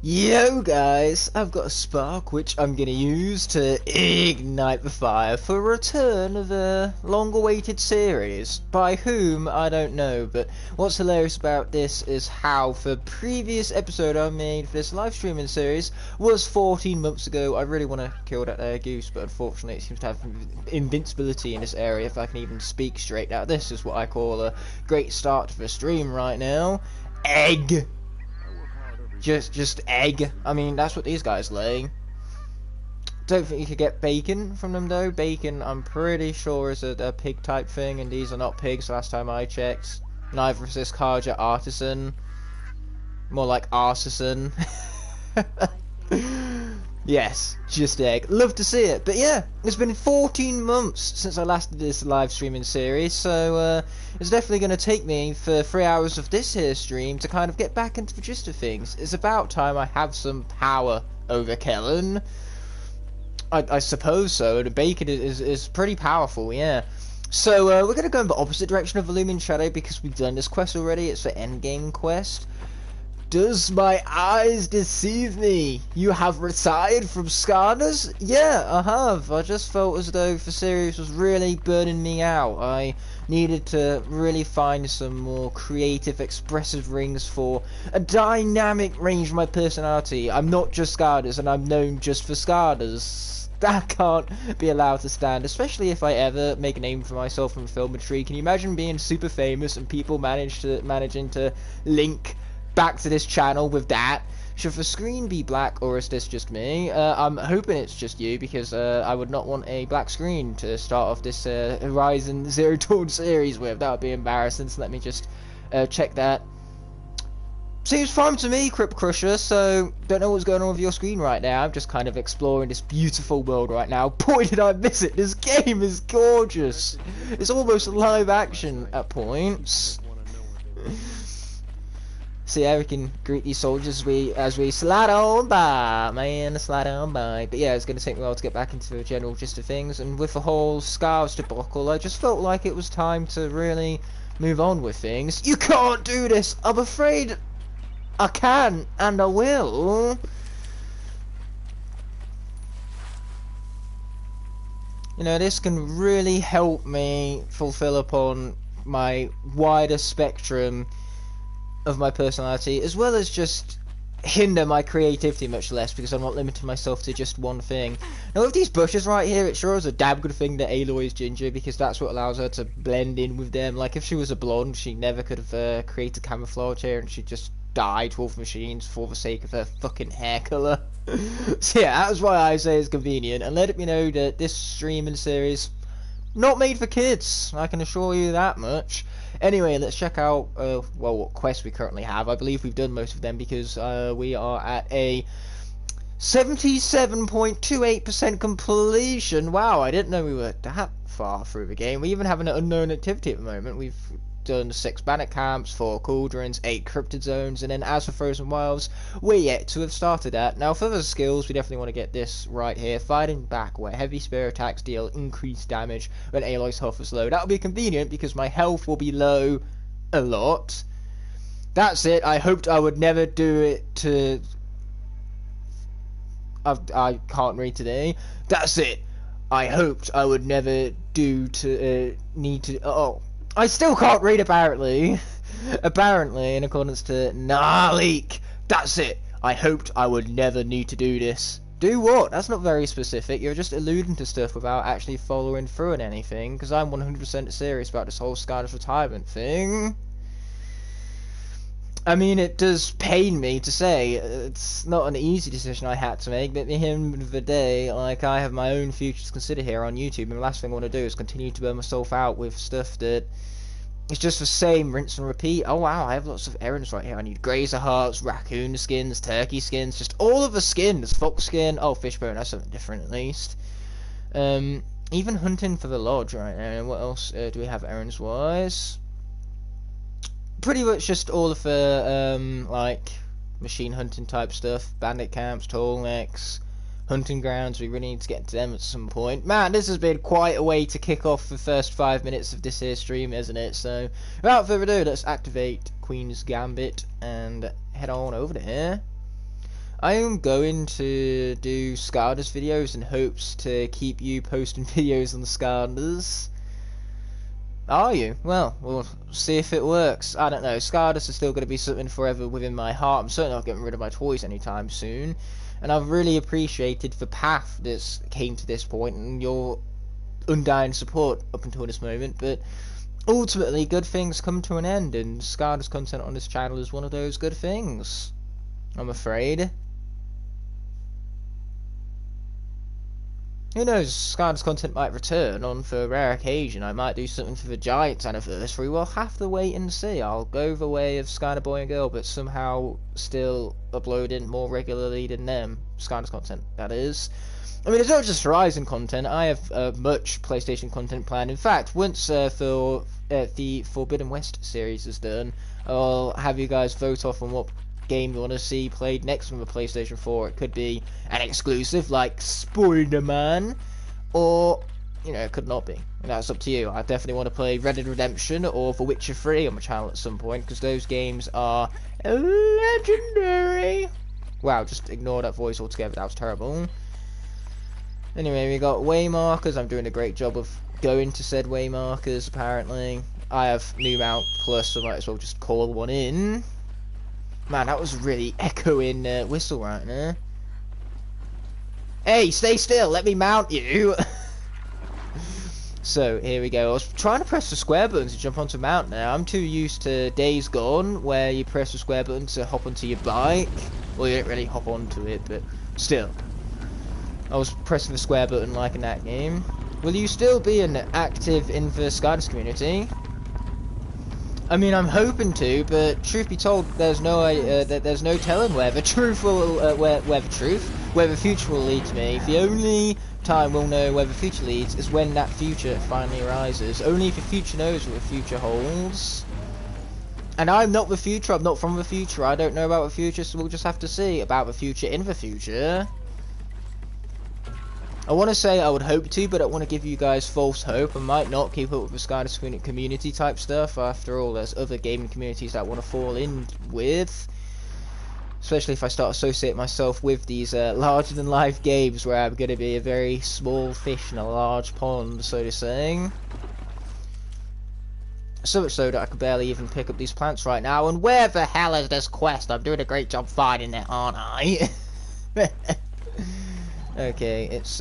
Yo guys, I've got a spark which I'm gonna use to ignite the fire for a return of a long-awaited series. By whom, I don't know, but what's hilarious about this is how the previous episode I made for this live streaming series was 14 months ago. I really want to kill that goose, but unfortunately it seems to have invincibility in this area, if I can even speak straight. Now this is what I call a great start to the stream right now. Egg! Just egg. I mean, that's what these guys lay. Don't think you could get bacon from them though. Bacon, I'm pretty sure, is a pig type thing, and these are not pigs last time I checked. Neither is this Carja artisan. More like artisan. Yes, just egg. Love to see it. But yeah, it's been 14 months since I last did this live streaming series, so it's definitely going to take me for 3 hours of this here stream to kind of get back into the gist of things. It's about time I have some power over Kellen. I suppose so. The bacon is pretty powerful, yeah. So we're going to go in the opposite direction of the Looming Shadow because we've done this quest already. It's the endgame quest. Does my eyes deceive me? You have retired from Skylanders? Yeah, I have. I just felt as though the series was really burning me out. I needed to really find some more creative, expressive rings for a dynamic range of my personality. I'm not just Skylanders, and I'm known just for Skylanders. That can't be allowed to stand, especially if I ever make a name for myself in filmmetry. Can you imagine being super famous and people managing to link back to this channel with that? Should the screen be black, or is this just me? I'm hoping it's just you, because I would not want a black screen to start off this Horizon Zero Dawn series with. That would be embarrassing, so let me just check that. Seems fine to me, Crypt Crusher, so don't know what's going on with your screen right now. I'm just kind of exploring this beautiful world right now. Boy, did I miss it! This game is gorgeous! It's almost live action at points. So yeah, we can greet these soldiers as we slide on by, man, slide on by. But yeah, it's going to take me a while to get back into the general gist of things, and with the whole Scars debacle, I just felt like it was time to really move on with things. You can't do this! I'm afraid I can, and I will. You know, this can really help me fulfill upon my wider spectrum of my personality, as well as just hinder my creativity much less, because I'm not limiting myself to just one thing. Now with these bushes right here, it sure is a damn good thing that Aloy is ginger, because that's what allows her to blend in with them. Like if she was a blonde, she never could have created camouflage here, and she just died to Wolf Machines for the sake of her fucking hair colour. So yeah, that's why I say it's convenient, and let it be know that this streaming series not made for kids, I can assure you that much. Anyway, let's check out, well, what quests we currently have. I believe we've done most of them, because we are at a 77.28% completion. Wow, I didn't know we were that far through the game. We even have an unknown activity at the moment. We've done 6 bandit camps, 4 cauldrons, 8 cryptid zones, and then as for frozen wilds, we're yet to have started at. Now for the skills, we definitely want to get this right here, fighting back, where heavy spear attacks deal increased damage when Aloy's health is low. That'll be convenient because my health will be low a lot. That's it. I hoped I would never do it to... I can't read today. That's it. I hoped I would never do to need to... Oh, I still can't read, apparently. Apparently, in accordance to Nalik. That's it. I hoped I would never need to do this. Do what? That's not very specific. You're just alluding to stuff without actually following through on anything, because I'm 100% serious about this whole Skylanders retirement thing. I mean, it does pain me to say, it's not an easy decision I had to make, but at the end of the day, like, I have my own future to consider here on YouTube, and the last thing I want to do is continue to burn myself out with stuff that is just the same, rinse and repeat. Oh wow, I have lots of errands right here. I need grazer hearts, raccoon skins, turkey skins, just all of the skins, fox skin, oh, fishbone, that's something different at least. Even hunting for the lodge right now. What else do we have errands-wise? Pretty much just all of the, like, machine hunting type stuff. Bandit camps, tall necks, hunting grounds. We really need to get to them at some point. Man, this has been quite a way to kick off the first 5 minutes of this here stream, isn't it? So, without further ado, let's activate Queen's Gambit and head on over to here. I am going to do Skylanders videos in hopes to keep you posting videos on the Skylanders. Are you? Well, we'll see if it works. I don't know. Skylanders is still going to be something forever within my heart. I'm certainly not getting rid of my toys anytime soon. And I've really appreciated the path that's came to this point and your undying support up until this moment. But ultimately, good things come to an end, and Skylanders content on this channel is one of those good things, I'm afraid. Who knows, Skylanders content might return on for a rare occasion. I might do something for the Giants anniversary. We'll have to wait and see. I'll go the way of Skylander Boy and Girl, but somehow still uploading more regularly than them. Skylanders content, that is. I mean, it's not just Horizon content. I have much PlayStation content planned. In fact, once for the Forbidden West series is done, I'll have you guys vote off on what game you want to see played next on the PlayStation 4. It could be an exclusive like Spider-Man, or, you know, it could not be. And that's up to you. I definitely want to play Red Dead Redemption or The Witcher 3 on my channel at some point, because those games are legendary. Wow, just ignore that voice altogether. That was terrible. Anyway, we got way markers. I'm doing a great job of going to said way markers, apparently. I have new mount plus, so I might as well just call one in. Man, that was really echoing whistle right there. Hey, stay still, let me mount you. So, here we go. I was trying to press the square button to jump onto mount now. I'm too used to Days Gone, where you press the square button to hop onto your bike. Well, you don't really hop onto it, but still. I was pressing the square button like in that game. Will you still be an active in the Skylanders community? I mean, I'm hoping to, but truth be told, there's no telling where the truth will, where the future will lead to me. The only time we'll know where the future leads is when that future finally arises. Only if the future knows what the future holds. And I'm not the future. I'm not from the future. I don't know about the future, so we'll just have to see about the future in the future. I want to say I would hope to, but I don't want to give you guys false hope. I might not keep up with the Skylanders community type stuff. After all, there's other gaming communities that I want to fall in with. Especially if I start associating myself with these larger-than-life games where I'm going to be a very small fish in a large pond, so to say. So much so that I can barely even pick up these plants right now. And where the hell is this quest? I'm doing a great job finding it, aren't I? Okay, it's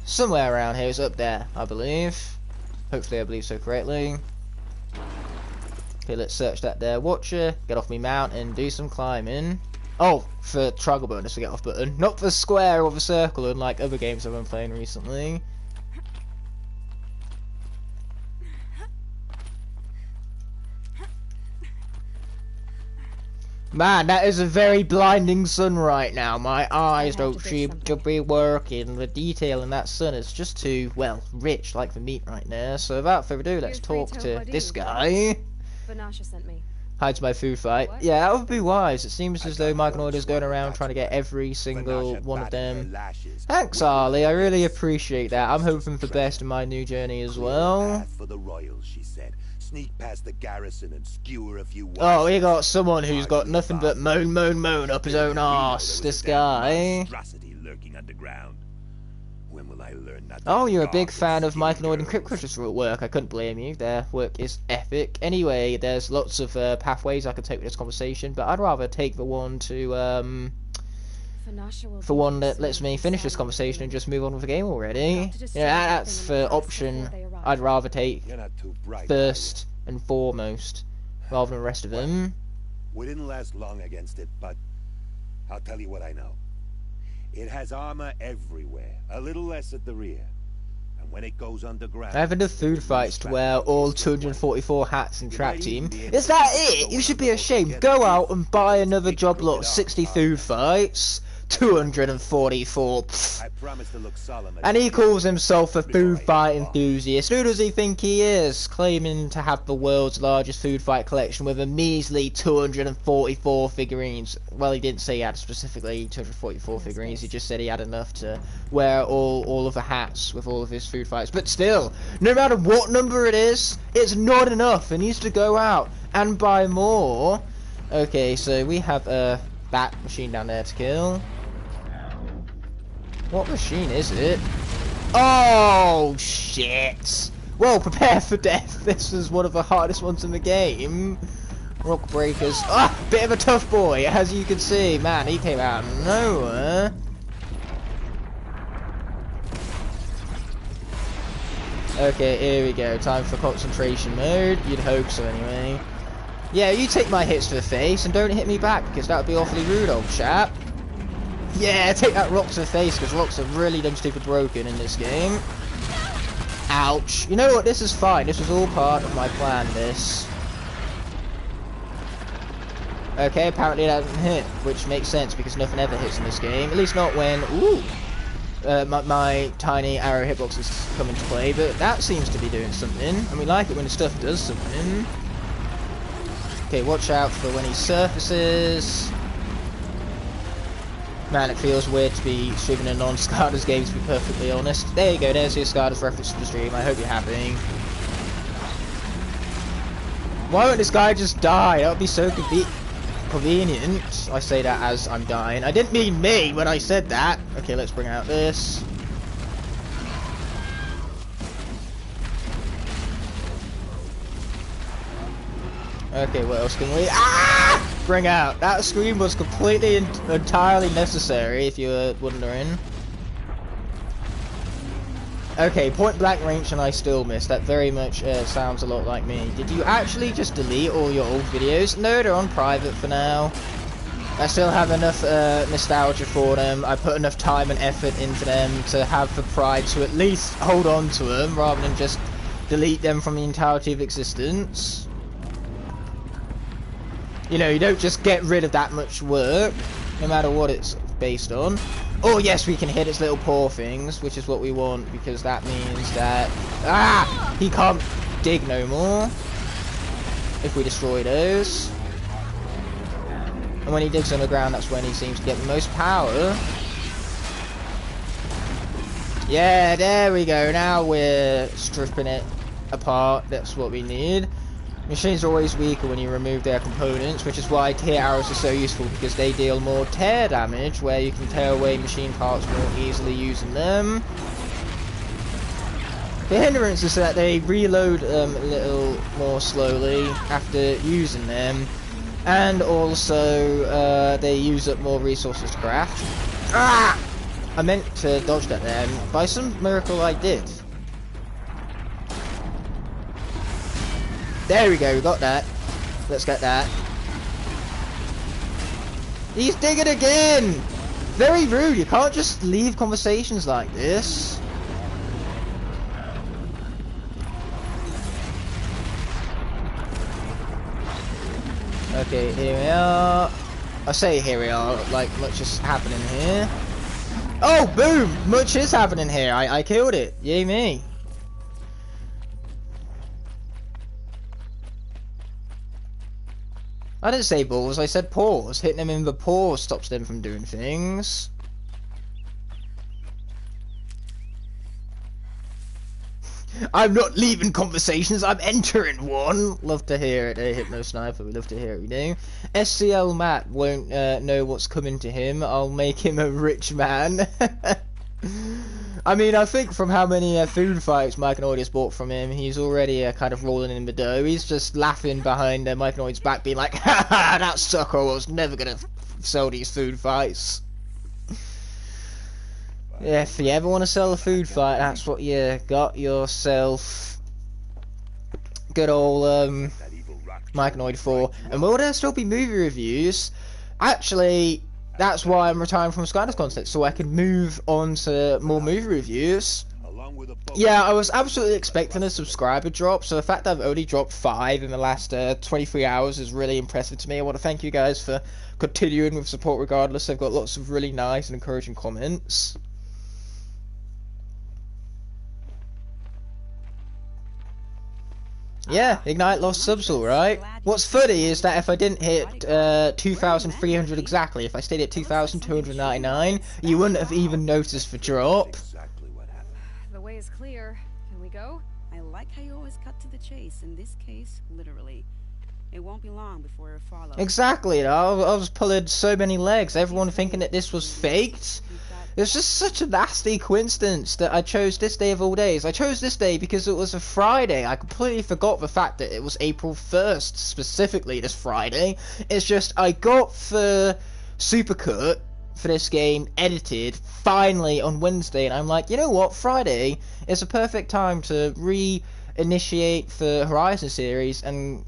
somewhere around here. It's up there, I believe. Hopefully I believe so correctly. Okay, let's search that there. Watcher, get off me mount and do some climbing. Oh, for triangle bonus to get off button. Not the square or the circle, unlike other games I've been playing recently. Man, that is a very blinding sun right now. My eyes don't seem to be working. The detail in that sun is just too, well, rich, like the meat right there. So without further ado, let's talk to this guy. Sent me. Hides my food fight. What? Yeah, that would be wise. It seems as though Igknight is going around trying to get every single one of them. Thanks, Harley. I really appreciate that. I'm hoping for the best in my new journey as well. For the Royals, she said. Sneak past the garrison and skewer a few. Oh, we got someone who's got nothing but moan up his own arse. This guy. Lurking underground. When will I learn that? Oh, you're a big fan of Igknight and Cryptcrusher's work. I couldn't blame you. Their work is epic. Anyway, there's lots of pathways I could take with this conversation, but I'd rather take the one to for one that lets me finish this conversation and just move on with the game already. Yeah, that's the option I'd rather take first and foremost, rather than the rest of them. We didn't last long against it, but I'll tell you what I know. It has armor everywhere, a little less at the rear. And when it goes underground... I have enough food fights to wear all 244 hats and track team. Is that it? You should be ashamed. Go out and buy another job lot of 60 food fights. 244. And he calls himself a food fight enthusiast. Who does he think he is? Claiming to have the world's largest food fight collection with a measly 244 figurines. Well, he didn't say he had specifically 244 figurines. He just said he had enough to wear all of the hats with all of his food fights. But still, no matter what number it is, it's not enough. He needs to go out and buy more. Okay, so we have that machine down there to kill. What machine is it? Oh, shit! Well, prepare for death. This was one of the hardest ones in the game. Rock breakers. Ah, bit of a tough boy, as you can see. Man, he came out of nowhere. Okay, here we go. Time for concentration mode. You'd hope so, anyway. Yeah, you take my hits to the face and don't hit me back, because that would be awfully rude, old chap. Yeah, take that rock to the face, because rocks are really dumb stupid broken in this game. Ouch. You know what? This is fine. This was all part of my plan, this. Okay, apparently that doesn't hit, which makes sense, because nothing ever hits in this game. At least not when... Ooh! My tiny arrow hitboxes come into play, but that seems to be doing something. And we like it when the stuff does something. Okay, watch out for when he surfaces. Man, it feels weird to be streaming a non-Skylanders game, to be perfectly honest. There you go, there's your Skylanders reference to the stream. I hope you're happy. Why won't this guy just die? That would be so convenient. I say that as I'm dying. I didn't mean me when I said that. Okay, let's bring out this. Okay, what else can we... Ah! Bring out. That scream was completely and entirely necessary, if you were wondering. Okay, point blank range and I still miss. That very much sounds a lot like me. Did you actually just delete all your old videos? No, they're on private for now. I still have enough nostalgia for them. I put enough time and effort into them to have the pride to at least hold on to them, rather than just delete them from the entirety of existence. You know, you don't just get rid of that much work, no matter what it's based on. Oh yes, we can hit its little paw things, which is what we want, because that means that... Ah! He can't dig no more, if we destroy those. And when he digs on the ground, that's when he seems to get the most power. Yeah, there we go, now we're stripping it apart, that's what we need. Machines are always weaker when you remove their components, which is why tear arrows are so useful, because they deal more tear damage, where you can tear away machine parts more easily using them. The hindrance is that they reload a little more slowly after using them, and also they use up more resources to craft. Ah! I meant to dodge that there, and by some miracle I did. There we go, we got that. Let's get that. He's digging again! Very rude, you can't just leave conversations like this. Okay, here we are. I say here we are, like much is happening here. Oh, boom! Much is happening here, I killed it. Yay me. I didn't say balls, I said paws. Hitting them in the paws stops them from doing things. I'm not leaving conversations, I'm entering one! Love to hear it, Hypno Sniper, we love to hear it, we do. SCL Matt won't know what's coming to him, I'll make him a rich man. I mean, I think from how many food fights Mike and Audis bought from him, he's already kind of rolling in the dough. He's just laughing behind Mike and Audis' back, being like, ha ha, that sucker was never gonna sell these food fights. Yeah, if you ever want to sell a food fight, that's what you got yourself. Good old Mike and Audis for. And will there still be movie reviews? Actually, that's why I'm retiring from Skylanders content, so I can move on to more movie reviews. Yeah, I was absolutely expecting a subscriber drop, so the fact that I've only dropped 5 in the last 23 hours is really impressive to me. I want to thank you guys for continuing with support regardless. I've got lots of really nice and encouraging comments. Yeah, Ignite lost subs alright. What's funny is that if I didn't hit 2,300 exactly, if I stayed at 2,299, you wouldn't have even noticed the drop. The way is clear. Can we go? I like how you always cut to the chase. In this case, literally. It won't won't be long before it follows. Exactly, I was pulling so many legs, everyone thinking that this was faked. It's just such a nasty coincidence that I chose this day of all days. I chose this day because it was a Friday. I completely forgot the fact that it was April 1st, specifically this Friday. It's just, I got the supercut for this game edited finally on Wednesday, and I'm like, you know what, Friday is a perfect time to re-initiate the Horizon series and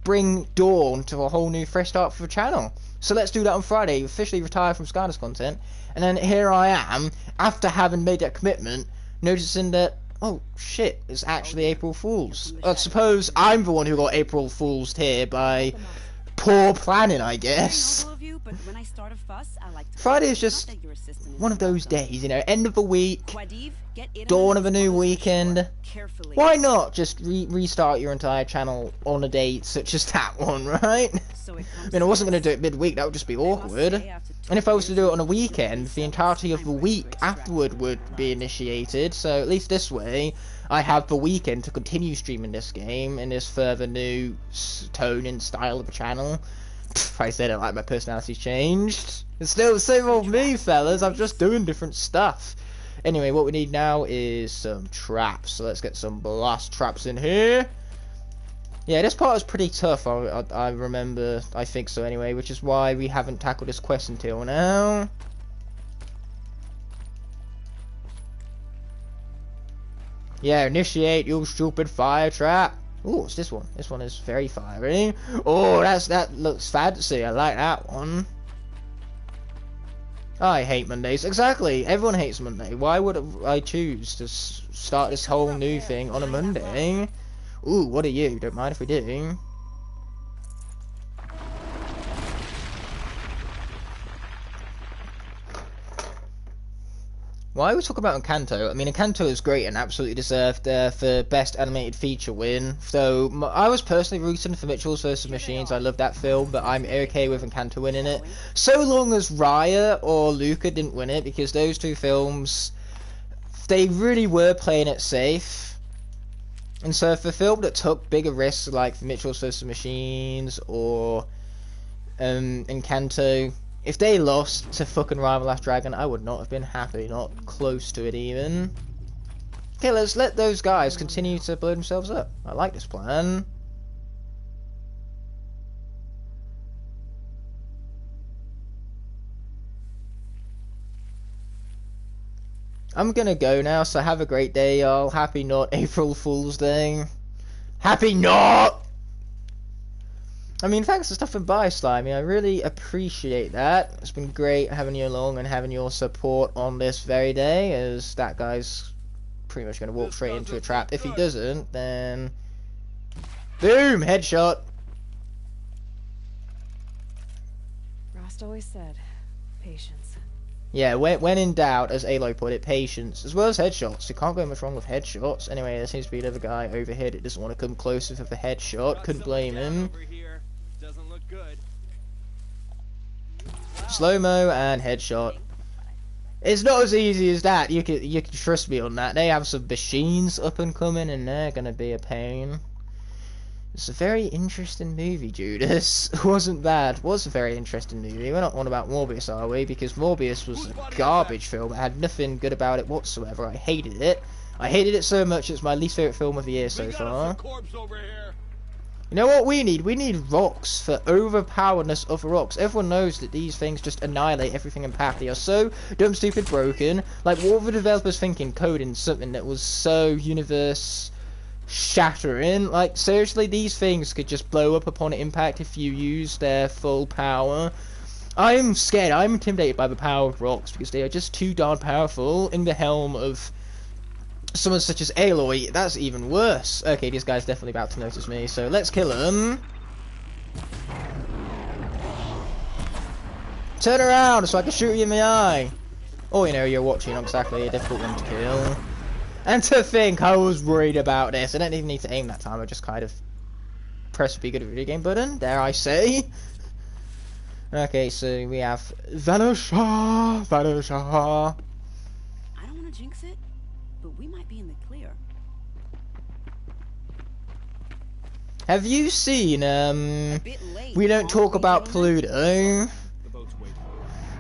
bring Dawn to a whole new fresh start for the channel. So let's do that on Friday, officially retire from Skylanders content. And then here I am, after having made that commitment, noticing that, oh shit, it's actually April Fool's. I suppose I'm the one who got April Fool's here by poor planning, I guess. Friday is just one of those days, you know, end of the week, dawn of a new weekend. Why not just restart your entire channel on a date such as that one, right? I mean, I wasn't going to do it midweek, that would just be awkward. And if I was to do it on a weekend, the entirety of the week afterward would be initiated, so at least this way, I have the weekend to continue streaming this game in this further new tone and style of the channel. If I said it like my personality's changed. It's still the same old me, fellas, I'm just doing different stuff. Anyway, what we need now is some traps, so let's get some blast traps in here. Yeah, this part is pretty tough, I remember, I think so anyway, which is why we haven't tackled this quest until now. Yeah, initiate your stupid fire trap. Oh, what's this one? This one is very fiery. Oh, that looks fancy, I like that one. I hate Mondays. Exactly, everyone hates Monday. Why would I choose to start this whole new thing on a Monday? Ooh, what are you? Don't mind if we do. Why are we talking about Encanto? I mean, Encanto is great and absolutely deserved for Best Animated Feature win. So, I was personally rooting for Mitchell's vs. Machines. I love that film, but I'm okay with Encanto winning it. So long as Raya or Luca didn't win it, because those two films, they really were playing it safe. And so if a film that took bigger risks, like Mitchell's vs. Machines or Encanto, if they lost to fucking Raya the Last Dragon, I would not have been happy, not close to it even. Okay, let's let those guys continue to blow themselves up. I like this plan. I'm gonna go now, so have a great day, y'all. Happy not April Fool's Day. Happy not! I mean, thanks for stopping by, Slimy. I really appreciate that. It's been great having you along and having your support on this very day, as that guy's pretty much gonna walk straight into a trap. If he doesn't, then... boom! Headshot! Rost always said, patience. Yeah, when in doubt, as Aloy put it, patience, as well as headshots. You can't go much wrong with headshots. Anyway, there seems to be another guy over here that doesn't want to come closer for the headshot. Couldn't blame him. Slow-mo and headshot. It's not as easy as that. You can trust me on that. They have some machines up and coming, and they're gonna be a pain. It's a very interesting movie, Judas. It wasn't bad. It was a very interesting movie. We're not on about Morbius, are we? Because Morbius was a garbage film. It had nothing good about it whatsoever. I hated it. I hated it so much, it's my least favourite film of the year so far. You know what we need? We need rocks for overpoweredness of rocks. Everyone knows that these things just annihilate everything in path. They are so dumb, stupid, broken. Like, what were the developers thinking coding something that was so universe shattering? Like, seriously, these things could just blow up upon impact if you use their full power. I'm scared. I'm intimidated by the power of rocks because they are just too darn powerful. In the helm of someone such as Aloy, that's even worse. Okay, this guy's definitely about to notice me, so let's kill him. Turn around so I can shoot you in the eye. Oh, you know, you're watching, not exactly a difficult one to kill. And to think, I was worried about this. I don't even need to aim that time, I just kind of press the be good at video game button, dare I say. Okay, so we have Vanisha. I don't want to jinx it, but we might be in the clear. Have you seen, A bit late. We Don't Talk aren't we, About gentlemen? Pluto? The boat's waiting.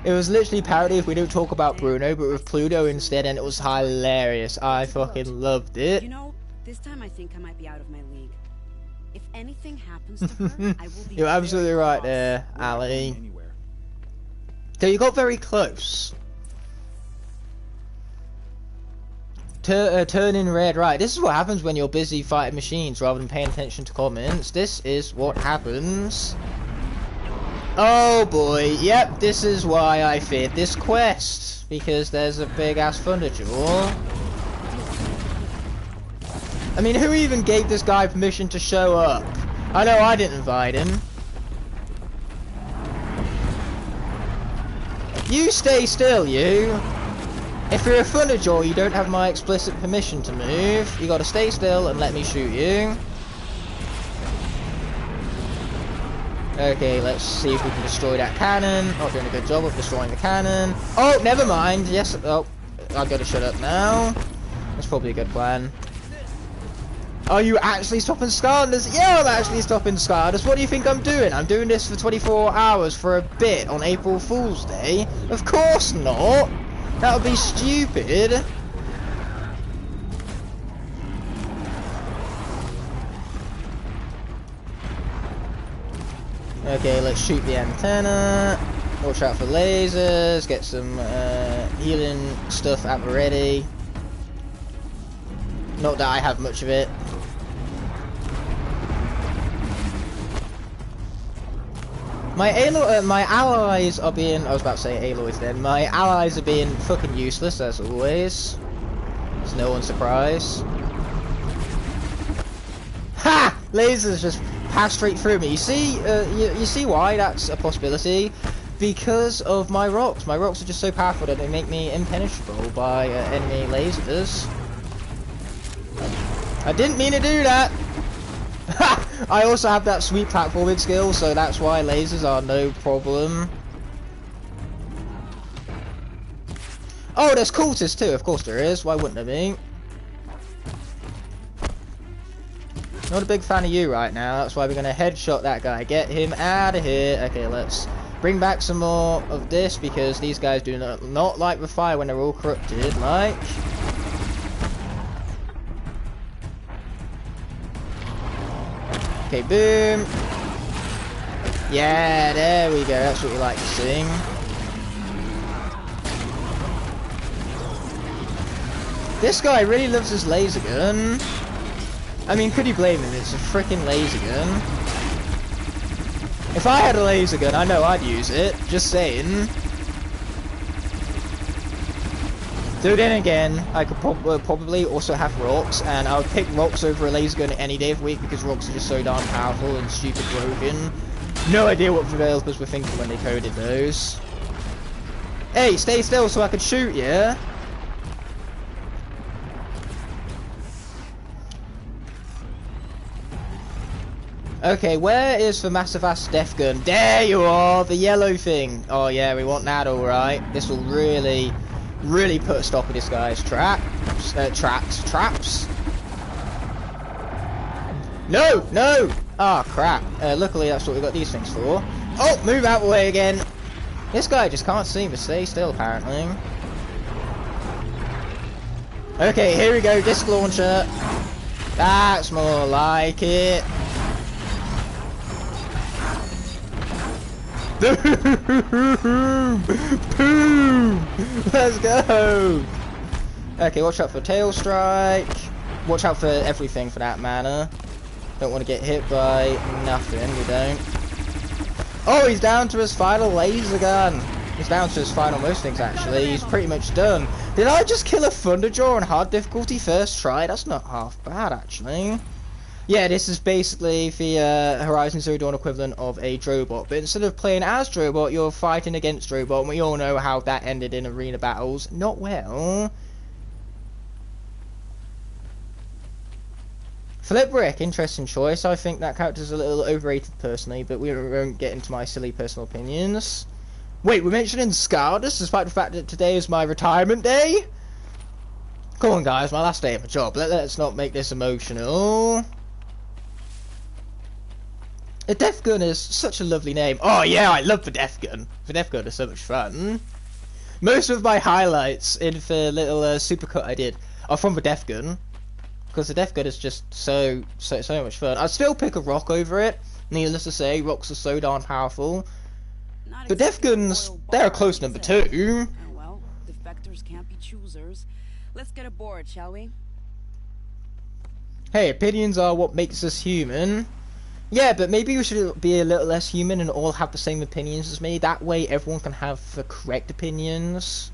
It was literally parody if We Don't Talk About Bruno, but with Pluto instead, and it was hilarious. I fucking loved it. You know, this time I think I might be out of my league. If anything happens to her, I will be You're absolutely very right cross. there, We're not going Ali. anywhere. So you got very close. Turning red, right. This is what happens when you're busy fighting machines rather than paying attention to comments. This is what happens. Oh boy, yep, this is why I feared this quest. Because there's a big ass Thunderjaw. I mean, who even gave this guy permission to show up? I know I didn't invite him. You stay still, you. If you're a Thunderjaw, you don't have my explicit permission to move. You gotta stay still and let me shoot you. Okay, let's see if we can destroy that cannon. Not doing a good job of destroying the cannon. Oh, never mind. Yes. Oh, I've got to shut up now. That's probably a good plan. Are you actually stopping Skylanders? Yeah, I'm actually stopping Skylanders. What do you think I'm doing? I'm doing this for 24 hours for a bit on April Fool's Day? Of course not. That would be stupid. Okay, let's shoot the antenna. Watch out for lasers. Get some healing stuff at the ready. Not that I have much of it. My allies are being... I was about to say Aloys then. My allies are being fucking useless, as always. It's no one's surprise. Ha! Lasers just pass straight through me. You see, you see why that's a possibility? Because of my rocks. My rocks are just so powerful that they make me impenetrable by enemy lasers. I didn't mean to do that! I also have that sweet platforming skill, so that's why lasers are no problem. Oh, there's cultists too, of course there is. Why wouldn't there be? Not a big fan of you right now, that's why we're gonna headshot that guy. Get him out of here. Okay, let's bring back some more of this, because these guys do not like the fire when they're all corrupted, like. Okay, boom. Yeah, there we go. That's what we like to see. This guy really loves his laser gun. I mean, could you blame him? It's a freaking laser gun. If I had a laser gun, I know I'd use it. Just saying. So then again, I could probably also have rocks, and I would pick rocks over a laser gun any day of the week because rocks are just so darn powerful and stupid broken. No idea what the developers were thinking when they coded those. Hey, stay still so I could shoot you. Okay, where is the massive ass death gun? There you are, the yellow thing. Oh yeah, we want that, alright. This will really put a stop to this guy's traps. No, no! Ah, crap. Luckily that's what we got these things for. Oh, move out the way again. This guy just can't seem to stay still, apparently. Okay, here we go, disc launcher. That's more like it. Boom! Boom! Let's go! Okay, watch out for tail strike. Watch out for everything for that matter. Don't want to get hit by nothing, we don't. Oh, he's down to his final laser gun. He's down to his final most things actually. He's pretty much done. Did I just kill a Thunderjaw on hard difficulty first try? That's not half bad actually. Yeah, this is basically the Horizon Zero Dawn equivalent of a Drobot, but instead of playing as Drobot, you're fighting against Drobot, and we all know how that ended in arena battles. Not well. Flipbrick, interesting choice. I think that character's a little overrated personally, but we won't get into my silly personal opinions. Wait, we're mentioning Skylanders, despite the fact that today is my retirement day? Come on guys, my last day of my job. Let's not make this emotional. A death gun is such a lovely name. Oh yeah, I love the death gun. The death gun is so much fun. Most of my highlights in the little supercut I did are from the death gun, because the death gun is just so much fun. I'd still pick a rock over it. Needless to say, rocks are so darn powerful. But death guns, they're a close number 2. Oh well, defectors can't be choosers. Let's get aboard, shall we? Hey, opinions are what makes us human. Yeah, but maybe we should be a little less human and all have the same opinions as me. That way everyone can have the correct opinions.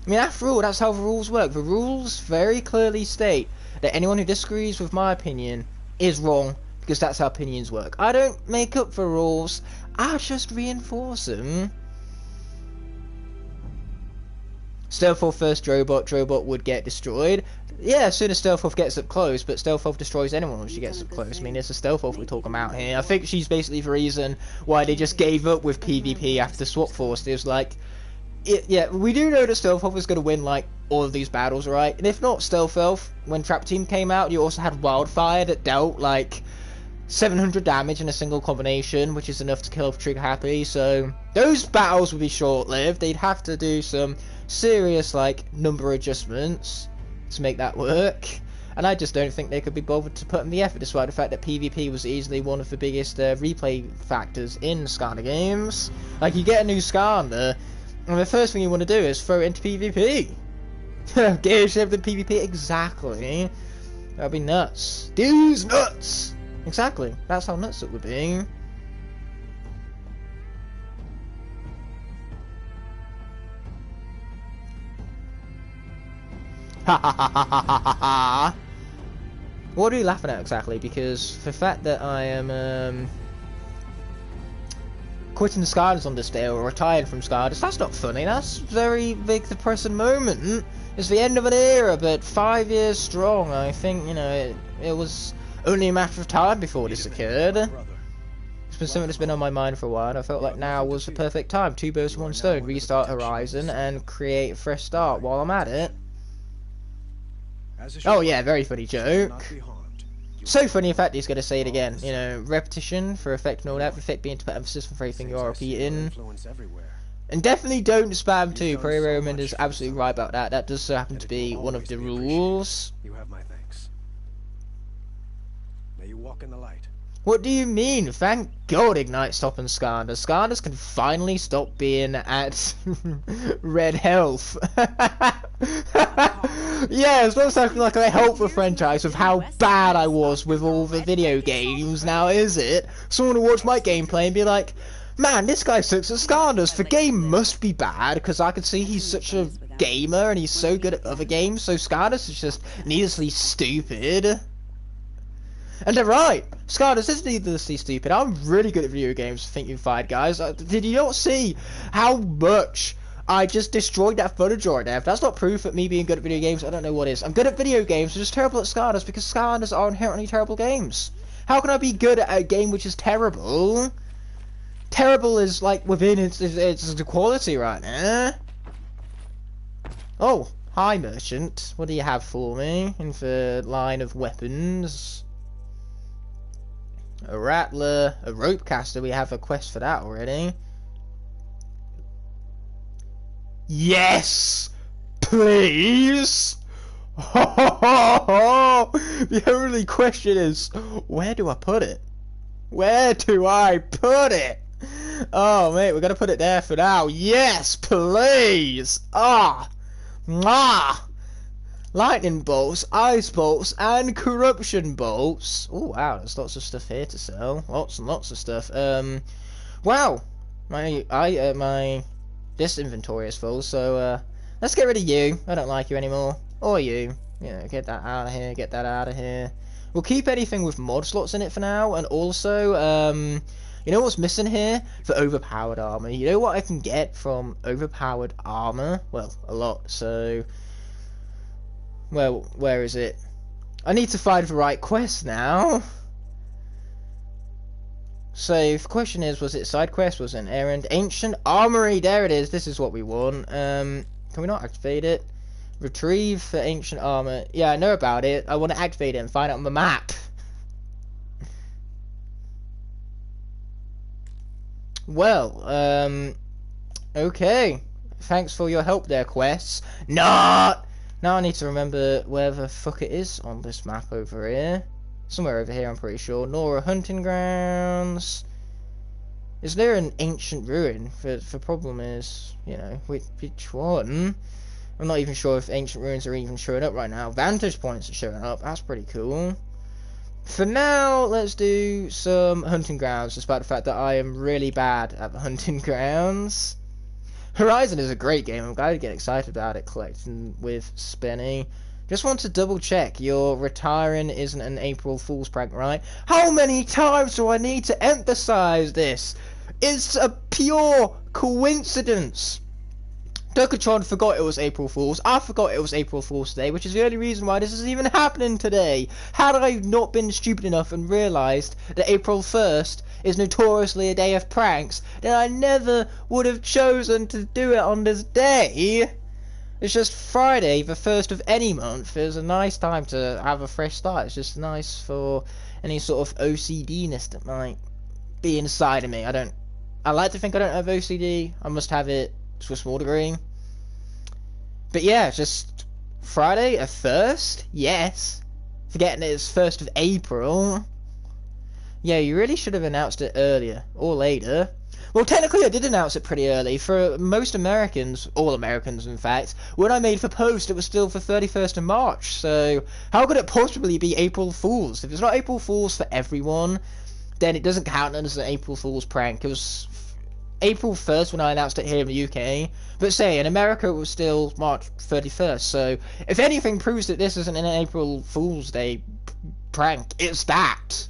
I mean, after all, that's how the rules work. The rules very clearly state that anyone who disagrees with my opinion is wrong, because that's how opinions work. I don't make up the rules, I just reinforce them. Stealthwolf first Drobot would get destroyed. Yeah, as soon as Stealthwolf gets up close, but Stealthwolf destroys anyone when she gets up close. I mean, it's a Stealthwolf we're talking about here. I think she's basically the reason why they just gave up with PvP after Swap Force. It was like, yeah, we do know that Stealthwolf is going to win, like, all of these battles, right? And if not Stealthwolf, when Trap Team came out, you also had Wildfire that dealt, like, 700 damage in a single combination, which is enough to kill Trigger Happy, so those battles would be short-lived. They'd have to do some serious, like, number adjustments to make that work, and I just don't think they could be bothered to put in the effort, despite the fact that PvP was easily one of the biggest replay factors in Skylander games. Like, you get a new Skylander, and the first thing you want to do is throw it into PvP. Get yourself in PvP, exactly. That'd be nuts. Dude's nuts! Exactly, that's how nuts it would be. Ha ha ha ha ha ha ha! What are you laughing at exactly? Because the fact that I am quitting the Skylanders on this day, or retired from Skylanders, that's not funny. That's a very big depressing moment. It's the end of an era, but 5 years strong. I think, you know, it was only a matter of time before this occurred. It's been something that's been on my mind for a while, and I felt like now was the perfect time. 2 birds with 1 stone. Restart Horizon and create a fresh start while I'm at it. Oh yeah, very funny joke. So funny in fact he's going to say it again. You know, repetition for effect and all that, effect being to put emphasis on everything you are repeating. And definitely don't spam too. Prairie Roman is absolutely right about that. That does happen to be one of the rules. You have my thanks. May you walk in the light. What do you mean? Thank God Ignite stopping Skylanders. Skylanders can finally stop being at red health. Yeah, stop acting like I help the franchise with how bad I was with all the video games, now is it? Someone will watch my gameplay and be like, man, this guy sucks at Skylanders. The game must be bad, because I can see he's such a gamer and he's so good at other games, so Skylanders is just needlessly stupid. And they're right. Skylanders is needlessly stupid. I'm really good at video games, thinking fired guys. Did you not see how much I just destroyed that Thunderjaw there? If that's not proof of me being good at video games, I don't know what is. I'm good at video games, I'm just terrible at Skylanders, because Skylanders are inherently terrible games. How can I be good at a game which is terrible? Terrible is like within its quality right now. Oh, hi merchant. What do you have for me in the line of weapons? A rattler, a rope caster. We have a quest for that already. Yes, please. The only question is, where do I put it? Where do I put it? Oh mate, we're gonna put it there for now. Yes, please. Lightning bolts, ice bolts, and corruption bolts. Oh wow, there's lots of stuff here to sell. Lots and lots of stuff. Wow, this inventory is full. So let's get rid of you. I don't like you anymore. Or you. Yeah, get that out of here. Get that out of here. We'll keep anything with mod slots in it for now, and also you know what's missing here? The overpowered armor. You know what I can get from overpowered armor? Well, a lot. So. Well, where is it? I need to find the right quest now. So, the question is, was it side quest? Was it an errand? Ancient Armory, there it is. This is what we want. Can we not activate it? Retrieve the ancient armor. Yeah, I know about it. I want to activate it and find it on the map. Well, okay. Thanks for your help there, Quests. Not! Now I need to remember where the fuck it is on this map over here. Somewhere over here, I'm pretty sure. Nora Hunting Grounds. Is there an ancient ruin? The problem is, you know, which one? I'm not even sure if ancient ruins are even showing up right now. Vantage points are showing up. That's pretty cool. For now, let's do some hunting grounds, despite the fact that I am really bad at the hunting grounds. Horizon is a great game. I'm glad to get excited about it, collecting with Spenny. Just want to double check. Your retiring isn't an April Fool's prank, right? How many times do I need to emphasize this? It's a pure coincidence. Duckatron forgot it was April Fool's. I forgot it was April Fool's today, which is the only reason why this is even happening today. Had I not been stupid enough and realised that April 1st is notoriously a day of pranks, then I never would have chosen to do it on this day. It's just Friday, the 1st of any month, is a nice time to have a fresh start. It's just nice for any sort of OCD-ness that might be inside of me. I like to think I don't have OCD. I must have it to a small degree. But yeah, just Friday, a 1st? Yes. Forgetting it's 1st of April. Yeah, you really should have announced it earlier, or later. Well, technically I did announce it pretty early. For most Americans, all Americans in fact, when I made the post it was still for 31st of March, so how could it possibly be April Fool's? If it's not April Fool's for everyone, then it doesn't count as an April Fool's prank. It was April 1st when I announced it here in the UK, but say in America it was still March 31st, so if anything proves that this isn't an April Fool's Day prank, it's that.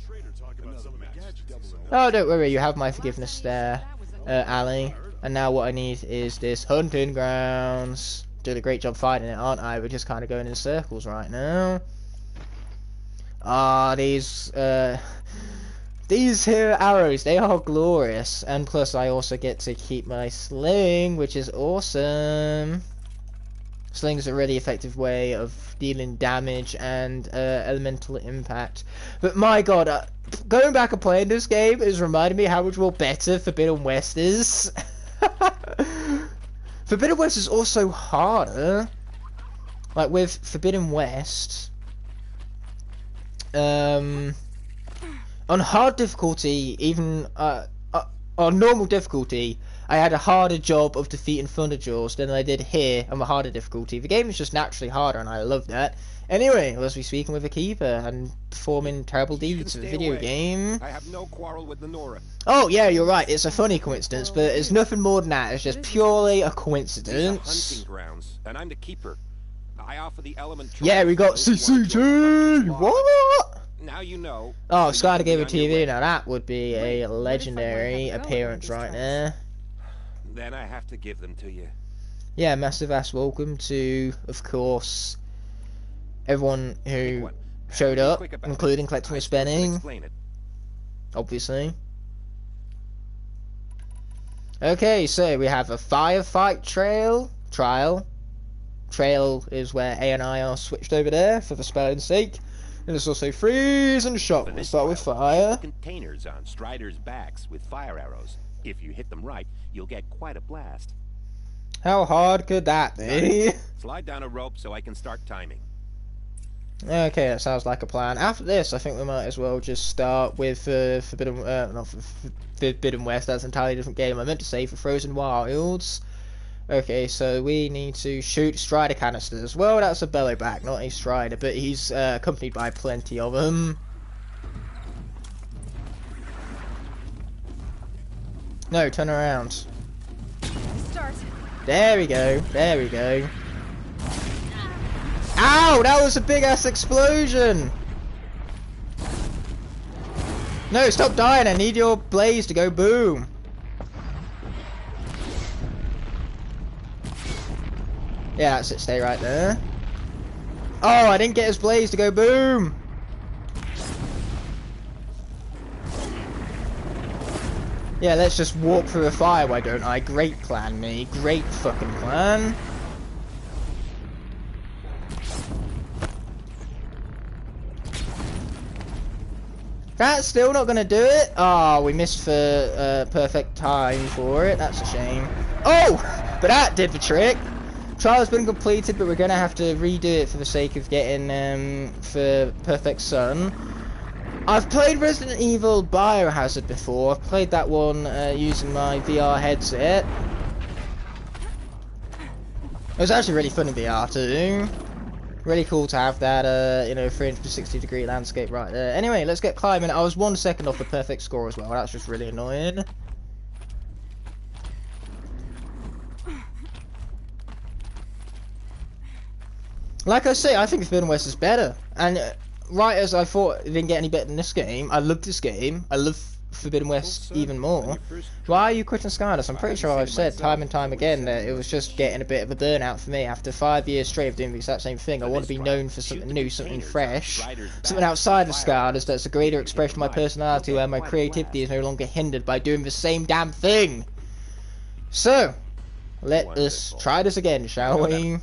Oh, don't worry, you have my forgiveness there, Ali. And now what I need is this hunting grounds. Doing a great job finding it, aren't I? We're just kind of going in circles right now. Ah, these here arrows, they are glorious. And plus I also get to keep my sling, which is awesome. Sling's a really effective way of dealing damage and elemental impact. But my god, going back and playing this game is reminding me how much more better Forbidden West is. Forbidden West is also harder. Like with Forbidden West, on hard difficulty, even on normal difficulty, I had a harder job of defeating Thunderjaws than I did here on the harder difficulty. The game is just naturally harder, and I love that. Anyway, let's be speaking with a keeper and performing terrible deeds of a video game. I have no quarrel with the Nora. Oh yeah, you're right. It's a funny coincidence, but it's nothing more than that. It's just purely a coincidence. Hunting grounds, and I'm the keeper. I offer the element. Yeah, we got CCG. What? Now you know. Oh, Skylar gave a TV. Now that would be a legendary appearance right there. Then I have to give them to you. Yeah, massive ass welcome to, of course, everyone who showed up, including collecting with Spenning. Obviously. Okay, so we have a firefight trial. Trail is where A and I are switched over there for the spelling's sake. And there's also freeze and shock. We'll start with fire. Containers on Striders' backs with fire arrows. If you hit them right, you'll get quite a blast. How hard could that be? Slide down a rope so I can start timing. Okay, that sounds like a plan. After this, I think we might as well just start with Forbidden West. That's an entirely different game. I meant to say for Frozen Wilds. Okay, so we need to shoot Strider canisters. Well, that's a bellowback, not a Strider, but he's accompanied by plenty of them. No, turn around. Start. There we go. There we go. Ow! That was a big ass explosion! No, stop dying. I need your blaze to go boom. Yeah, that's it. Stay right there. Oh, I didn't get his blaze to go boom. Yeah, let's just walk through the fire, why don't I? Great plan, me. Great fucking plan. That's still not gonna do it. Oh, we missed for perfect time for it. That's a shame. Oh, but that did the trick. Trial's been completed, but we're gonna have to redo it for the sake of getting for perfect sun. I've played Resident Evil Biohazard before. I've played that one using my VR headset. It was actually really fun in VR too. Really cool to have that, you know, 360-degree landscape right there. Anyway, let's get climbing. I was 1 second off the perfect score as well. That's just really annoying. Like I say, I think Forbidden West is better. And right as I thought it didn't get any better than this game, I love this game. I love Forbidden West even more. Why are you quitting Skylanders? I'm pretty sure I've said time and time again that it was just getting a bit of a burnout for me. After 5 years straight of doing the exact same thing, I want to be known for something new, something fresh, something outside of Skylanders that's a greater expression of my personality, where my creativity is no longer hindered by doing the same damn thing. So, let us try this again, shall we?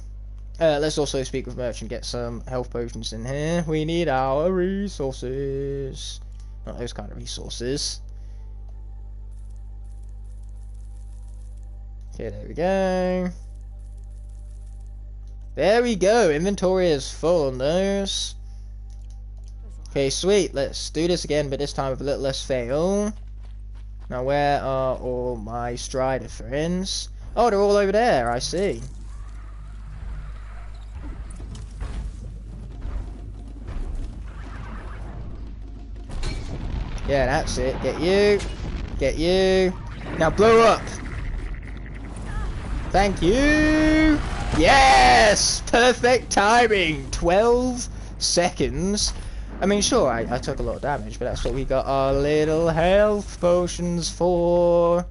Let's also speak with Merchant, get some health potions in here. We need our resources. Not those kind of resources. Okay, there we go. There we go. Inventory is full on those. Okay, sweet. Let's do this again, but this time with a little less fail. Now, where are all my Strider friends? Oh, they're all over there. I see. Yeah, that's it. Get you. Get you. Now blow up. Thank you. Yes! Perfect timing. 12 seconds. I mean, sure, I took a lot of damage, but that's what we got our little health potions for.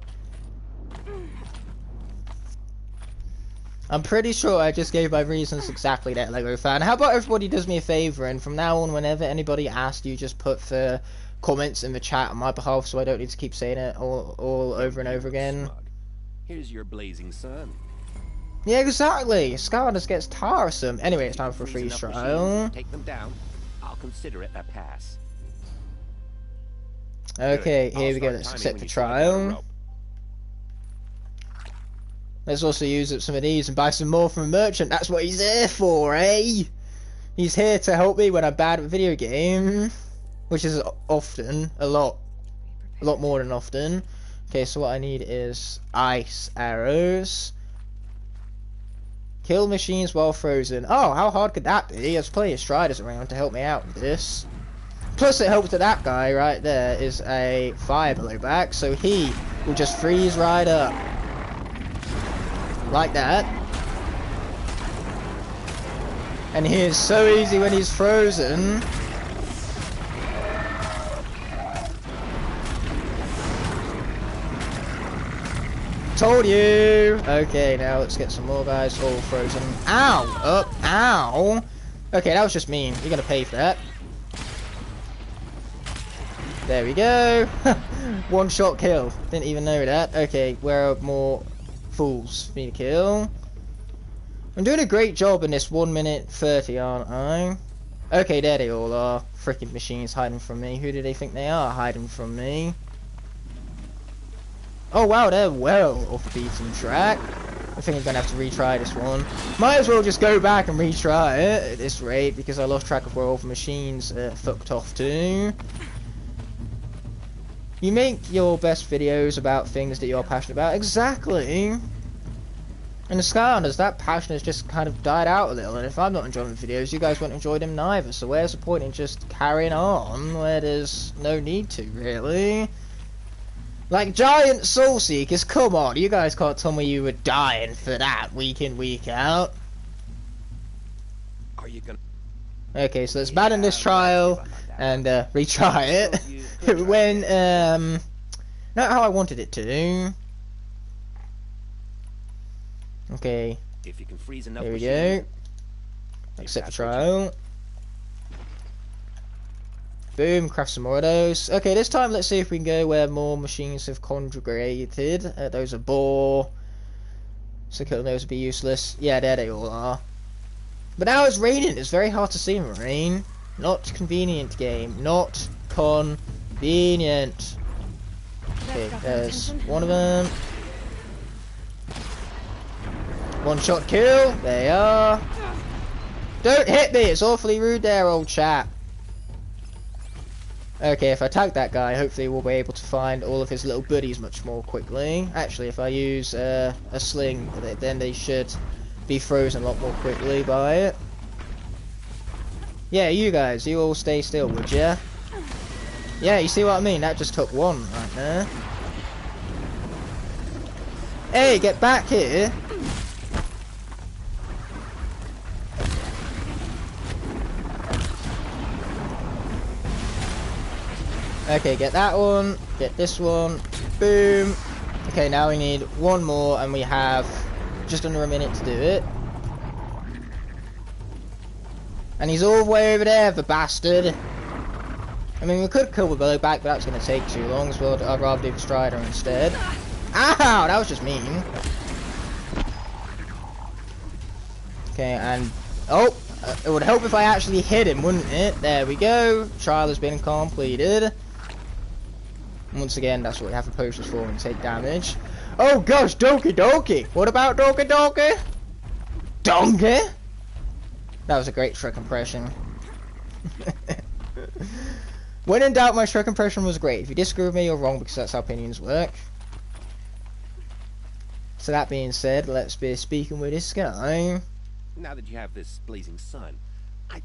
I'm pretty sure I just gave my reasons exactly that, Lego fan. How about everybody does me a favour, and from now on, whenever anybody asks, you just put the comments in the chat on my behalf, so I don't need to keep saying it all over and over again. Here's your blazing sun. Yeah, exactly. Skylanders gets tiresome. Anyway, it's time for a freeze trial. Take them down. I'll consider it a pass. Okay, here we go. Let's accept the trial. Let's also use up some of these and buy some more from a merchant. That's what he's here for, eh? He's here to help me when I'm bad at video game. Which is often, a lot more than often. Okay, so what I need is ice arrows. Kill machines while frozen. Oh, how hard could that be? There's plenty of Striders around to help me out with this. Plus it helps that that guy right there is a fire blowback, so he will just freeze right up. Like that. And he is so easy when he's frozen. Told you! Okay, now let's get some more guys all frozen. Ow! Up! Ow! Okay, that was just mean. You're gonna pay for that. There we go! One shot kill. Didn't even know that. Okay, where are more fools for me to kill? I'm doing a great job in this 1 minute 30, aren't I? Okay, there they all are. Frickin' machines hiding from me. Who do they think they are hiding from me? Oh wow, they're well off the beaten track. I think I'm gonna have to retry this one. Might as well just go back and retry it at this rate, because I lost track of where all the machines fucked off to. You make your best videos about things that you're passionate about. Exactly. In the Skylanders, that passion has just kind of died out a little, and if I'm not enjoying the videos, you guys won't enjoy them neither. So where's the point in just carrying on where there's no need to, really? Like Giant Soul Seekers, come on, you guys can't tell me you were dying for that week in, week out. Are you gonna... Okay, so let's abandon this trial and retry it when not how I wanted it to. Okay, If you can freeze enough here we go. Accept the trial. Boom, craft some more of those. Okay, this time let's see if we can go where more machines have congregated. Those are boar. So killing those would be useless. Yeah, there they all are. But now it's raining. It's very hard to see in the rain. Not convenient, game. Not convenient. Convenient. Okay, there's one of them. One shot kill. There you are. Don't hit me. It's awfully rude there, old chap. Okay, if I tag that guy, hopefully we'll be able to find all of his little buddies much more quickly. Actually, if I use a sling, then they should be frozen a lot more quickly by it. Yeah, you guys, you all stay still, would ya? Yeah, you see what I mean? That just took one right there. Hey, get back here! Okay, get that one, get this one, boom. Okay, now we need one more, and we have just under a minute to do it. And he's all the way over there, the bastard. I mean, we could kill the belly back, but that's going to take too long, so I'd rather do the Strider instead. Ow! That was just mean. Okay, and... oh! It would help if I actually hit him, wouldn't it? There we go. Trial has been completed. Once again, that's what we have the posters for and take damage. Oh gosh, Donkey Donkey! What about Donkey Donkey? Donkey? That was a great Shrek impression. When in doubt, my Shrek impression was great. If you disagree with me, you're wrong, because that's how opinions work. So that being said, let's be speaking with this guy. Now that you have this blazing sun,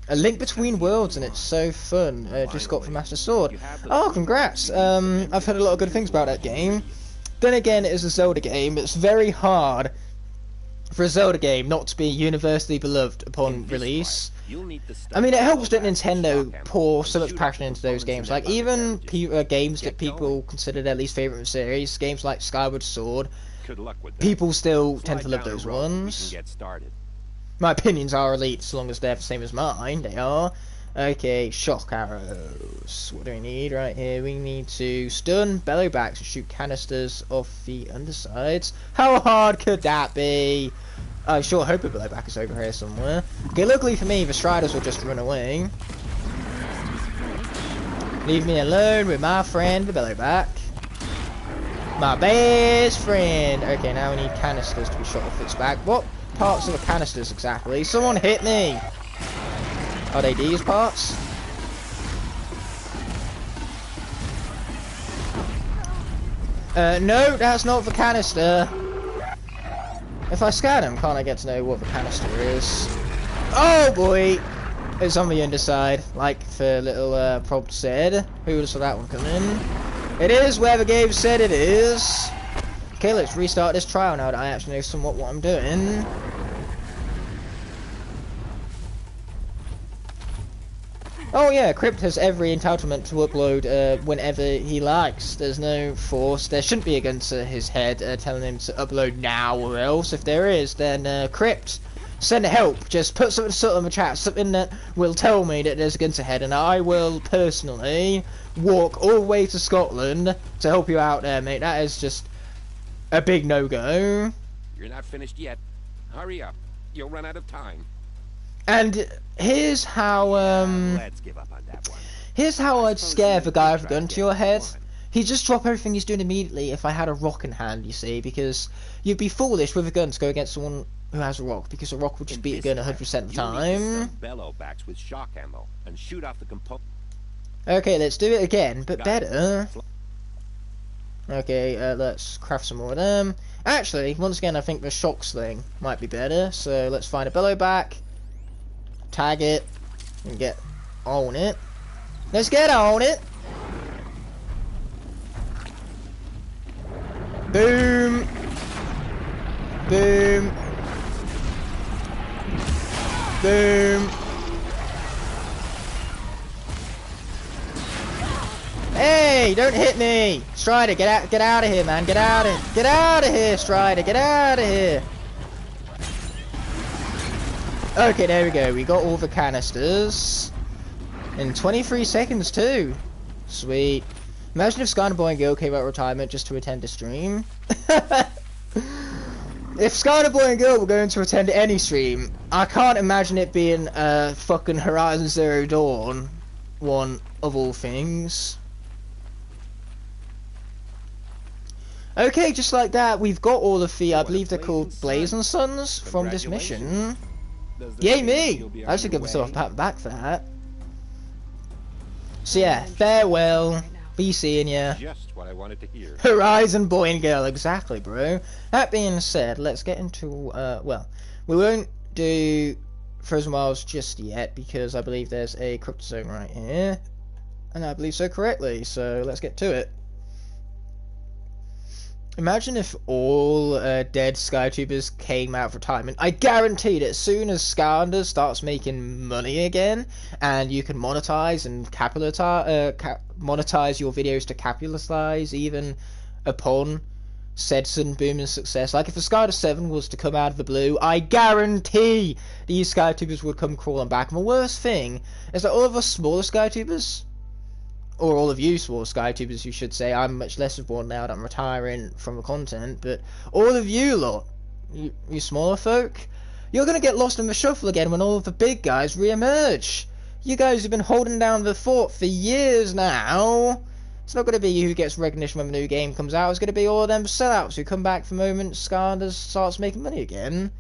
A Link Between Worlds, and it's so fun. Just got from Master Sword. Oh, congrats! I've heard a lot of good things about that game. Then again, it is a Zelda game. It's very hard for a Zelda game not to be universally beloved upon release. I mean, it helps that Nintendo pour so much passion into those games. Like, even games that people consider their least favourite series, games like Skyward Sword, people still tend to love those ones. My opinions are elite, so long as they're the same as mine. They are. Okay, shock arrows. What do we need right here? We need to stun bellowbacks and shoot canisters off the undersides. How hard could that be? I sure hope a bellowback is over here somewhere. Okay, luckily for me, the Striders will just run away. Leave me alone with my friend, the bellowback. My best friend. Okay, now we need canisters to be shot off its back. What parts of the canisters exactly? Someone hit me! Are they these parts? No, that's not the canister. If I scan them, can't I get to know what the canister is? Oh boy! It's on the underside, like the little prompt said. Who would have saw that one coming? It is where the game said it is. Okay, let's restart this trial now that I actually know somewhat what I'm doing. Oh yeah, Crypt has every entitlement to upload whenever he likes. There's no force. There shouldn't be a gun to his head telling him to upload now or else. If there is, then Crypt, send help. Just put something subtle in the chat, something that will tell me that there's a gun to head, and I will personally walk all the way to Scotland to help you out there, mate. That is just a big no-go. You're not finished yet. Hurry up. You'll run out of time. And here's how Let's give up on that one. here's how I'd scare the guy with a gun to your head. He'd just drop everything he's doing immediately if I had a rock in hand, you see, because you'd be foolish with a gun to go against someone who has a rock, because a rock would just beat a gun 100% of the time. Bellowbacks with shock ammo and shoot off the component. Okay, let's do it again, but better. Okay, let's craft some more of them. Actually, once again, I think the shock sling might be better, so let's find a bellowback. Tag it and get on it. Let's get on it. Boom. Boom. Boom. Hey, don't hit me. Strider, get out of here, man. Get out of here, Strider. Get out of here. Okay, there we go. We got all the canisters in 23 seconds too. Sweet. Imagine if Skylanders Boy and Girl came out of retirement just to attend a stream. If Skylanders Boy and Girl were going to attend any stream, I can't imagine it being fucking Horizon Zero Dawn one of all things. Okay, just like that, we've got all of the, I believe they're called Blazing Sons from this mission. Yay me! I should give myself a pat back for that. So yeah, farewell. Be seeing ya. Just what I wanted to hear. Horizon Boy and Girl, exactly, bro. That being said, let's get into, well, we won't do Frozen Wilds just yet, because I believe there's a crypto zone right here. And I believe so correctly, so let's get to it. Imagine if all dead Skytubers came out of retirement. I guarantee that as soon as Skylanders starts making money again, and you can monetize and monetize your videos to capitalize even upon said sudden boom and success. Like if the Skylanders 7 was to come out of the blue, I guarantee these Skytubers would come crawling back. And the worst thing is that all of us smaller Skytubers, or all of you small Skytubers, you should say, I'm much less of one now that I'm retiring from the content, but all of you lot, you smaller folk, you're going to get lost in the shuffle again when all of the big guys re-emerge. You guys have been holding down the fort for years now. It's not going to be you who gets recognition when the new game comes out, it's going to be all of them sellouts who come back the moment Skylanders starts making money again.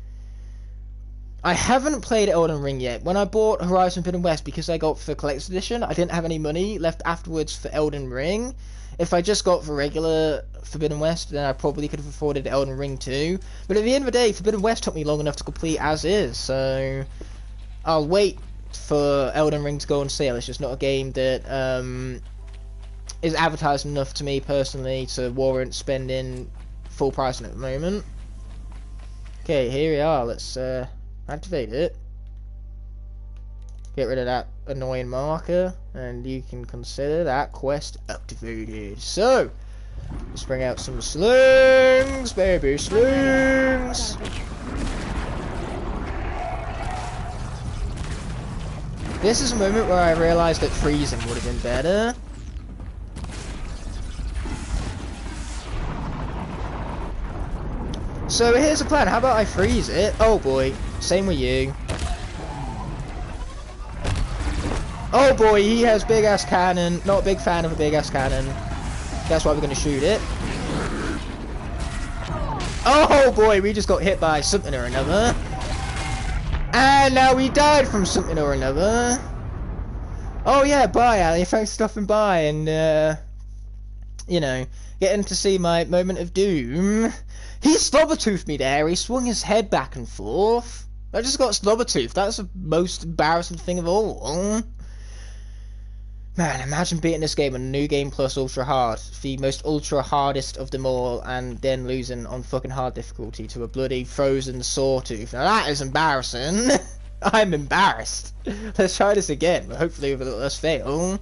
I haven't played Elden Ring yet. When I bought Horizon Forbidden West, because I got for Collector's Edition, I didn't have any money left afterwards for Elden Ring. If I just got for regular Forbidden West, then I probably could have afforded Elden Ring too. But at the end of the day, Forbidden West took me long enough to complete as is, so I'll wait for Elden Ring to go on sale. It's just not a game that is advertised enough to me personally to warrant spending full price on it at the moment. Okay, here we are. Let's activate it. Get rid of that annoying marker, and you can consider that quest activated. So, let's bring out some slings, baby slings. This is a moment where I realised that freezing would have been better. So here's the plan. How about I freeze it? Oh boy. Same with you. Oh boy, he has big ass cannon. Not a big fan of a big ass cannon. That's why we're gonna shoot it. Oh boy, we just got hit by something or another. And now we died from something or another. Oh yeah, bye Ali, thanks for stopping by and you know, getting to see my moment of doom. He Sawtoothed me there, he swung his head back and forth. I just got Sawtooth. That's the most embarrassing thing of all. Man, imagine beating this game on New Game Plus Ultra Hard, the most ultra hardest of them all, and then losing on fucking hard difficulty to a bloody frozen Sawtooth. Now that is embarrassing. I'm embarrassed. Let's try this again, but hopefully with a little less fail.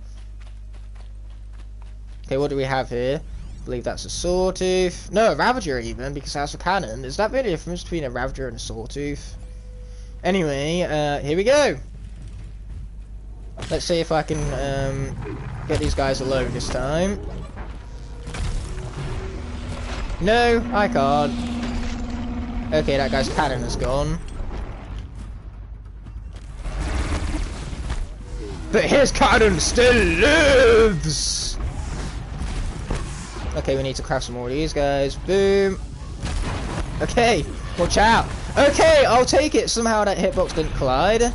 Okay, what do we have here? I believe that's a Sawtooth. No, a Ravager even, because that's a cannon. Is that really a difference between a Ravager and a Sawtooth? Anyway, here we go. Let's see if I can get these guys alone this time. No, I can't. Okay, that guy's cannon is gone. But his cannon still lives! Okay, we need to craft some more of these guys. Boom. Okay, watch out. Okay, I'll take it. Somehow that hitbox didn't collide.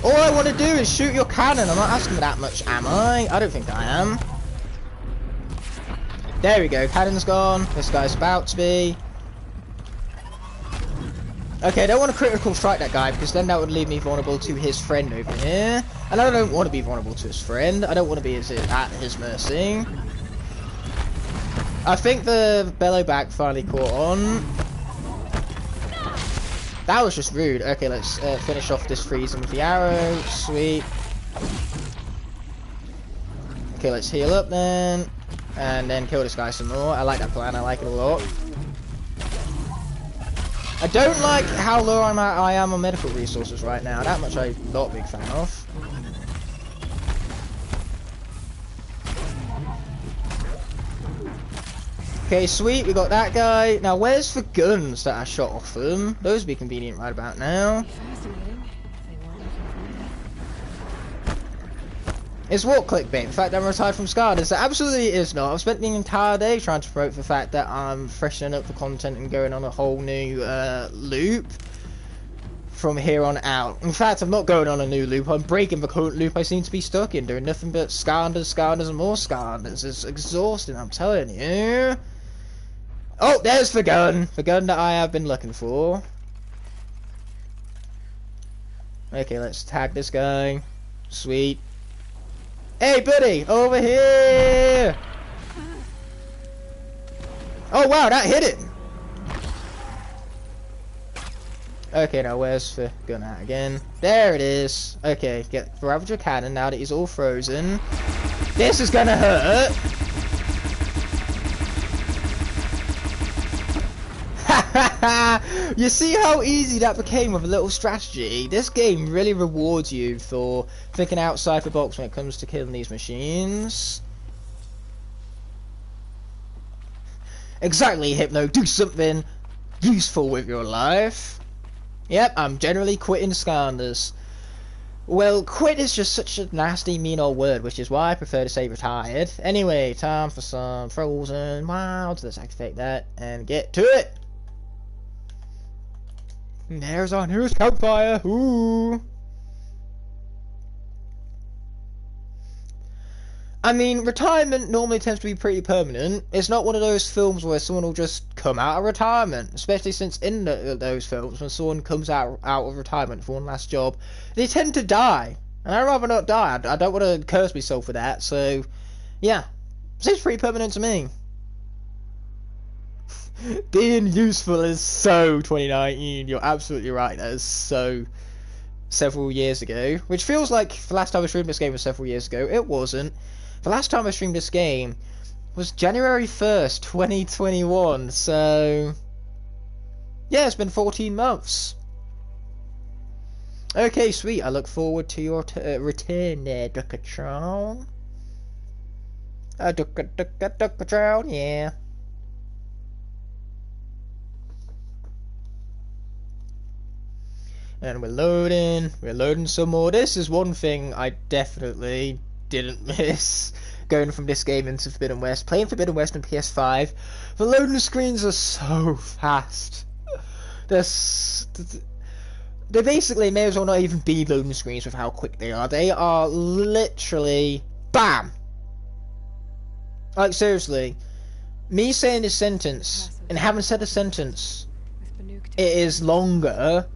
All I want to do is shoot your cannon. I'm not asking for that much, am I? I don't think I am. There we go. Cannon's gone. This guy's about to be. Okay, I don't want to critical strike that guy, because then that would leave me vulnerable to his friend over here. And I don't want to be vulnerable to his friend. I don't want to be at his mercy. I think the bellow back finally caught on. That was just rude. Okay, let's finish off this freezing with the arrow. Sweet. Okay, let's heal up then. And then kill this guy some more. I like that plan. I like it a lot. I don't like how low I am on medical resources right now. That much I'm not a big fan of. Okay, sweet, we got that guy. Now, where's the guns that I shot off them? Those would be convenient right about now. Fascinating, if they weren't. It's what clickbait? The fact that I'm retired from Skylanders? It absolutely is not. I've spent the entire day trying to promote the fact that I'm freshening up the content and going on a whole new loop from here on out. In fact, I'm not going on a new loop. I'm breaking the current loop I seem to be stuck in, doing nothing but Skylanders, Skylanders, and more Skylanders. It's exhausting, I'm telling you. Oh, there's the gun that I have been looking for. Okay, let's tag this guy. Sweet. Hey, buddy, over here! Oh, wow, that hit it! Okay, now where's the gun at again? There it is. Okay, get the Ravager cannon now that he's all frozen. This is gonna hurt! You see how easy that became with a little strategy? This game really rewards you for thinking outside the box when it comes to killing these machines. Exactly, Hypno. Do something useful with your life. Yep, I'm generally quitting Skylanders. Well, quit is just such a nasty, mean old word, which is why I prefer to say retired. Anyway, time for some frozen wilds. Let's activate that and get to it. There's our newest campfire. Ooh. I mean, retirement normally tends to be pretty permanent. It's not one of those films where someone will just come out of retirement, especially since in those films, when someone comes out of retirement for one last job, they tend to die. And I'd rather not die. I don't want to curse myself for that, so yeah. Seems pretty permanent to me. Being useful is so 2019. You're absolutely right. That is so several years ago. Which feels like the last time I streamed this game was several years ago. It wasn't. The last time I streamed this game was January 1st, 2021. So yeah, it's been 14 months. Okay, sweet. I look forward to your return there, Duckatron. Duckatron, yeah. And we're loading some more. This is one thing I definitely didn't miss going from this game into Forbidden West. Playing Forbidden West on PS5, the loading screens are so fast. They basically may as well not even be loading screens with how quick they are. They are literally BAM! Like, seriously. Me saying this sentence, and having said a sentence, it is longer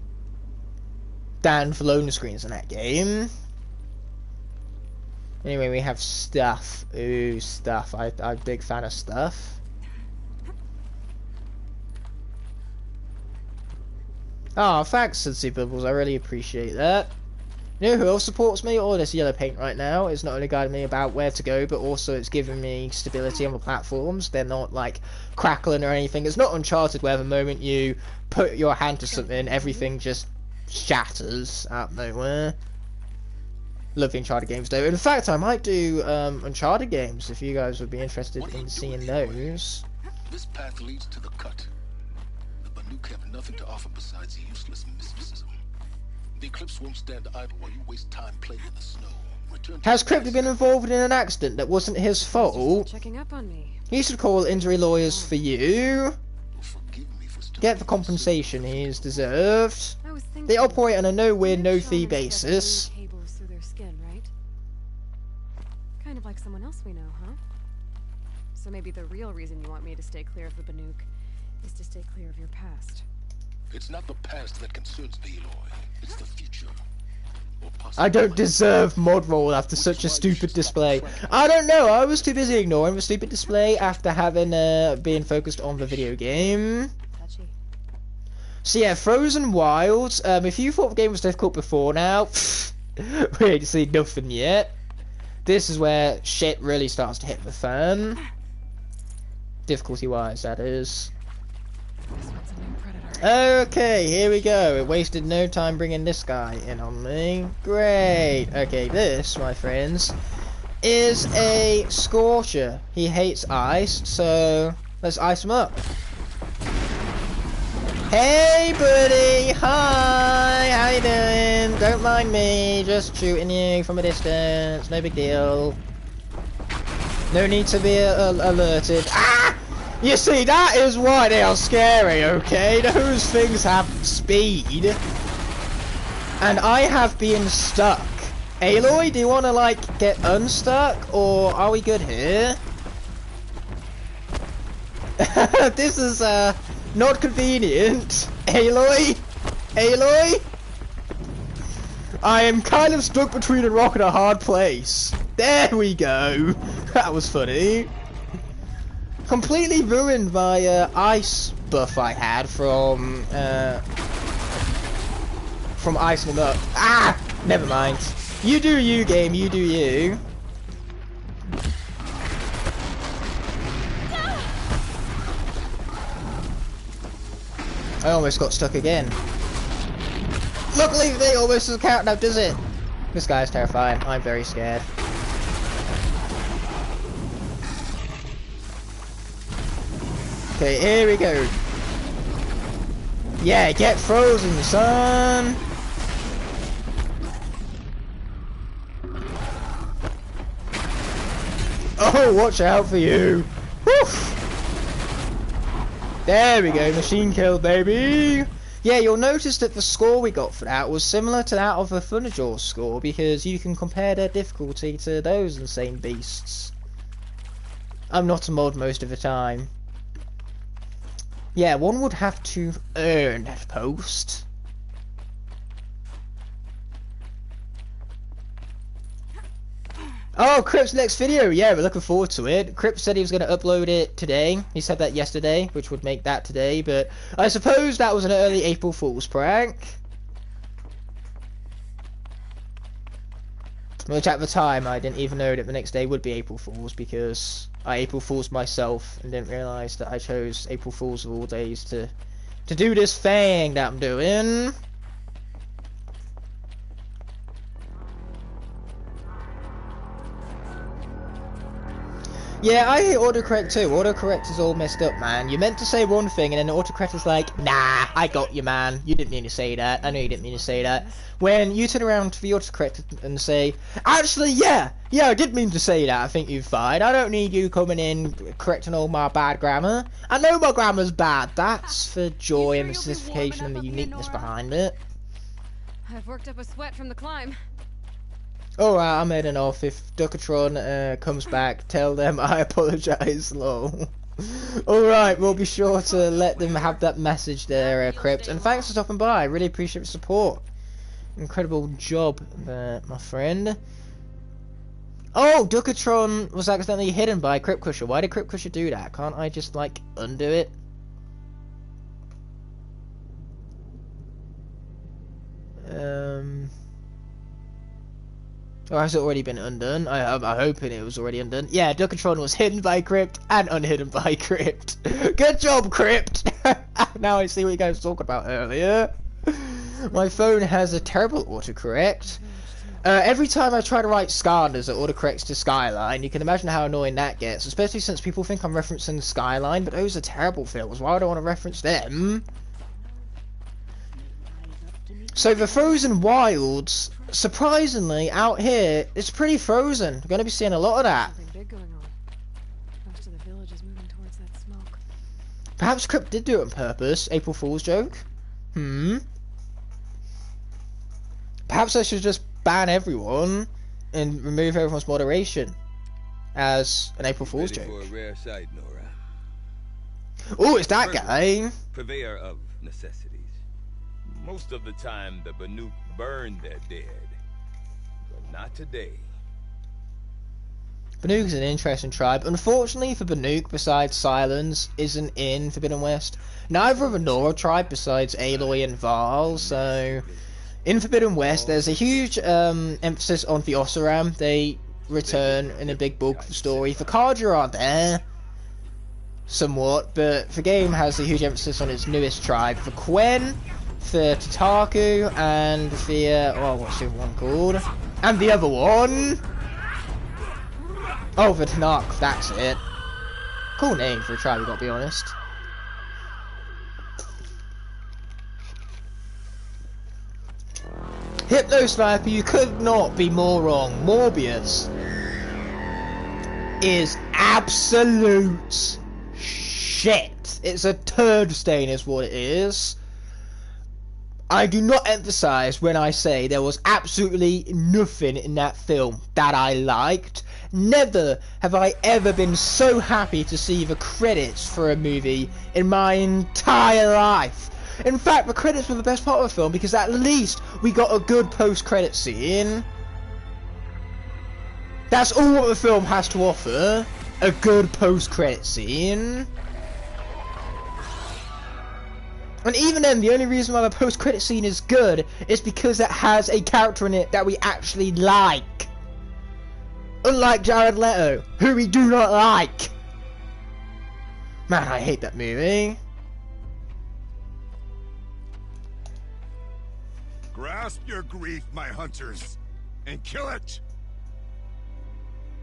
than for loading screens in that game. Anyway, we have stuff. Ooh, stuff. I'm a big fan of stuff. Oh, thanks, Sudsy Bubbles. I really appreciate that. You know who else supports me? All this yellow paint right now is not only guiding me about where to go, but also it's giving me stability on the platforms. They're not like crackling or anything. It's not Uncharted where the moment you put your hand to something, everything just shatters out of nowhere. Love the Uncharted games though. In fact, I might do Uncharted games if you guys would be interested in seeing those. This path leads to the cut. The Banuk have nothing to offer besides useless mysticism. The Eclipse won't stand idle while you waste time playing in the snow. Has Crypto been involved in an accident that wasn't his fault? Checking up on me. He should call injury lawyers for you. Get the compensation he's deserved. They operate on a no-win, no-fee basis. Cables through their skin, right? Kind of like someone else we know, huh? So maybe the real reason you want me to stay clear of the Banuk is to stay clear of your past. It's not the past that concerns me, Eloy. It's the future. I don't deserve mod roll after such a stupid display. I don't know. I was too busy ignoring the stupid display after having been focused on the video game. So yeah, Frozen Wilds. If you thought the game was difficult before now, we ain't seen nothing yet. This is where shit really starts to hit the fan. Difficulty-wise, that is. Okay, here we go. It wasted no time bringing this guy in on me. Great. Okay, this, my friends, is a Scorcher. He hates ice, so let's ice him up. Hey, buddy! Hi! How you doing? Don't mind me, just shooting you from a distance. No big deal. No need to be alerted. Ah! You see, that is why they are scary, okay? Those things have speed. And I have been stuck. Aloy, do you want to, like, get unstuck? Or are we good here? This is, not convenient. Aloy? Aloy? I am kind of stuck between a rock and a hard place. There we go. That was funny. Completely ruined my ice buff I had from icing him up. Ah! Never mind. You do you, game. You do you. I almost got stuck again. Luckily, they almost doesn't count now, does it? This guy's terrifying. I'm very scared. Okay, here we go. Yeah, get frozen, son. Oh, watch out for you. Woof. There we go, machine kill, baby! Yeah, you'll notice that the score we got for that was similar to that of the Thunderjaw score, because you can compare their difficulty to those insane beasts. I'm not a mod most of the time. Yeah, one would have to earn that post. Oh, Crip's next video! Yeah, we're looking forward to it. Crip said he was going to upload it today. He said that yesterday, which would make that today, but I suppose that was an early April Fool's prank. Which at the time, I didn't even know that the next day would be April Fool's, because I April Fool's myself and didn't realise that I chose April Fool's of all days to do this thing that I'm doing. Yeah, I hate autocorrect too. Autocorrect is all messed up, man. You meant to say one thing and then autocorrect is like, nah, I got you, man. You didn't mean to say that. I know you didn't mean to say that. When you turn around to the autocorrect and say, actually, yeah, I did mean to say that. I think you're fine. I don't need you coming in correcting all my bad grammar. I know my grammar's bad. That's the joy and the sophistication and the uniqueness behind it. I've worked up a sweat from the climb. Alright, I'm heading off. If Duckatron comes back, tell them I apologise, lol. Alright, we'll be sure to let them have that message there, Crypt. And thanks for stopping by. I really appreciate the support. Incredible job there, my friend. Oh, Duckatron was accidentally hidden by Crypt Crusher. Why did Crypt Crusher do that? Can't I just, like, undo it? Or has it already been undone? I'm hoping it was already undone. Yeah, Duckatron was hidden by Crypt and unhidden by Crypt. Good job, Crypt! Now I see what you guys were talking about earlier. My phone has a terrible autocorrect. Every time I try to write Skylanders, it autocorrects to Skyline. You can imagine how annoying that gets, especially since people think I'm referencing Skyline, but those are terrible films. Why would I want to reference them? So the frozen wilds, surprisingly, out here, it's pretty frozen. We're going to be seeing a lot of that. Something big going on. Most of the village is moving towards that smoke. Perhaps Crypt did do it on purpose. April Fool's joke? Perhaps I should just ban everyone and remove everyone's moderation as an April Fool's joke. For a rare sight, Nora. Oh, it's that guy. Purveyor of necessities. Most of the time, the Banuk burn their dead, but not today. Banuk is an interesting tribe. Unfortunately for Banuk, besides Silence, isn't in Forbidden West. Neither of the Nora tribe besides Aloy and Val, so in Forbidden West there's a huge emphasis on the Ossuram. They return in a big bulk of the story. The Karja are there, somewhat, but the game has a huge emphasis on its newest tribe, the Quen, the Tataku, and the, what's the other one called? And the other one! Oh, the Tanakh, that's it. Cool name for a tribe, we gotta be honest. Hypno Sniper, you could not be more wrong. Morbius is absolute shit. It's a turd stain is what it is. I do not emphasize when I say there was absolutely nothing in that film that I liked. Never have I ever been so happy to see the credits for a movie in my entire life. In fact, the credits were the best part of the film because at least we got a good post-credit scene. That's all what the film has to offer. A good post-credit scene. And even then, the only reason why the post-credit scene is good is because it has a character in it that we actually like. Unlike Jared Leto, who we do not like. Man, I hate that movie. Grasp your grief, my hunters, and kill it.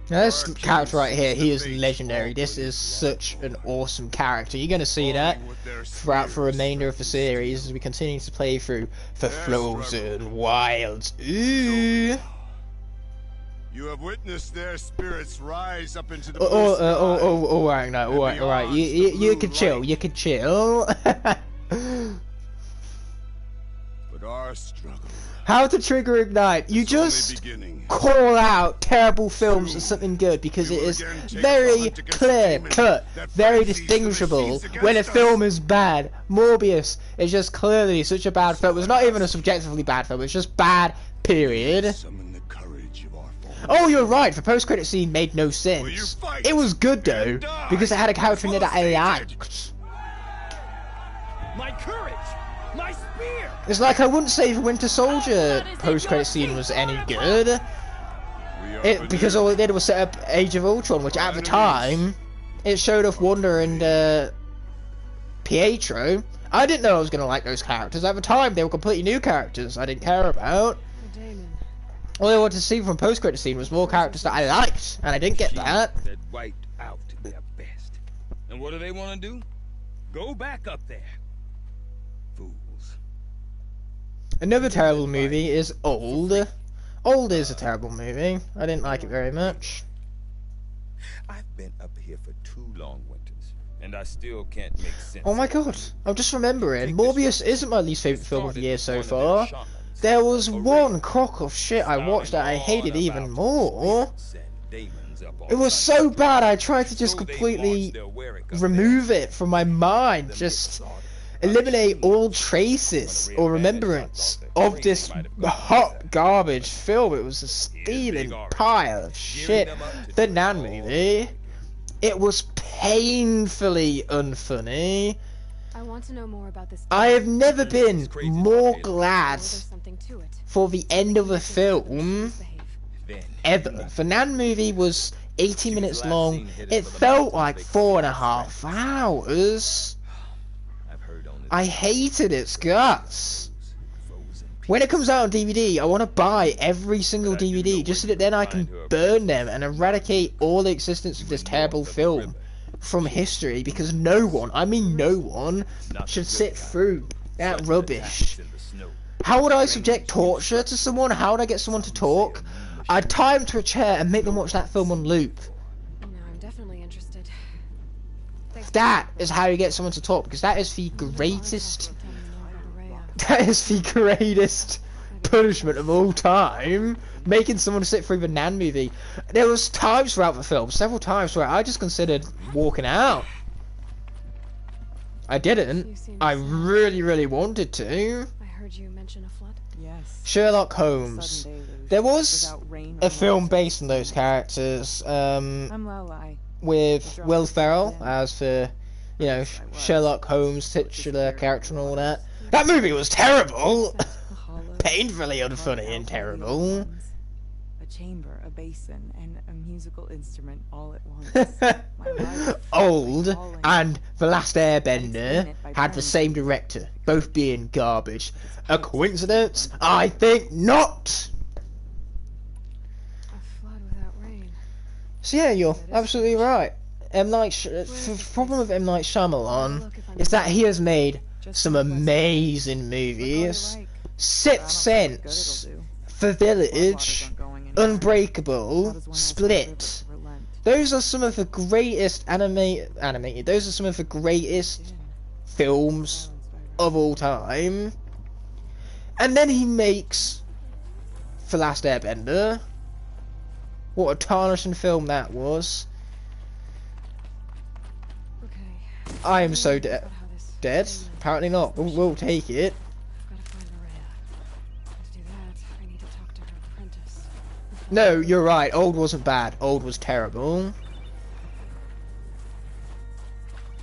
Now this character right here, he is legendary. This is such an awesome character. You're going to see that throughout the remainder of the series as we continue to play through the Frozen Wilds. Ooh. You have witnessed their spirits rise up into the alright, no, alright. You can chill, you can chill. But our struggle. How to trigger Ignite? You just call out terrible films as something good because it is very clear cut, very distinguishable when a film is bad. Morbius is just clearly such a bad film. It's not even a subjectively bad film, it's just bad, period. Oh, you're right, the post-credit scene made no sense. It was good though, because it had a character in it that I liked. My courage! My spear! It's like I wouldn't say the Winter Soldier post-credit scene was any good. Because all it did was set up Age of Ultron, which at the time, it showed off Wanda and Pietro. I didn't know I was going to like those characters. At the time, they were completely new characters I didn't care about. All I wanted to see from post-credit scene was more characters that I liked, and I didn't get that. That wiped out their best. And what do they want to do? Go back up there. Fools. Another terrible movie is Old. Old is a terrible movie. I didn't like it very much. I've been up here for 2 long winters, and I still can't make sense. Oh my god, I'm just remembering. Morbius isn't my least favourite film of the year so far. There was one crock of shit I watched that I hated even more. It was so bad I tried to just completely remove it from my mind. Just eliminate all traces or remembrance of this hot garbage film. It was a steaming pile of shit. The Nan movie. It was painfully unfunny. I want to know more about this. I have never been more glad for the end of a film ever. The Nan movie was 80 minutes long. It felt like 4.5 hours. I hated its guts. When it comes out on DVD, I want to buy every single DVD just so that then I can burn them and eradicate all the existence of this terrible film from history, because no one, I mean no one, should sit through that rubbish. How would I subject torture to someone? How would I get someone to talk? I'd tie them to a chair and make them watch that film on loop. No, I'm definitely interested. That is how you get someone to talk, because that is the greatest punishment of all time. Making someone sit through the Nan movie. There was times throughout the film, several times, where I just considered walking out. I didn't. I really, really wanted to. I heard you mention a flood. Yes. Sherlock Holmes. There was a film based on those characters. With Will Ferrell as the, you know, Sherlock Holmes titular character and all that. That movie was terrible. Painfully unfunny and terrible. A chamber, a basin, and a musical instrument all at once. Old and The Last Airbender had the same director, both being garbage. A coincidence? I think not. A flood without rain. So yeah, you're absolutely right. The problem with M. Night Shyamalan is that he has made some amazing movies. Sixth Sense, The Village, Unbreakable, Split. Those are some of the greatest animated. Those are some of the greatest films of all time. And then he makes The Last Airbender. What a tarnishing film that was. Okay. I am so dead. Apparently not. We'll take it. I've got to find Maria. To do that, I need to talk to her apprentice. No, you're right. Old wasn't bad. Old was terrible.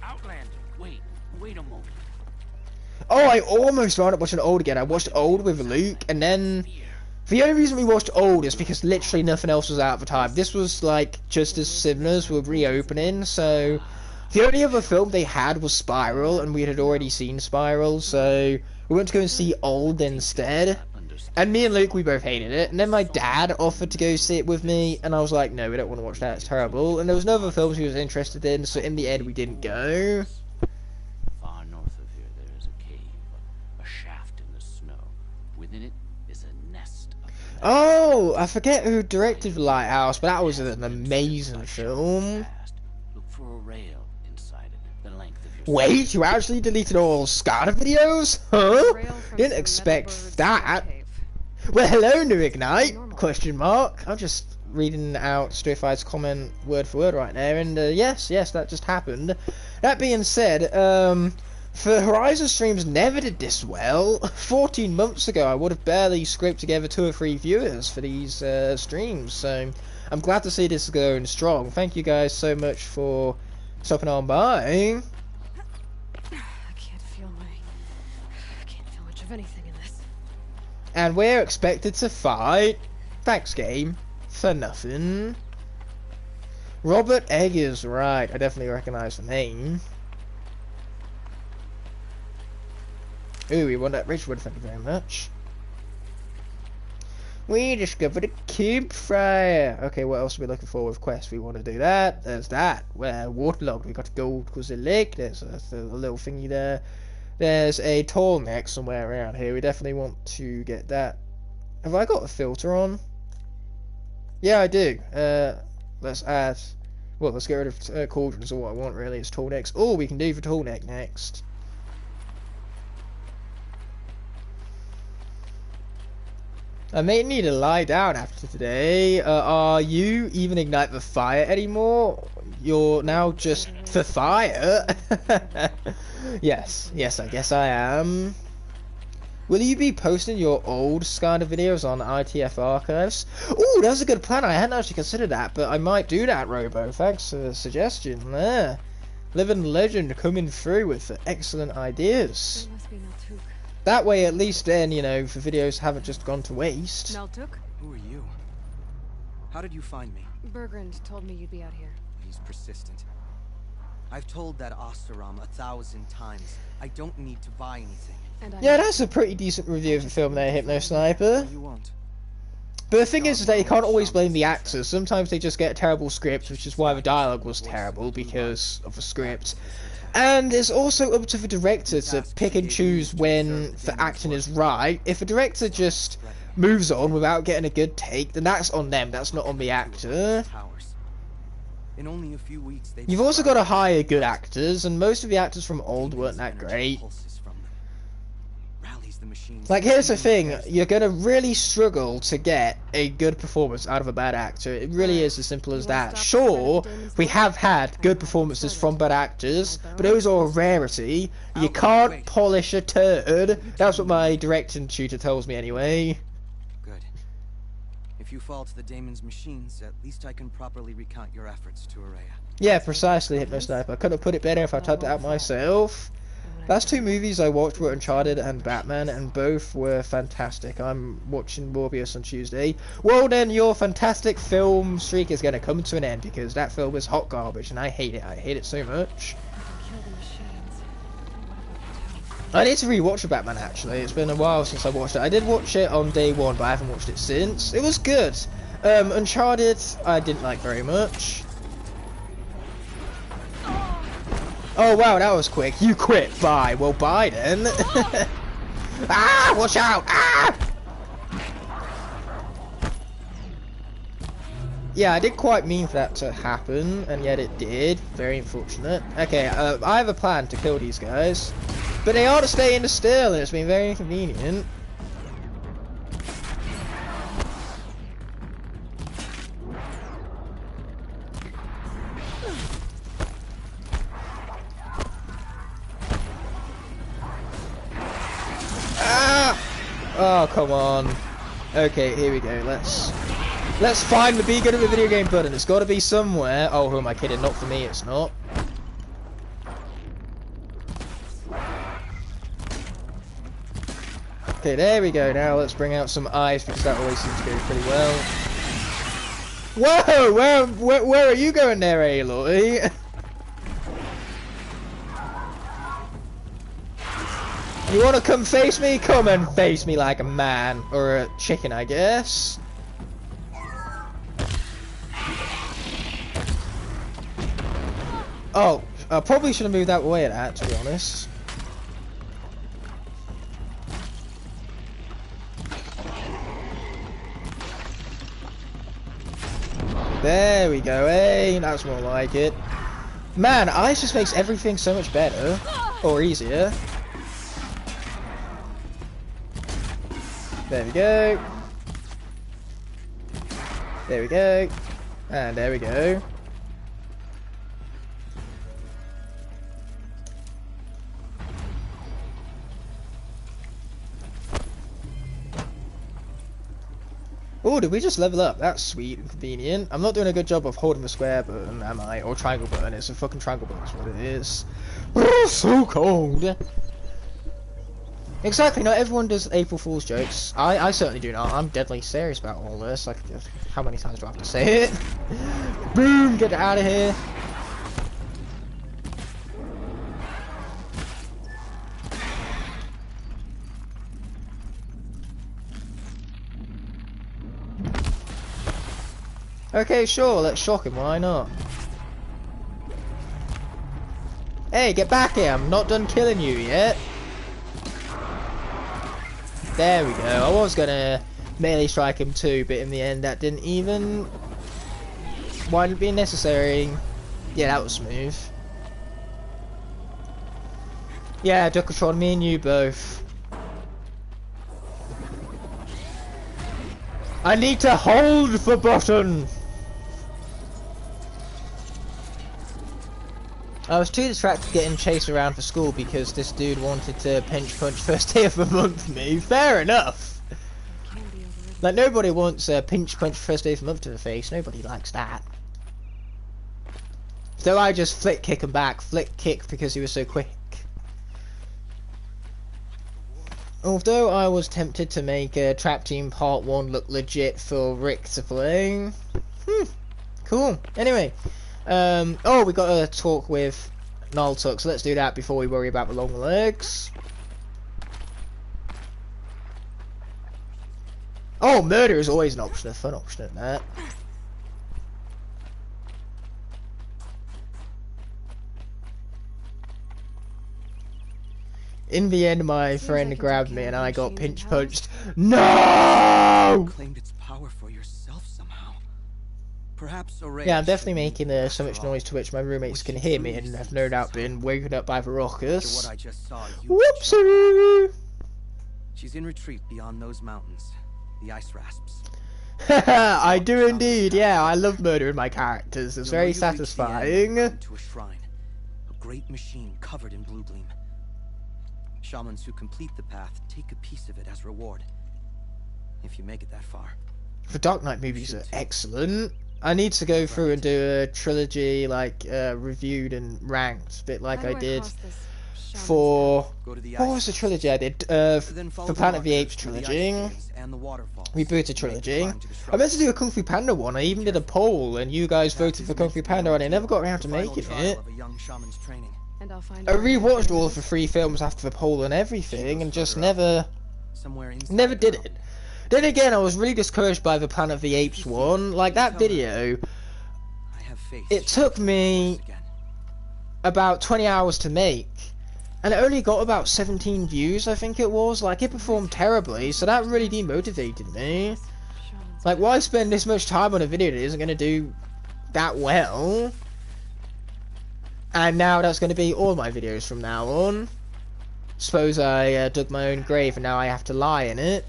Outlander. Wait a moment. Oh, I almost wound up watching Old again. I watched Old with Luke, and then the only reason we watched Old is because literally nothing else was out at the time. This was like just as cinemas were reopening, so the only other film they had was Spiral, and we had already seen Spiral, so we went to go and see Old instead. And me and Luke, we both hated it. And then my dad offered to go see it with me, and I was like, no, we don't want to watch that, it's terrible. And there was no other films he was interested in, so in the end we didn't go. Far north of here there is a cave, a shaft in the snow. Within it is a nest of... Oh, I forget who directed The Lighthouse, but that was an amazing film. Look for a rail inside it, the length of your... Wait, you actually deleted all Skylanders videos? Huh? Didn't expect that. Well, hello, New Ignite? Question mark. I'm just reading out Straight comment word for word right there, and yes, that just happened. That being said, for Horizon streams never did this well. 14 months ago, I would have barely scraped together 2 or 3 viewers for these streams, so I'm glad to see this is going strong. Thank you guys so much for stopping on by. I can't feel much of anything in this. And we're expected to fight. Thanks, game. For nothing. Robert Eggers, right. I definitely recognise the name. Ooh, we won that Ridgewood, thank you very much. We discovered a campfire. Okay, what else are we looking for with quests? We want to do that. There's that. We're waterlogged. We got to go to the lake. There's a little thingy there. There's a tall neck somewhere around here. We definitely want to get that. Have I got a filter on? Yeah, I do. Let's add... Well, let's get rid of cauldrons, or what I want really is tall necks. Oh, we can do the tall neck next. I may need to lie down after today. Are you even Ignite the Fire anymore? You're now just the Fire? Yes, I guess I am. Will you be posting your old Skylanders videos on ITF archives? Ooh, that was a good plan. I hadn't actually considered that, but I might do that, Robo. Thanks for the suggestion there. Living legend coming through with excellent ideas. There must be Naltuk. That way, at least then, you know, the videos haven't just gone to waste. Naltuk? Who are you? How did you find me? Bergrand told me you'd be out here. He's persistent. I've told that Oseram 1,000 times. I don't need to buy anything. And Yeah, that's a pretty decent review of the film there, Hypno Sniper. What you want? But the thing is that you can't always blame the actors. Sometimes they just get a terrible script, which is why the dialogue was terrible, because of the script. And it's also up to the director to pick and choose when the acting is right. If a director just moves on without getting a good take, then that's on them, that's not on the actor. In only a few weeks, You've also got to hire good actors, and most of the actors from Old weren't that great. Like, here's the thing, you're going to really struggle to get a good performance out of a bad actor. It really is as simple as that. Sure, we have had good performances from bad actors, but those are a rarity. You can't polish a turd. That's what my directing tutor tells me anyway. Good. If you fall to the Daemon's machines, at least I can properly recount your efforts to Araya. Yeah, precisely, Hypno Sniper. I couldn't have put it better if I typed it out myself. Last 2 movies I watched were Uncharted and Batman, and both were fantastic. I'm watching Morbius on Tuesday. Well then, your fantastic film streak is going to come to an end, because that film is hot garbage, and I hate it. I hate it so much. I need to rewatch Batman, actually. It's been a while since I watched it. I did watch it on day 1, but I haven't watched it since. It was good. Uncharted, I didn't like very much. Oh wow, that was quick. You quit. Bye. Well, bye then. Ah! Watch out! Ah! Yeah, I did quite mean for that to happen, and yet it did. Very unfortunate. Okay, I have a plan to kill these guys, but they ought to stay in the still, and it's been very inconvenient. Ah! Oh, come on. Okay, here we go. Let's find the be good at the video game button. It's got to be somewhere. Oh, who am I kidding? Not for me, it's not. Okay, there we go. Now let's bring out some ice because that always seems to go pretty well. Whoa! Where are you going there, Aloy? You want to come face me? Come and face me like a man. Or a chicken, I guess. Oh, I probably should have moved that way at that, to be honest. There we go, hey, that's more like it. Man, ice just makes everything so much better. Or easier. There we go. There we go. And there we go. Oh, did we just level up? That's sweet and convenient. I'm not doing a good job of holding the square button, am I? Or triangle button. It's a fucking triangle button is what it is. Oh, so cold. Exactly, not everyone does April Fool's jokes. I certainly do not. I'm deadly serious about all this. Like, how many times do I have to say it? Boom, get out of here. Okay, sure, let's shock him, why not? Hey, get back here, I'm not done killing you yet. There we go, I was gonna melee strike him too, but in the end that didn't even wind up being necessary. Yeah, that was smooth. Yeah, Duckatron, me and you both. I need to hold the button! I was too distracted getting chased around for school because this dude wanted to pinch punch first day of the month me. Fair enough! Like, nobody wants a pinch punch first day of the month to the face. Nobody likes that. So I just flick kick him back. Flick kick because he was so quick. Although I was tempted to make Trap Team Part 1 look legit for Rick to play. Cool. Anyway. Oh, we got to talk with Naltuk, so let's do that before we worry about the long legs. Oh, murder is always an option, a fun option at that. In the end, my friend grabbed me and I got pinch punched. No! Claimed its power for yourself somehow. Perhaps yeah, I'm definitely making so much noise to which my roommates can hear me and have no doubt been woken up by the ruckus. Whoopsie! She's in retreat beyond those mountains, the ice rasps. I do indeed, yeah, I love murdering my characters. It's very satisfying. To a shrine, a great machine covered in blue gleam. Shamans who complete the path take a piece of it as reward. If you make it that far. The Dark Knight movies are excellent. I need to go through and do a trilogy, like, reviewed and ranked, a bit like I did for... What was the trilogy I did? For Planet of the Apes trilogy. Rebooted trilogy. I meant to do a Kung Fu Panda one. I even did a poll, and you guys voted for Kung Fu Panda, and I never got around to making it. I rewatched all of the 3 films after the poll and everything, and just never did it. Then again, I was really discouraged by the Planet of the Apes one. Like, that video, it took me about 20 hours to make, And it only got about 17 views, I think it was. Like, it performed terribly, so that really demotivated me. Like, why spend this much time on a video that isn't going to do that well? And now that's going to be all my videos from now on. Suppose I dug my own grave and now I have to lie in it.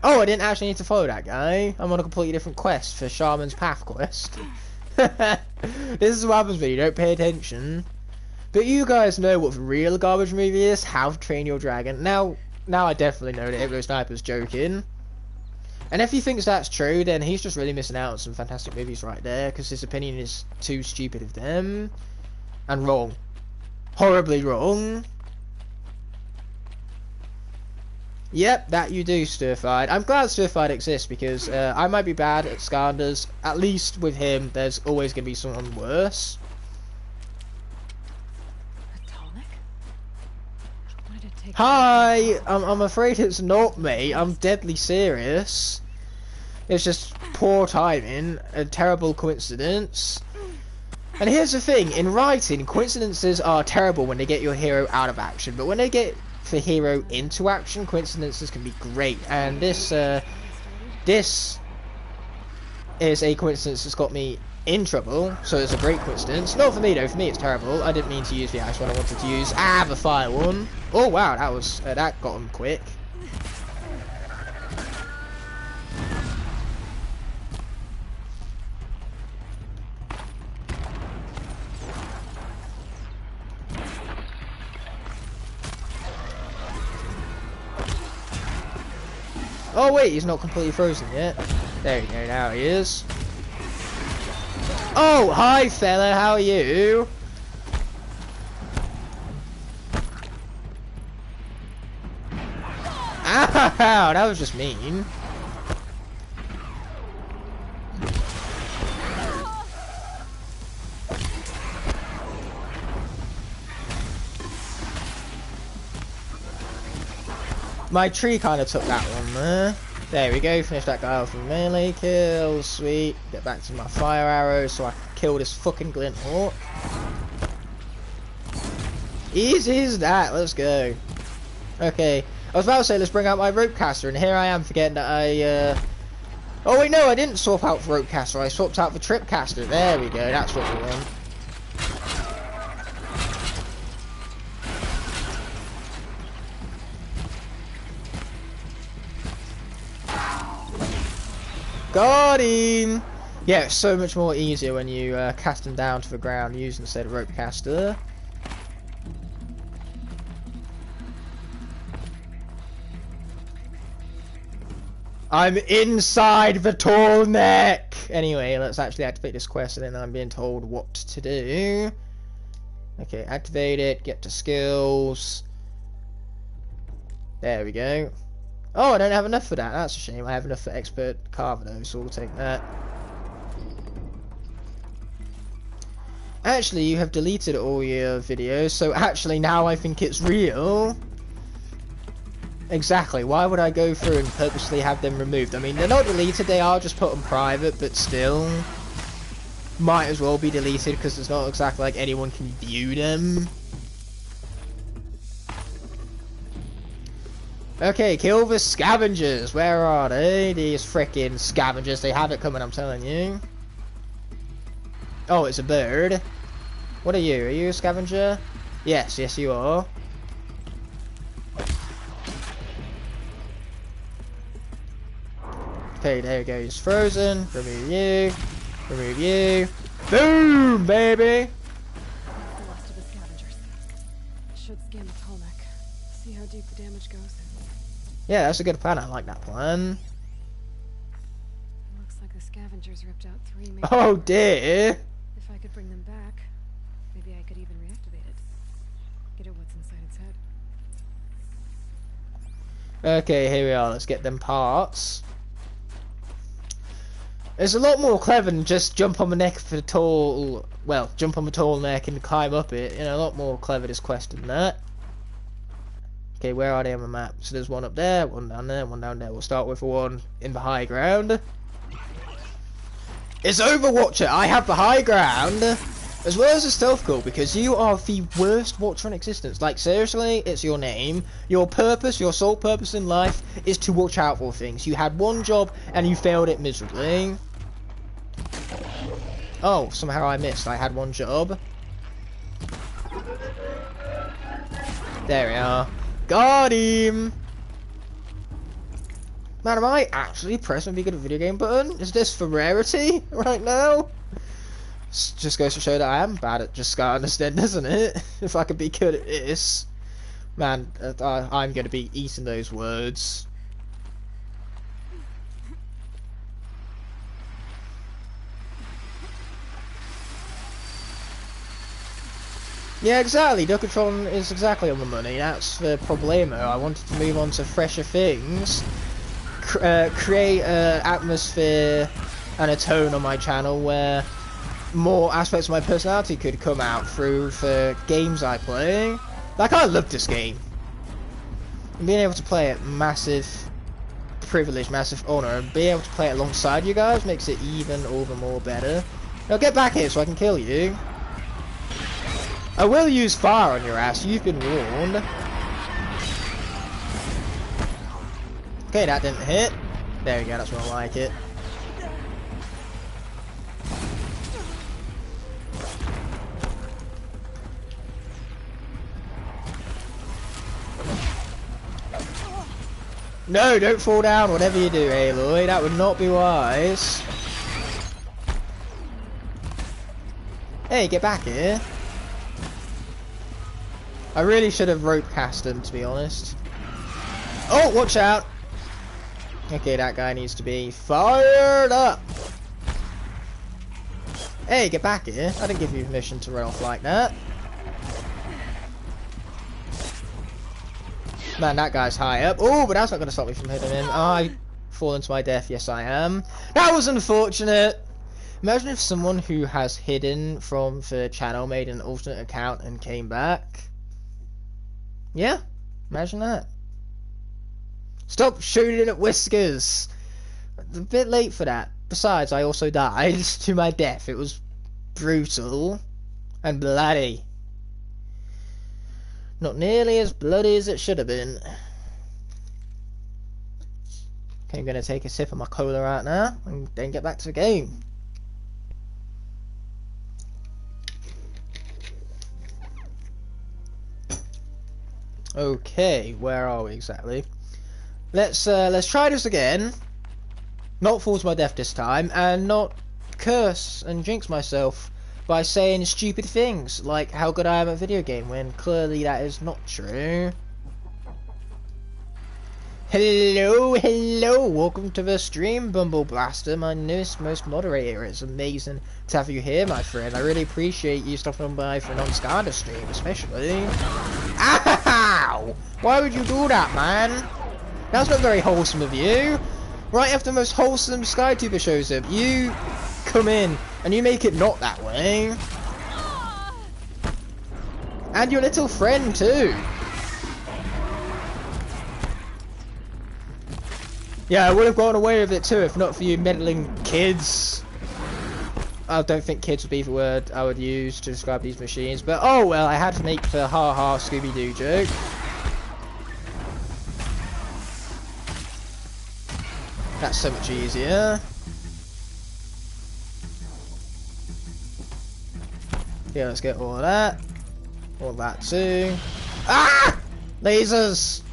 Oh, I didn't actually need to follow that guy. I'm on a completely different quest for Shaman's Path quest. This is what happens when you don't pay attention. But you guys know what the real garbage movie is, How to Train Your Dragon. Now I definitely know that Ibro Sniper's joking. And if he thinks that's true, then he's just really missing out on some fantastic movies right there, because his opinion is too stupid of them. And wrong. Horribly wrong. Yep, that you do, Stirfied. I'm glad Stirfied exists, because I might be bad at Skylanders. At least with him, there's always going to be someone worse. Hi! I'm afraid it's not me. I'm deadly serious. It's just poor timing, a terrible coincidence. And here's the thing, in writing, coincidences are terrible when they get your hero out of action, but when they get the hero into action, coincidences can be great. And this is a coincidence that's got me in trouble, so it's a great coincidence. Not for me though, for me it's terrible. I didn't mean to use the ice one, I wanted to use the fire one. Oh wow, that was that got him quick. Oh wait, he's not completely frozen yet. There you go, now he is. Oh, hi fella, how are you? Ow, that was just mean. My tree kind of took that one there. There we go, finish that guy off with melee kill, sweet. Get back to my fire arrows so I can kill this fucking glint hawk. Easy as that, let's go. Okay, I was about to say let's bring out my rope caster, and here I am forgetting that I oh wait, no, I didn't swap out for rope caster, I swapped out for trip caster. There we go, that's what we want. Got him! Yeah, it's so much more easier when you cast them down to the ground using said rope caster. I'm inside the tall neck! Anyway, let's actually activate this quest and then I'm being told what to do. Okay, activate it, get to skills. There we go. Oh, I don't have enough for that. That's a shame. I have enough for expert carver though, so we'll take that. Actually, you have deleted all your videos, so actually now I think it's real. Exactly. Why would I go through and purposely have them removed? I mean, they're not deleted. They are just put on private, but still, might as well be deleted because it's not exactly like anyone can view them. Okay, kill the scavengers. Where are they? These frickin' scavengers. They have it coming, I'm telling you. Oh, it's a bird. What are you? Are you a scavenger? Yes, yes you are. Okay, there we go. He's frozen. Remove you. Remove you. Boom, baby! The last of the scavengers. Should scan the tall neck. See how deep the damage goes. Yeah, that's a good plan. I like that plan. Looks like the scavengers ripped out 3 major Oh parts. dear! If I could bring them back, maybe I could even reactivate it. Get at what's inside its head. Okay, here we are. Let's get them parts. It's a lot more clever than just jump on the neck for the tall... Well, jump on the tall neck and climb up it. You know, a lot more clever this quest than that. Okay, where are they on the map? So there's one up there, one down there, one down there. We'll start with the one in the high ground. It's Overwatcher! I have the high ground! as well as a stealth goal, because you are the worst watcher in existence. Like, seriously, it's your name. Your purpose, your sole purpose in life is to watch out for things. You had one job and you failed it miserably. Oh, somehow I missed. I had one job. There we are. Got him! Man, am I actually pressing the good at video game button? Is this for rarity right now? Just goes to show that I am bad at just Skylanders then, doesn't it? If I could be good at this. Man, I'm going to be eating those words. Yeah, exactly. Duckatron is exactly on the money. That's the problemo. I wanted to move on to fresher things. Create an atmosphere and a tone on my channel where more aspects of my personality could come out through the games I play. Like, I love this game. And being able to play it, massive privilege, massive honor, and being able to play it alongside you guys makes it even all the more better. Now get back here so I can kill you. I will use fire on your ass, you've been warned. Okay, that didn't hit. There we go, that's more like it. No, don't fall down, whatever you do, Aloy. That would not be wise. Hey, get back here. I really should have rope cast him, to be honest. Oh, watch out! Okay, that guy needs to be fired up! Hey, get back here. I didn't give you permission to run off like that. Man, that guy's high up. Oh, but that's not going to stop me from hitting him. I fall into my death. Yes, I am. That was unfortunate! Imagine if someone who has hidden from the channel made an alternate account and came back. Yeah, imagine that. Stop shooting at Whiskers! A bit late for that. Besides, I also died to my death. It was brutal and bloody. Not nearly as bloody as it should have been. Okay, I'm going to take a sip of my cola right now and then get back to the game. Okay, where are we exactly? Let's try this again. Not fall to my death this time, and not curse and jinx myself by saying stupid things like how good I am at a video game when clearly that is not true. Hello, welcome to the stream, Bumble Blaster, my newest most moderator. It's amazing to have you here, my friend. I really appreciate you stopping by for a non-Skylanders stream, especially. Ow! Why would you do that, man? That's not very wholesome of you. Right after the most wholesome SkyTuber shows up, you come in and you make it not that way. And your little friend too. Yeah, I would have gone away with it too if not for you meddling kids. I don't think kids would be the word I would use to describe these machines, but oh well, I had to make the ha-ha Scooby-Doo joke. That's so much easier. Yeah, let's get all of that. All that too. Ah! Lasers!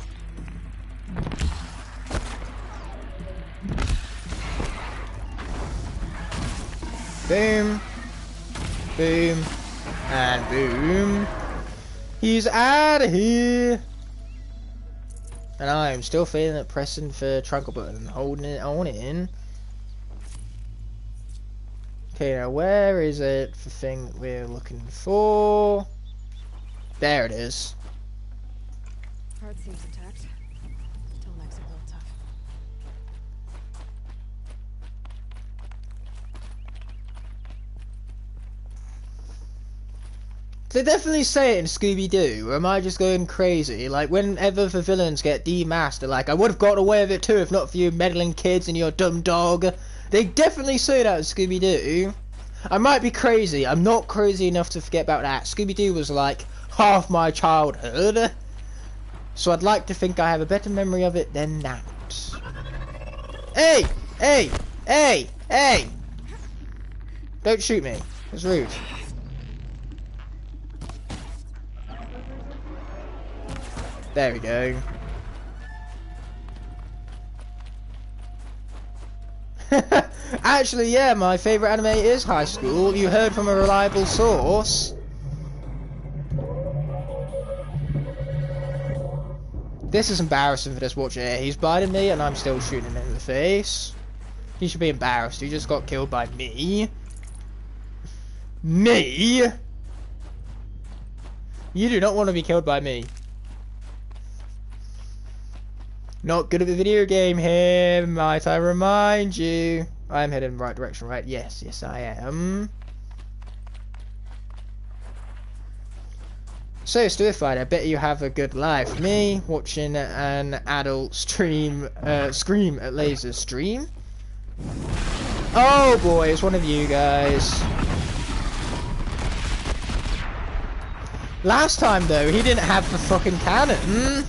Boom. Boom. And boom. He's out of here. And I am still feeling it, pressing the triangle button and holding it on in. Okay, now where is it, the thing that we're looking for? There it is. Heart seems intact. Still makes it real tough. They definitely say it in Scooby-Doo, or am I just going crazy? Like, whenever the villains get demasked, they're like, I would have got away with it too if not for you meddling kids and your dumb dog. They definitely say that in Scooby-Doo. I might be crazy. I'm not crazy enough to forget about that. Scooby-Doo was like half my childhood. So I'd like to think I have a better memory of it than that. Hey! Hey! Hey! Hey! Don't shoot me. It's rude. There we go. Actually, yeah, my favourite anime is High School. You heard from a reliable source. This is embarrassing for this watcher. He's biting me and I'm still shooting him in the face. He should be embarrassed. He just got killed by me. Me? You do not want to be killed by me. Not good at the video game here, might I remind you. I am heading in the right direction, right? Yes, yes I am. So, Stuified, I bet you have a good life. Me, watching an adult scream at lasers stream. Oh boy, it's one of you guys. Last time though, he didn't have the fucking cannon.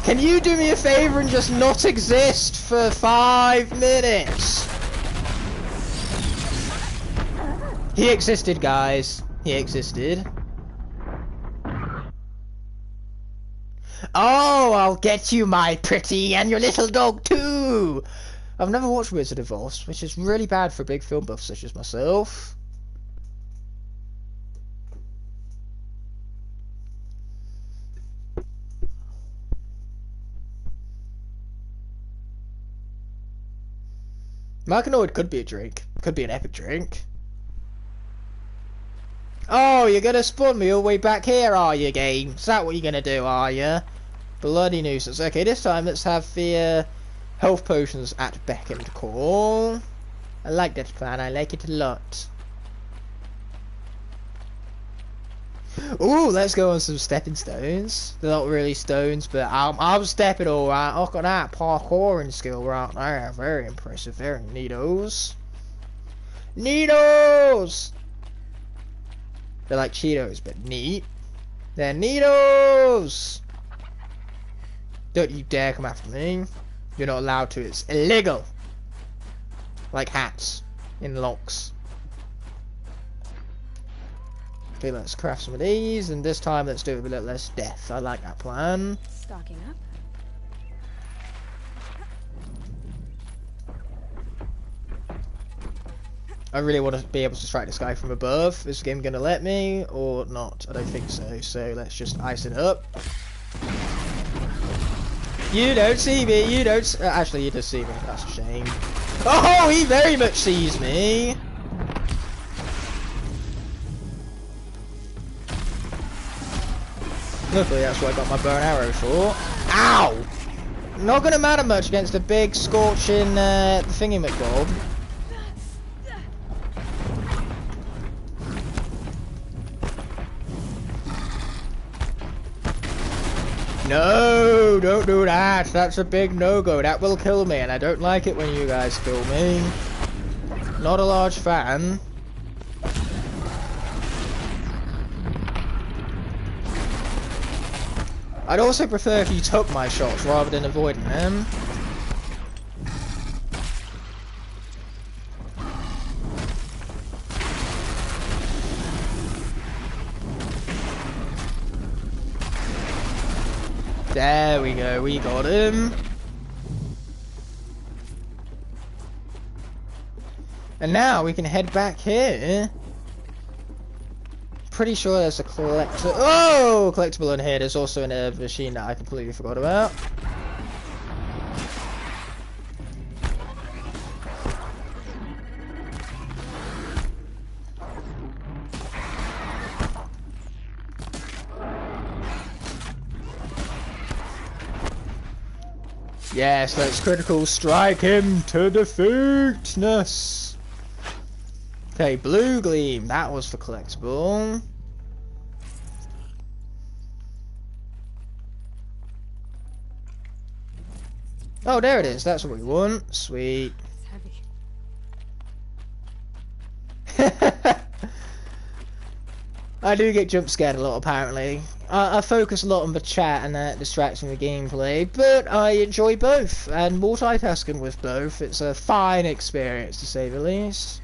Can you do me a favor and just not exist for 5 minutes? He existed, guys. He existed. Oh, I'll get you, my pretty, and your little dog too. I've never watched Wizard of Oz, which is really bad for big film buffs such as myself. Markanoid could be a drink. Could be an epic drink. Oh, you're gonna spawn me all the way back here, are you, game? Is that what you're gonna do, are you? Bloody nuisance. Okay, this time let's have the health potions at beck and call. I like that plan. I like it a lot. Ooh, let's go on some stepping stones. They're not really stones, but I'm stepping alright. Look at that parkouring skill right there. Very impressive. Very neatos. Neatos! They're like Cheetos, but neat. They're neatos! Don't you dare come after me. You're not allowed to. It's illegal. Like hats in locks. Okay, let's craft some of these, and this time let's do it with a little less death. I like that plan. Stocking up. I really want to be able to strike this guy from above. Is the game going to let me, or not? I don't think so, so let's just ice it up. You don't see me, you don't actually, you just see me. That's a shame. Oh, he very much sees me! Luckily, that's what I got my bow and arrow for. Ow! Not gonna matter much against a big scorching thingy-McBob. No, don't do that. That's a big no-go. That will kill me, and I don't like it when you guys kill me. Not a large fan. I'd also prefer if you took my shots rather than avoiding them. There we go, we got him. And now we can head back here. Pretty sure there's a collector. Oh, collectible in here. There's also a machine that I completely forgot about. Yes, let's critical strike him to defeatness. Okay, blue gleam. That was for collectible. Oh, there it is. That's what we want. Sweet. It's heavy. I do get jump scared a lot, apparently. I focus a lot on the chat and that distracts from the gameplay, but I enjoy both, and multitasking with both. It's a fine experience, to say the least.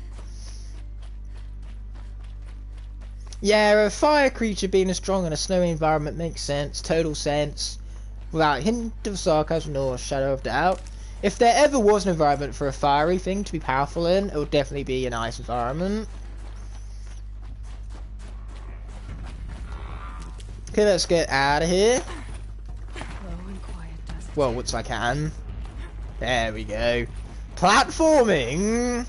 Yeah, a fire creature being as strong in a snowy environment makes sense, total sense, without a hint of sarcasm nor a shadow of doubt. If there ever was an environment for a fiery thing to be powerful in, it would definitely be an ice environment. Okay, let's get out of here. Low and quiet, does it? Well, once I can. There we go. Platforming!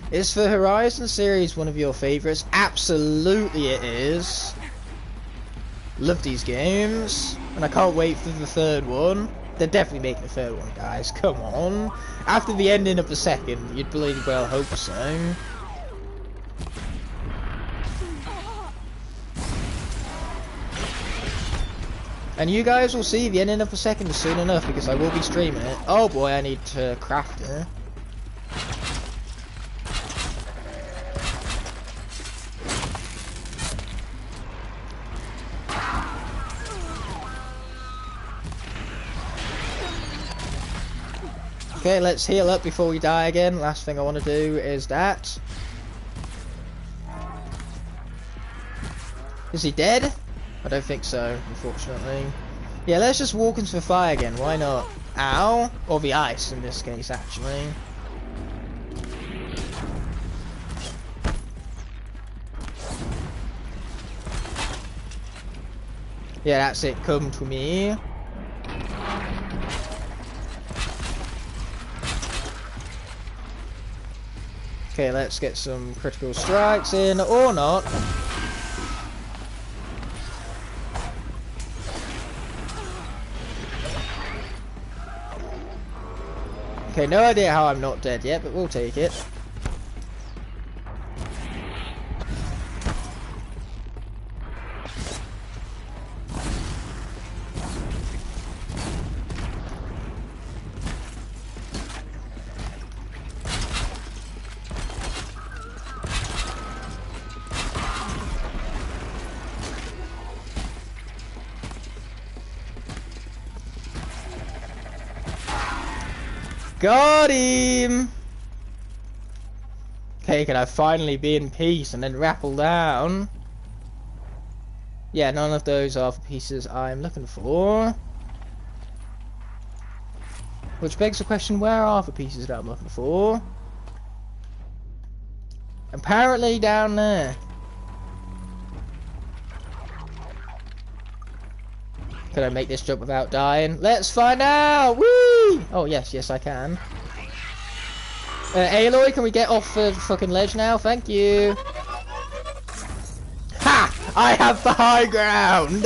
Is the Horizon series one of your favourites? Absolutely it is. Love these games. And I can't wait for the third one. They're definitely making the third one, guys. Come on. After the ending of the second, you'd bloody well hope so. And you guys will see the ending of the second soon enough, because I will be streaming it. Oh boy, I need to craft it. Okay, let's heal up before we die again. Last thing I want to do is that. Is he dead? I don't think so, unfortunately. Yeah, let's just walk into the fire again. Why not? Ow. Or the ice, in this case, actually. Yeah, that's it. Come to me. Okay, let's get some critical strikes in, or not. Okay, no idea how I'm not dead yet, but we'll take it. Got him! Okay, can I finally be in peace and then rappel down? Yeah, none of those are the pieces I'm looking for. Which begs the question, where are the pieces that I'm looking for? Apparently down there. Can I make this jump without dying? Let's find out! Whee! Oh, yes, I can. Aloy, can we get off the fucking ledge now? Thank you. Ha! I have the high ground!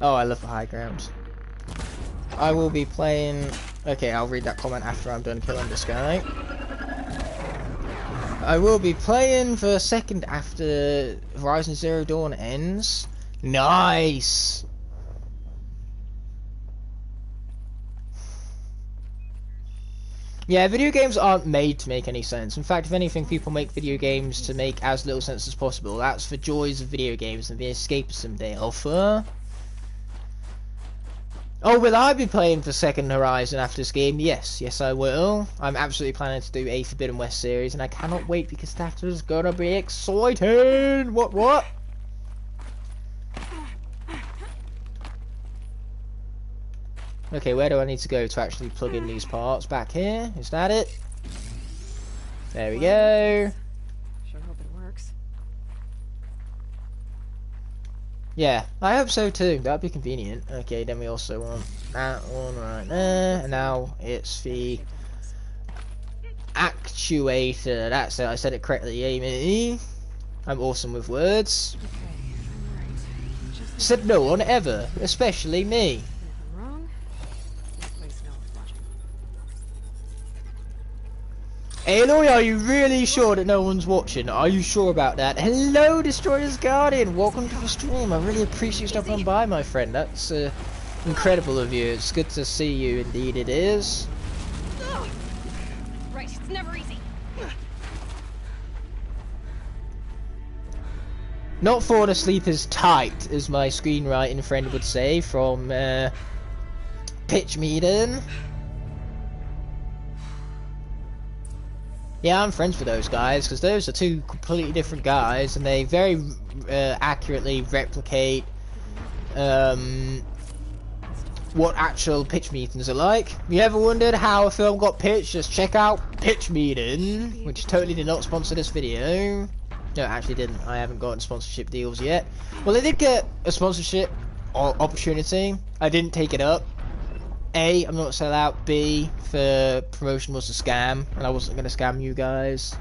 Oh, I love the high ground. I will be playing... Okay, I'll read that comment after I'm done killing this guy. I will be playing for a second after Horizon Zero Dawn ends. Nice! Yeah, video games aren't made to make any sense. In fact, if anything, people make video games to make as little sense as possible. That's the joys of video games and the escapism they offer. Oh, will I be playing for Second Horizon after this game? Yes, I will. I'm absolutely planning to do a Forbidden West series, and I cannot wait because that is gonna be exciting! What? Okay, where do I need to go to actually plug in these parts? Back here? Is that it? There we go. Sure hope it works. Yeah, I hope so too. That'd be convenient. Okay, then we also want that one right there. And now it's the actuator. That's it. I said it correctly, Amy. I'm awesome with words. Okay, I'm right. Said no one ever, especially me. Aloy, are you really sure that no one's watching? Are you sure about that? Hello, Destroyer's Guardian. Welcome to the stream. I really appreciate you stopping by, my friend. That's incredible of you. It's good to see you, indeed it is. Right, it's never easy. Not falling asleep as tight, as my screenwriting friend would say, from Pitch Meeting. Yeah, I'm friends with those guys, because those are two completely different guys, and they very accurately replicate what actual pitch meetings are like. If you ever wondered how a film got pitched, just check out Pitch Meeting, which totally did not sponsor this video. No, it actually didn't. I haven't gotten sponsorship deals yet. Well, I did get a sponsorship opportunity. I didn't take it up. A, I'm not a sellout. B, the promotion was a scam, and I wasn't going to scam you guys.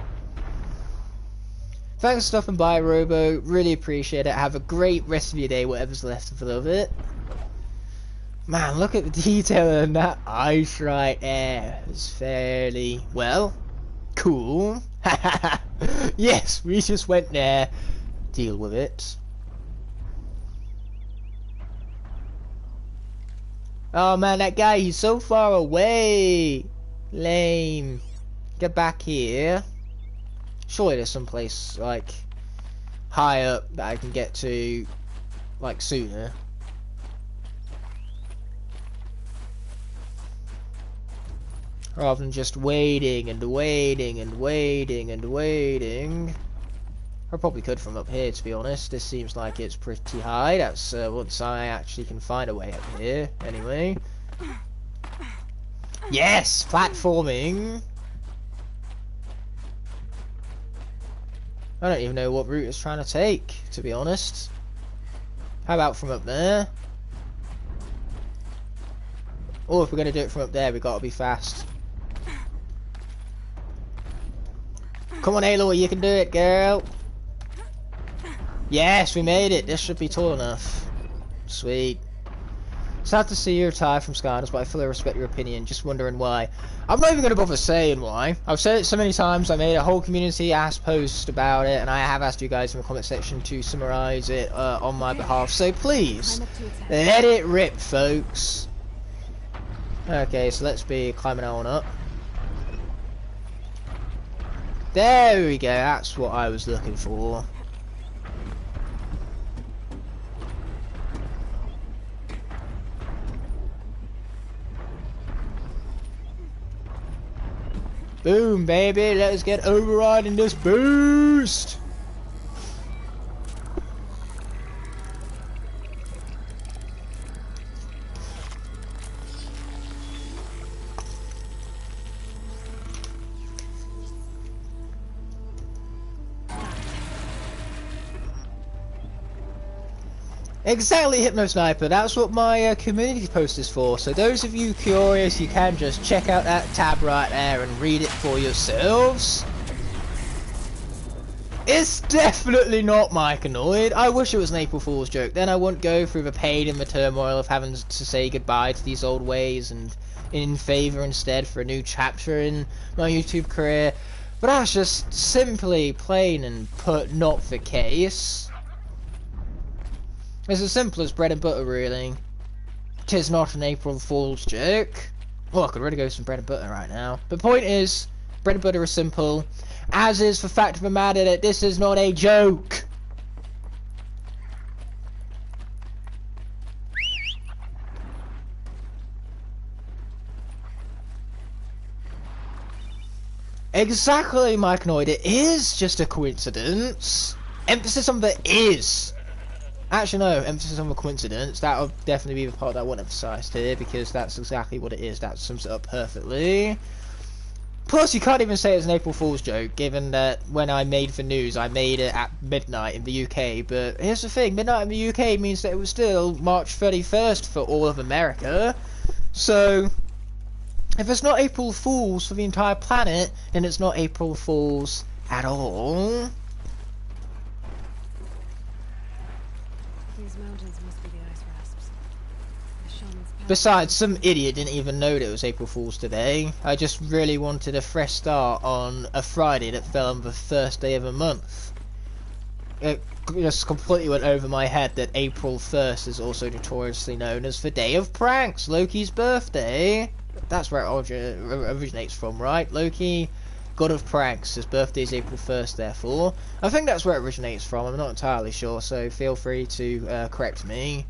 Thanks for stopping by, Robo. Really appreciate it. Have a great rest of your day, whatever's left of it. Man, look at the detail in that ice right there. It's fairly, well, cool. Yes, we just went there. Deal with it. Oh man, that guy, he's so far away. Lame. Get back here. Surely there's some place, like, high up that I can get to, like, sooner. Rather than just waiting and waiting and waiting and waiting. I probably could from up here, to be honest. This seems like it's pretty high. That's once I actually can find a way up here. Anyway. Yes! Platforming! I don't even know what route it's trying to take, to be honest. How about from up there? Or if we're going to do it from up there, we've got to be fast. Come on, Aloy, you can do it, girl. Yes, we made it. This should be tall enough. Sweet. Sad to see you retire from Skylanders, but I fully respect your opinion. Just wondering why. I'm not even going to bother saying why. I've said it so many times. I made a whole community ass post about it, and I have asked you guys in the comment section to summarize it on my behalf. So please, let it rip, folks. Okay, so let's be climbing on up. There we go, that's what I was looking for. Boom, baby, let's get overriding this boost! Exactly, Hypno Sniper. That's what my community post is for. So those of you curious, you can just check out that tab right there and read it for yourselves. It's definitely not Myconoid. I wish it was an April Fool's joke. Then I wouldn't go through the pain and the turmoil of having to say goodbye to these old ways and in favour instead for a new chapter in my YouTube career. But that's just simply plain and put not the case. It's as simple as bread and butter, really. 'Tis not an April Fool's joke. Oh, I could really go with some bread and butter right now. But the point is, bread and butter is simple, as is the fact of the matter that this is not a joke. Exactly, Myconoid. It is just a coincidence. Emphasis on the is. Actually, no, emphasis on the coincidence. That'll definitely be the part that I want emphasised here, because that's exactly what it is. That sums it up perfectly. Plus, you can't even say it's an April Fool's joke, given that when I made the news, I made it at midnight in the UK. But here's the thing, midnight in the UK means that it was still March 31st for all of America. So, if it's not April Fool's for the entire planet, then it's not April Fool's at all. Besides, some idiot didn't even know that it was April Fool's today. I just really wanted a fresh start on a Friday that fell on the first day of a month. it just completely went over my head that April 1st is also notoriously known as the Day of Pranks, Loki's birthday. That's where it originates from, right? Loki, god of pranks. His birthday is April 1st, therefore. I think that's where it originates from. I'm not entirely sure, so feel free to correct me.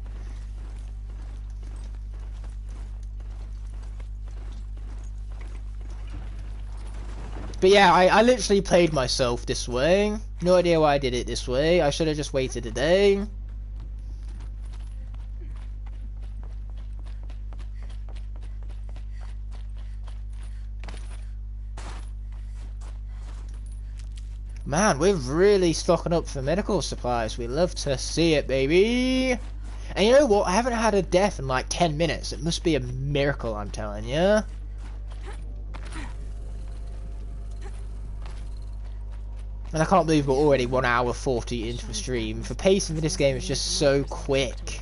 But yeah, I literally played myself this way. No idea why I did it this way. I should have just waited a day. Man, we're really stocking up for medical supplies. We love to see it, baby. And you know what? I haven't had a death in like 10 minutes. It must be a miracle, I'm telling you. And I can't believe we're already 1 hour 40 into the stream. The pacing of this game is just so quick.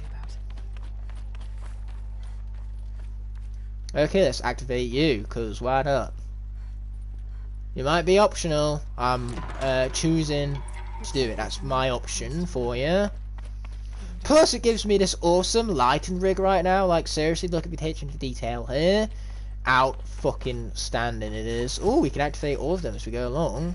Okay, let's activate you, because why not? It might be optional. I'm choosing to do it. That's my option for you. Plus, it gives me this awesome lighting rig right now. Like, seriously, look at the attention to detail here. Out fucking standing it is. Oh, we can activate all of them as we go along.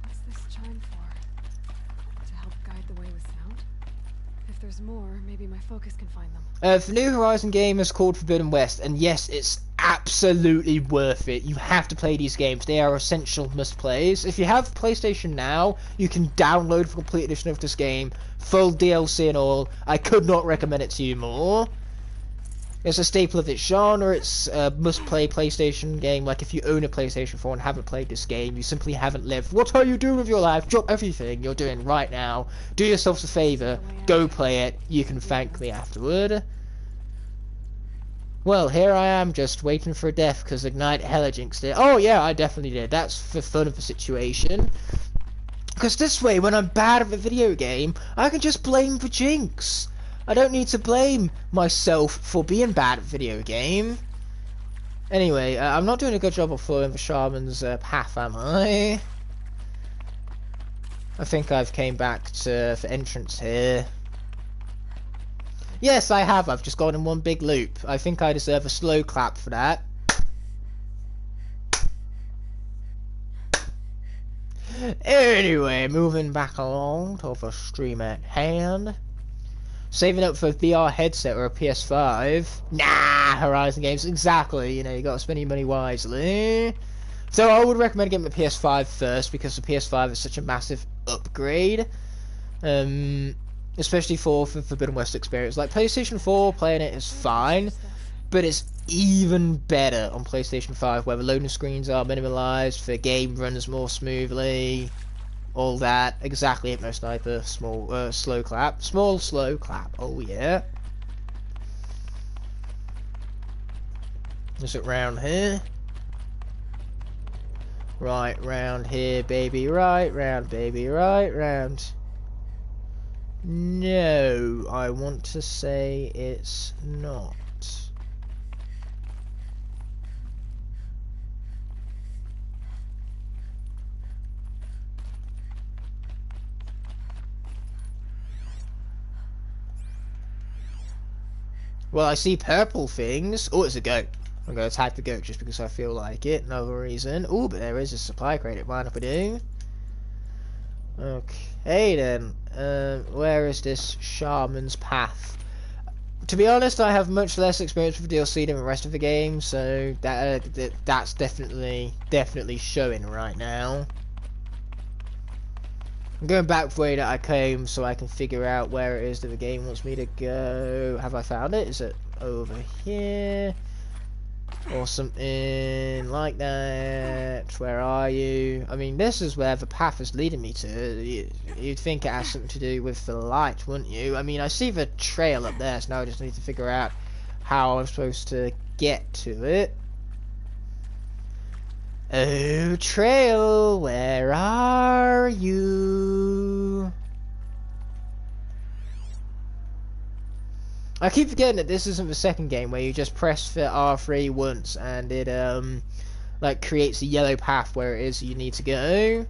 What's this chime for? To help guide the way with sound? If there's more, maybe my focus can find them. The New Horizon game is called Forbidden West, and yes, it's absolutely worth it. You have to play these games. They are essential must-plays. If you have PlayStation Now, you can download the complete edition of this game, full DLC and all. I could not recommend it to you more. It's a staple of its genre. It's a must-play PlayStation game. Like, if you own a PlayStation 4 and haven't played this game, you simply haven't lived. What are you doing with your life? Drop everything you're doing right now. Do yourselves a favour. Go play it. You can thank me afterward. Well, here I am just waiting for death because Ignite hella jinxed it. Oh, yeah, I definitely did. That's for fun of the situation. Because this way, when I'm bad at a video game, I can just blame the jinx. I don't need to blame myself for being bad at video game. Anyway, I'm not doing a good job of following the shaman's path, am I? I think I've came back to the entrance here. Yes, I have. I've just gone in one big loop. I think I deserve a slow clap for that. Anyway, moving back along to the stream at hand. Saving up for a VR headset or a PS5. Nah, Horizon games, exactly. You know, you gotta spend your money wisely. So I would recommend getting the PS5 first because the PS5 is such a massive upgrade. Especially for Forbidden West experience. Like, PlayStation 4, playing it is fine, but it's even better on PlayStation 5, where the loading screens are minimalized, the game runs more smoothly. All that, exactly. Hypno Sniper, small, slow clap, small, slow clap. Oh yeah. Is it round here? Right round here, baby. Right round, baby. Right round. No, I want to say it's not. Well, I see purple things. Oh, it's a goat. I'm going to attack the goat just because I feel like it. No other reason. Oh, but there is a supply crate. Mind if I do? Okay, then. Where is this shaman's path? To be honest, I have much less experience with DLC than the rest of the game, so that's definitely showing right now. I'm going back the way that I came so I can figure out where it is that the game wants me to go. Have I found it? Is it over here? Or something like that? Where are you? I mean, this is where the path is leading me to. You'd think it has something to do with the light, wouldn't you? I mean, I see the trail up there, so now I just need to figure out how I'm supposed to get to it. Oh, trail, where are you? I keep forgetting that this isn't the second game where you just press for R3 once and it like creates a yellow path where it is you need to go.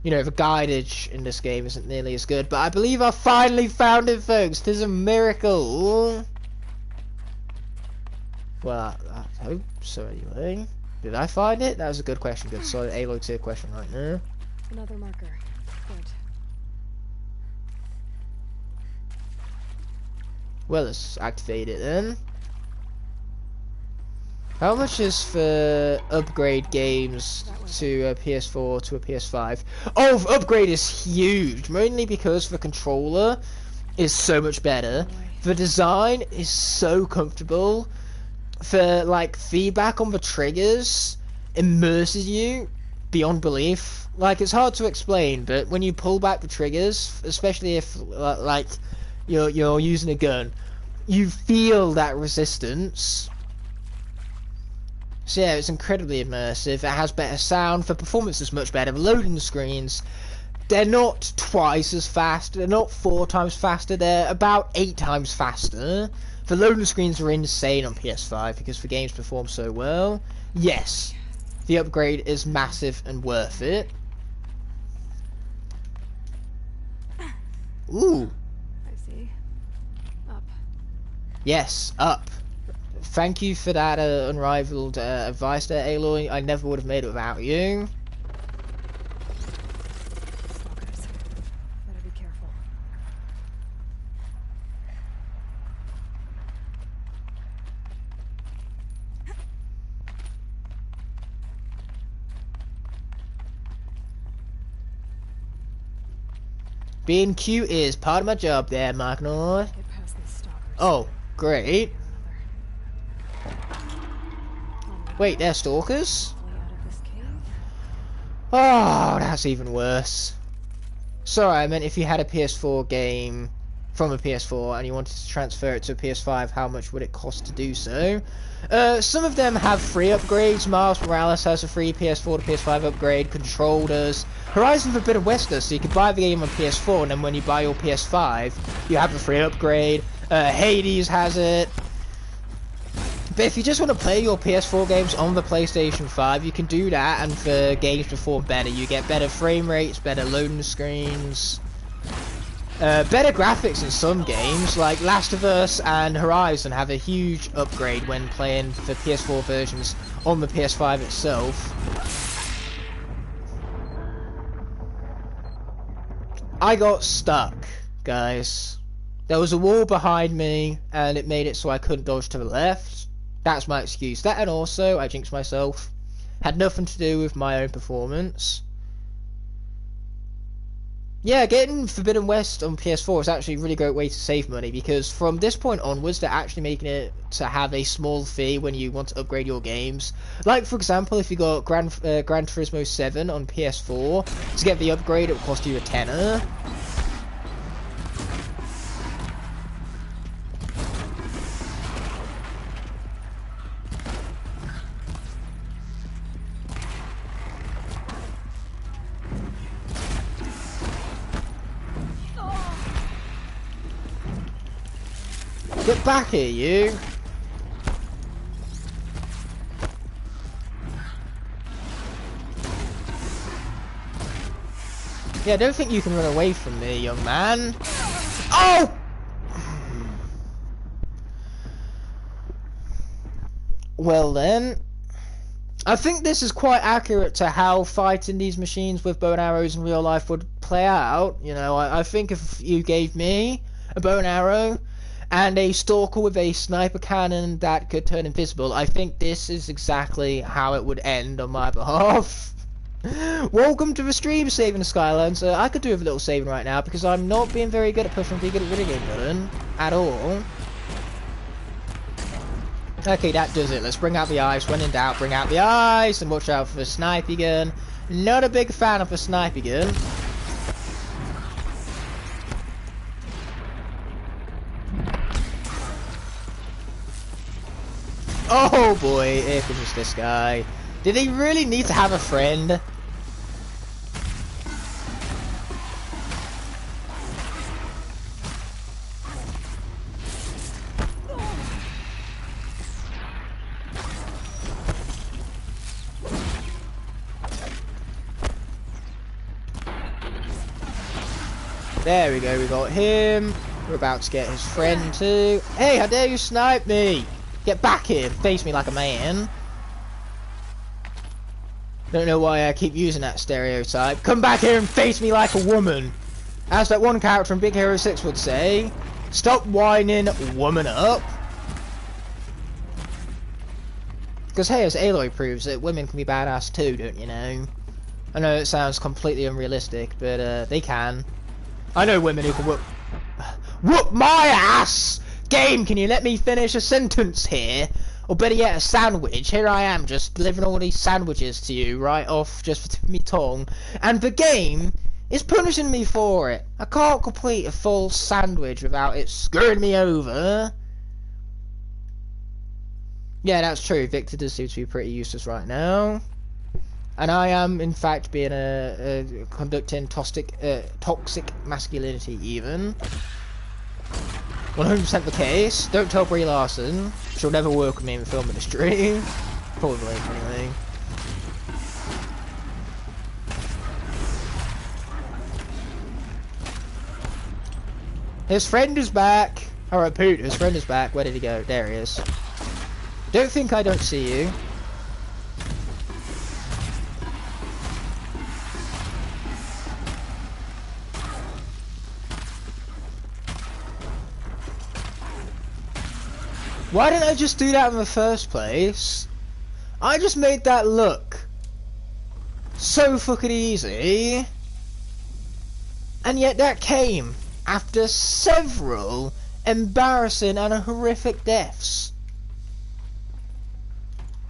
You know, the guidage in this game isn't nearly as good, but I believe I finally found it, folks. This is a miracle. Well, I hope so anyway. Did I find it? That was a good question. Good, solid Aloy tier question right now. Another marker. Good. Well, let's activate it then. How much is for upgrade games to a PS4 to a PS5? Oh, the upgrade is huge, mainly because the controller is so much better. The design is so comfortable. The like feedback on the triggers immerses you beyond belief. Like, it's hard to explain, but when you pull back the triggers, especially if like you're using a gun, you feel that resistance. So yeah, it's incredibly immersive. It has better sound. The performance is much better. The loading screens, they're not twice as fast. They're not 4 times faster. They're about 8 times faster. The loading screens are insane on PS5 because the games perform so well. Yes, the upgrade is massive and worth it. Ooh. I see. Up. Yes, up. Thank you for that unrivaled advice there, Aloy. I never would have made it without you. Stalkers. Better be careful. Being cute is part of my job there, Marknord. Get past these stalkers. Oh, great. Wait, they're stalkers? Way out of this cave. Oh, that's even worse. Sorry, I meant if you had a PS4 game from a PS4 and you wanted to transfer it to a PS5, how much would it cost to do so? Some of them have free upgrades. Miles Morales has a free PS4 to PS5 upgrade. Control does. Horizon Forbidden West does, so you could buy the game on PS4 and then when you buy your PS5, you have a free upgrade. Hades has it. But if you just want to play your PS4 games on the PlayStation 5, you can do that, and the games perform better. You get better frame rates, better loading screens, better graphics in some games, like Last of Us and Horizon have a huge upgrade when playing the PS4 versions on the PS5 itself. I got stuck, guys. There was a wall behind me, and it made it so I couldn't dodge to the left. That's my excuse. That, and also, I jinxed myself. Had nothing to do with my own performance. Yeah, getting Forbidden West on PS4 is actually a really great way to save money, because from this point onwards, they're actually making it to have a small fee when you want to upgrade your games. Like, for example, if you got Gran Turismo 7 on PS4, to get the upgrade, it would cost you a tenner. Get back here, you! Yeah, I don't think you can run away from me, young man. Oh! Well then. I think this is quite accurate to how fighting these machines with bow and arrows in real life would play out. You know, I think if you gave me a bow and arrow and a stalker with a sniper cannon that could turn invisible, I think this is exactly how it would end on my behalf. Welcome to the stream, Saving the Skylanders. I could do with a little saving right now because I'm not being very good at pushing the video game button at all. Okay, that does it. Let's bring out the ice. When in doubt, bring out the ice and watch out for the sniper gun. Not a big fan of the sniper gun. Oh boy, here comes this guy. Did he really need to have a friend? There we go, we got him. We're about to get his friend too. Hey, how dare you snipe me? Get back here and face me like a man. Don't know why I keep using that stereotype. Come back here and face me like a woman. As that one character from Big Hero 6 would say, stop whining, woman up. Because hey, as Aloy proves that women can be badass too, don't you know? I know it sounds completely unrealistic, but they can. I know women who can whoop my ass! Game, can you let me finish a sentence here? Or better yet, a sandwich. Here I am, just delivering all these sandwiches to you, right off just for me tongue. And the game is punishing me for it. I can't complete a full sandwich without it screwing me over. Yeah, that's true. Victor does seem to be pretty useless right now. And I am, in fact, being conducting toxic masculinity, even. 100% the case. Don't tell Brie Larson. She'll never work with me in the film industry. Probably, anyway. His friend is back. Alright, Poot, his friend is back. Where did he go? There he is. Don't think I don't see you. Why didn't I just do that in the first place? I just made that look so fucking easy. And yet that came after several embarrassing and horrific deaths.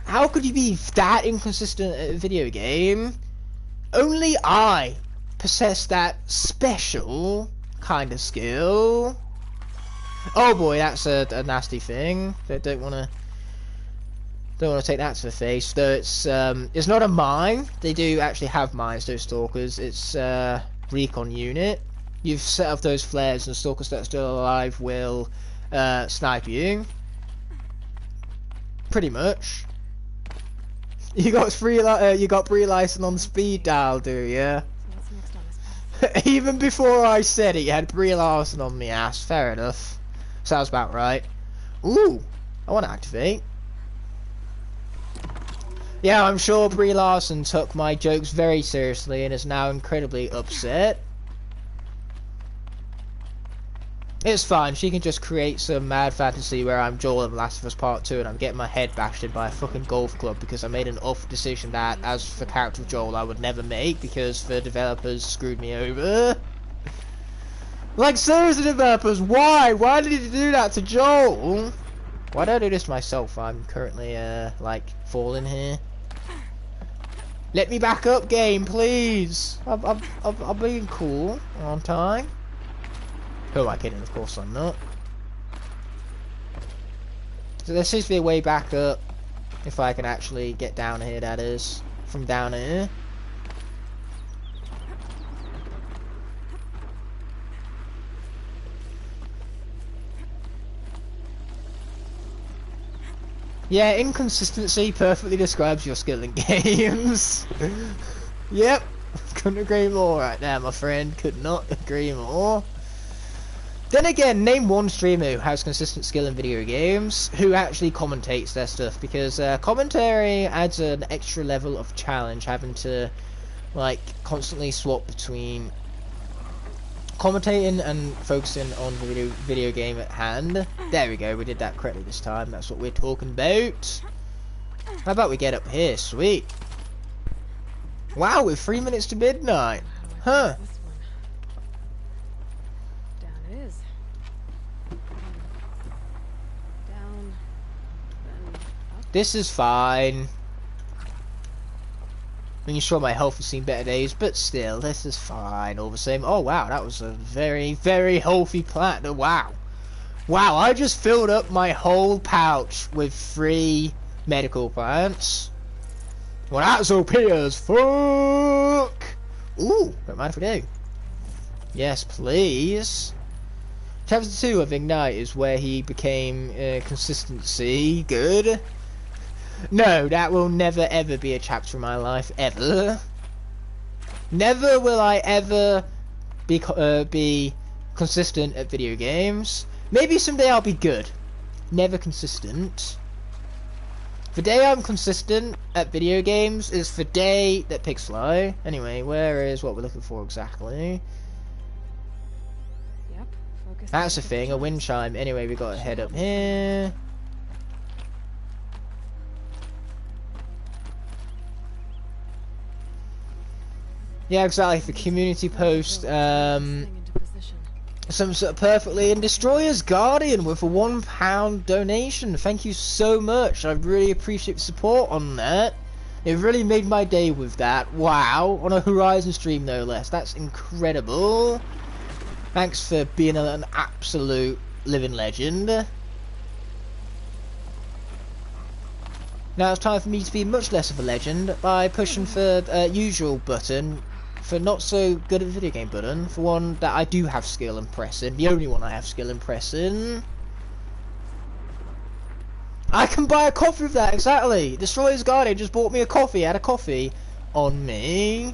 How could you be that inconsistent at a video game? Only I possess that special kind of skill. Oh boy, that's a nasty thing. Don't wanna take that to the face. Though it's not a mine. They do actually have mines, those stalkers. It's recon unit. You've set off those flares, and stalkers that are still alive will snipe you. Pretty much. You got Brie Larson on speed dial, do you? Even before I said it, you had Brie Larson on the ass. Fair enough. Sounds about right. Ooh, I want to activate. Yeah, I'm sure Brie Larson took my jokes very seriously and is now incredibly upset. It's fine, she can just create some mad fantasy where I'm Joel in Last of Us Part 2 and I'm getting my head bashed in by a fucking golf club because I made an awful decision that, as for character of Joel, I would never make because the developers screwed me over. Like, seriously, developers, why? Why did you do that to Joel? Why don't I do this to myself? I'm currently, like, falling here. Let me back up, game, please. I'm being cool, aren't I? Who am I kidding? Of course I'm not. So there seems to be a way back up. If I can actually get down here, that is. From down here. Yeah, inconsistency perfectly describes your skill in games. Yep, couldn't agree more right there, my friend. Could not agree more. Then again, name one streamer who has consistent skill in video games, who actually commentates their stuff, because commentary adds an extra level of challenge, having to, like, constantly swap between commentating and focusing on the video game at hand. There we go, we did that correctly this time, that's what we're talking about. How about we get up here, sweet. Wow, we're 3 minutes to midnight. Huh. Down it is. Down, then up. This is fine. I mean, sure, my health has seen better days, but still, this is fine all the same. Oh, wow, that was a very, very healthy plant. Wow. Wow, I just filled up my whole pouch with 3 medical plants. Well, that's OP as fuck. Ooh, don't mind if we do. Yes, please. Chapter 2 of Ignite is where he became consistency good. No, that will never ever be a chapter in my life, ever. Never will I ever be consistent at video games. Maybe someday I'll be good. Never consistent. The day I'm consistent at video games is the day that pigs fly. Anyway, where is what we're looking for exactly? Yep. Focus. That's a thing, a wind chime. Anyway, we got to head up here. Yeah, exactly. The community post, some sort of perfectly in Destroyer's Guardian with a £1 donation. Thank you so much. I really appreciate the support on that. It really made my day with that. Wow, on a Horizon stream no less. That's incredible. Thanks for being an absolute living legend. Now it's time for me to be much less of a legend by pushing for usual button. For not so good at the video game button, for one that I do have skill in pressing, the only one I have skill in pressing. I can buy a coffee with that, exactly. Destroyer's Guardian just bought me a coffee, had a coffee on me.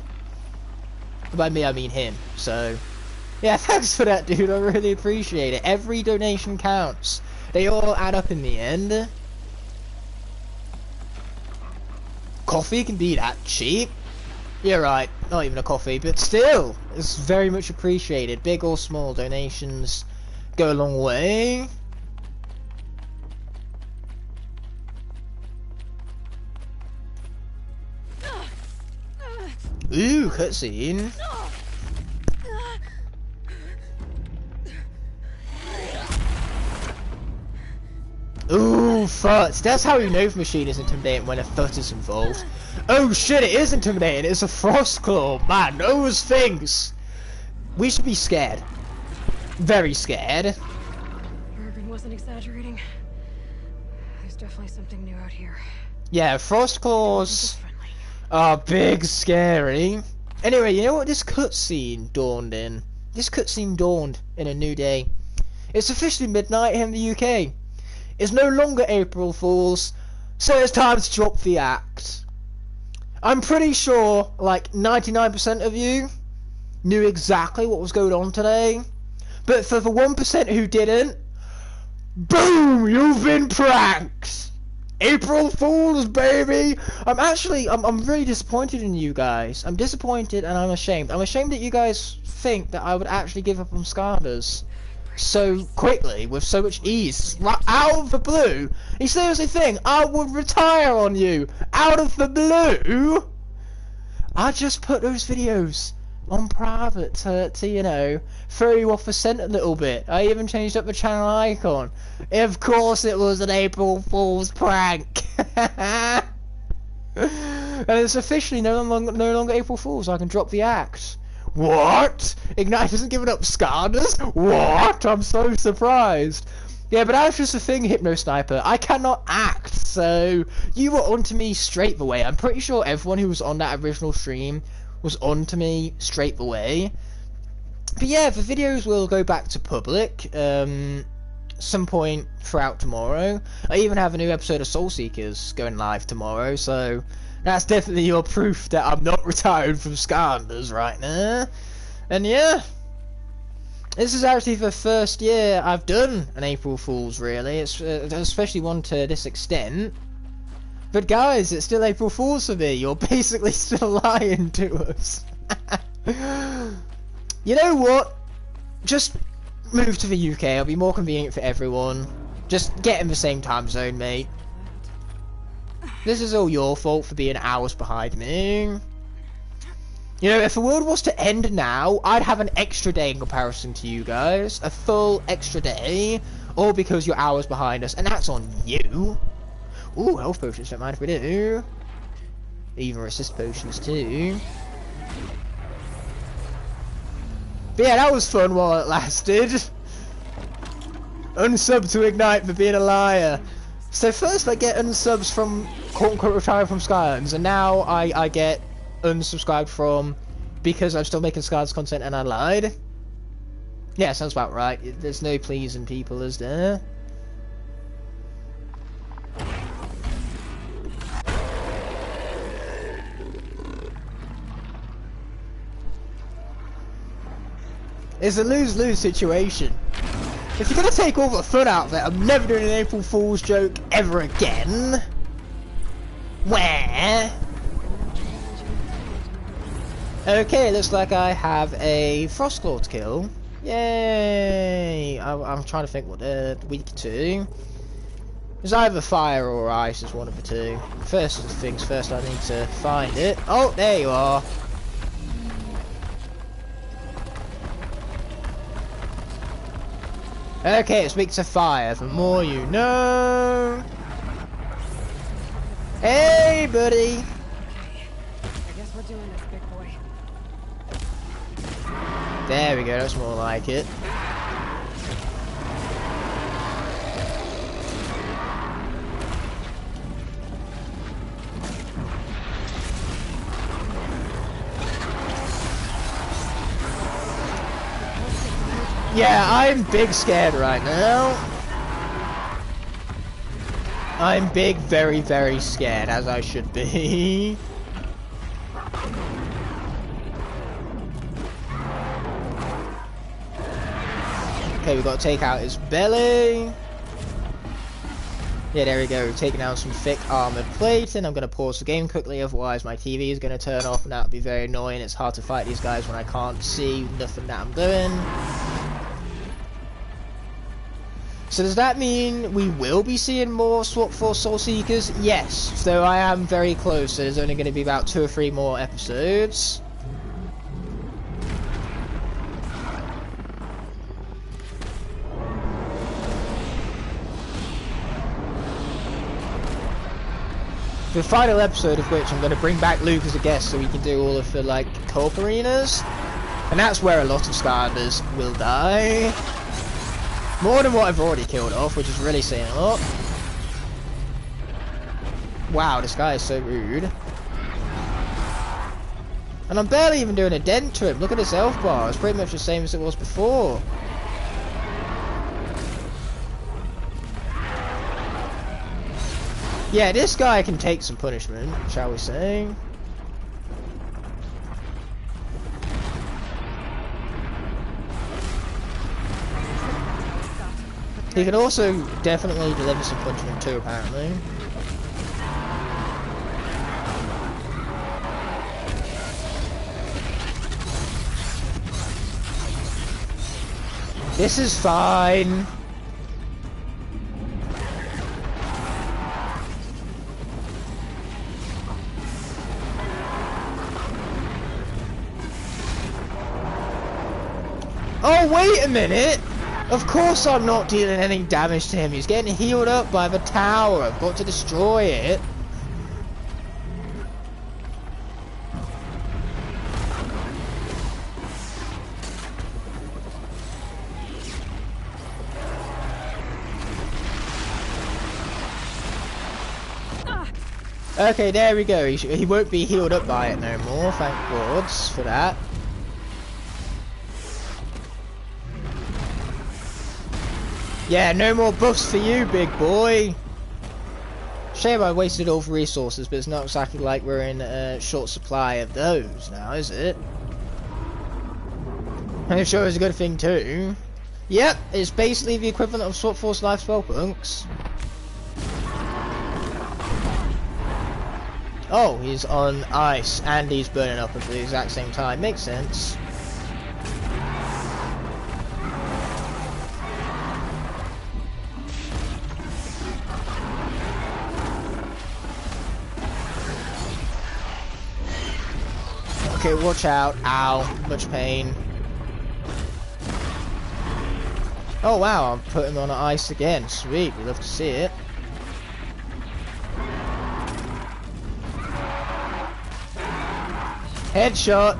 By me I mean him, so yeah, thanks for that, dude, I really appreciate it. Every donation counts. They all add up in the end. Coffee can be that cheap. You're right, not even a coffee, but still, it's very much appreciated. Big or small donations go a long way. Ooh, cutscene. Ooh, futs. That's how you know if machine is intimidating, when a thut is involved. Oh shit, it is intimidating. It's a Frostclaw. Man, those things. We should be scared. Very scared. Urban wasn't exaggerating. There's definitely something new out here. Yeah, Frostclaws are big scary. Anyway, you know what this cutscene dawned in? This cutscene dawned in a new day. It's officially midnight here in the UK. It's no longer April Fool's, so it's time to drop the act. I'm pretty sure like 99% of you knew exactly what was going on today, but for the 1% who didn't, boom, you've been pranked. April Fools, baby. I'm really disappointed in you guys. I'm disappointed and I'm ashamed. I'm ashamed that you guys think that I would actually give up on Skylanders so quickly, with so much ease, like out of the blue. You seriously think I would retire on you out of the blue? I just put those videos on private to you know, throw you off the scent a little bit. I even changed up the channel icon. Of course it was an April Fool's prank. And it's officially no longer April Fool's, so I can drop the act. What? Ignite hasn't given up Skylanders? What? I'm so surprised. Yeah, but that's just a thing, Hypno Sniper. I cannot act, so you were onto me straight away. I'm pretty sure everyone who was on that original stream was onto me straight away. But yeah, the videos will go back to public some point throughout tomorrow. I even have a new episode of Soul Seekers going live tomorrow, so that's definitely your proof that I'm not retired from Skylanders right now. And yeah, this is actually the first year I've done an April Fool's, really. It's especially one to this extent. But guys, it's still April Fool's for me. You're basically still lying to us. You know what? Just move to the UK. It'll be more convenient for everyone. Just get in the same time zone, mate. This is all your fault for being hours behind me. You know, if the world was to end now, I'd have an extra day in comparison to you guys. A full extra day. All because you're hours behind us. And that's on you. Ooh, health potions, don't mind if we do. Even resist potions too. But yeah, that was fun while it lasted. Unsub to Ignite for being a liar. So first I get unsubs from quote-unquote retiring from Skylanders, and now I get unsubscribed from because I'm still making Skylanders content and I lied. Yeah, sounds about right. There's no pleasing people, is there? It's a lose-lose situation. If you're gonna take all the fun out of it, I'm never doing an April Fool's joke ever again. Where? Okay, looks like I have a Frostclaw to kill. Yay! I'm trying to think what the weak to. It's either fire or ice, is one of the two. First things first, I need to find it. Oh, there you are. Okay, it's weak to fire. The more you know. Hey, buddy. I guess we're doing this, big boy. There we go. That's more like it. Yeah, I'm big scared right now. I'm big, very, very scared, as I should be. Okay, we've got to take out his belly. Yeah, there we go. Taking out some thick armored plating. I'm going to pause the game quickly, otherwise my TV is going to turn off and that would be very annoying. It's hard to fight these guys when I can't see nothing that I'm doing. So does that mean we will be seeing more SWAT Force Soul Seekers? Yes, though I am very close, so there's only going to be about 2 or 3 more episodes. The final episode of which I'm going to bring back Luke as a guest so we can do all of the, like, co-op arenas. And that's where a lot of Skylanders will die. More than what I've already killed off, which is really saying a lot. Wow, this guy is so rude. And I'm barely even doing a dent to him. Look at his health bar. It's pretty much the same as it was before. Yeah, this guy can take some punishment, shall we say. He can also definitely deliver some punishment too, apparently. This is fine. Oh, wait a minute! Of course I'm not dealing any damage to him. He's getting healed up by the tower. I've got to destroy it. Okay, there we go. He won't be healed up by it no more. Thank God for that. Yeah, no more buffs for you, big boy. Shame I wasted all the resources, but it's not exactly like we're in a short supply of those now, is it? I'm sure it's a good thing too. Yep, it's basically the equivalent of SWAT Force Life Spell Punks. Oh, he's on ice and he's burning up at the exact same time. Makes sense. Okay, watch out. Ow. Much pain. Oh wow, I'm putting him on ice again. Sweet, we love to see it. Headshot.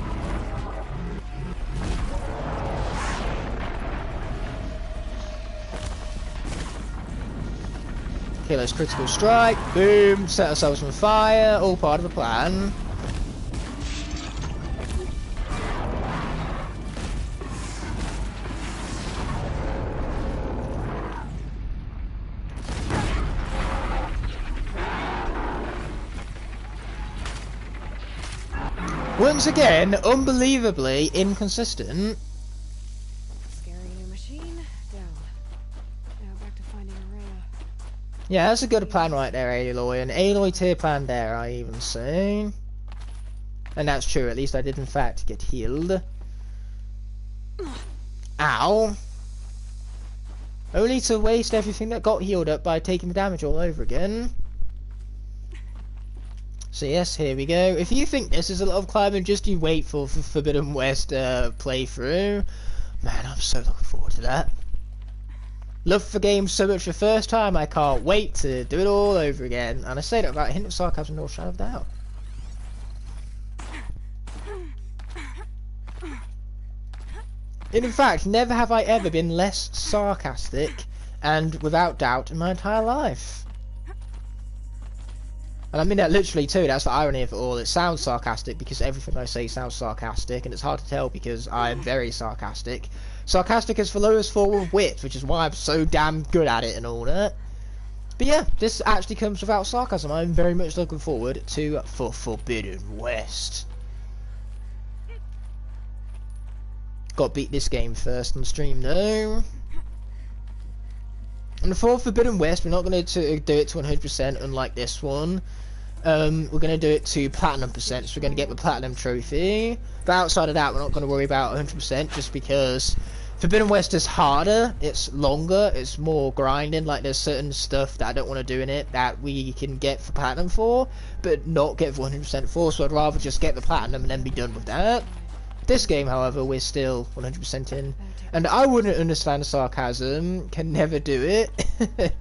Okay, let's critical strike. Boom. Set ourselves on fire. All part of the plan. Once again, unbelievably inconsistent. Yeah, that's a good plan right there, Aloy. An Aloy tier plan there, I even say. And that's true, at least I did in fact get healed. Ow! Only to waste everything that got healed up by taking the damage all over again. So yes, here we go. If you think this is a lot of climbing, just you wait for Forbidden West playthrough. Man, I'm so looking forward to that. Love the game so much the first time, I can't wait to do it all over again. And I say that without a hint of sarcasm nor shadow of doubt. In fact, never have I ever been less sarcastic and without doubt in my entire life. And I mean that literally too, that's the irony of it all. It sounds sarcastic because everything I say sounds sarcastic, and it's hard to tell because I am very sarcastic. Sarcastic is the lowest form of wit, which is why I'm so damn good at it and all that. But yeah, this actually comes without sarcasm. I'm very much looking forward to Forbidden West. Got to beat this game first on stream though. And for Forbidden West, we're not going to do it to 100%, unlike this one. We're going to do it to Platinum percent, so we're going to get the Platinum trophy. But outside of that, we're not going to worry about 100%, just because Forbidden West is harder, it's longer, it's more grinding. Like, there's certain stuff that I don't want to do in it that we can get for Platinum for, but not get for 100% for, so I'd rather just get the Platinum and then be done with that. This game, however, we're still 100% in. And I wouldn't understand sarcasm, can never do it.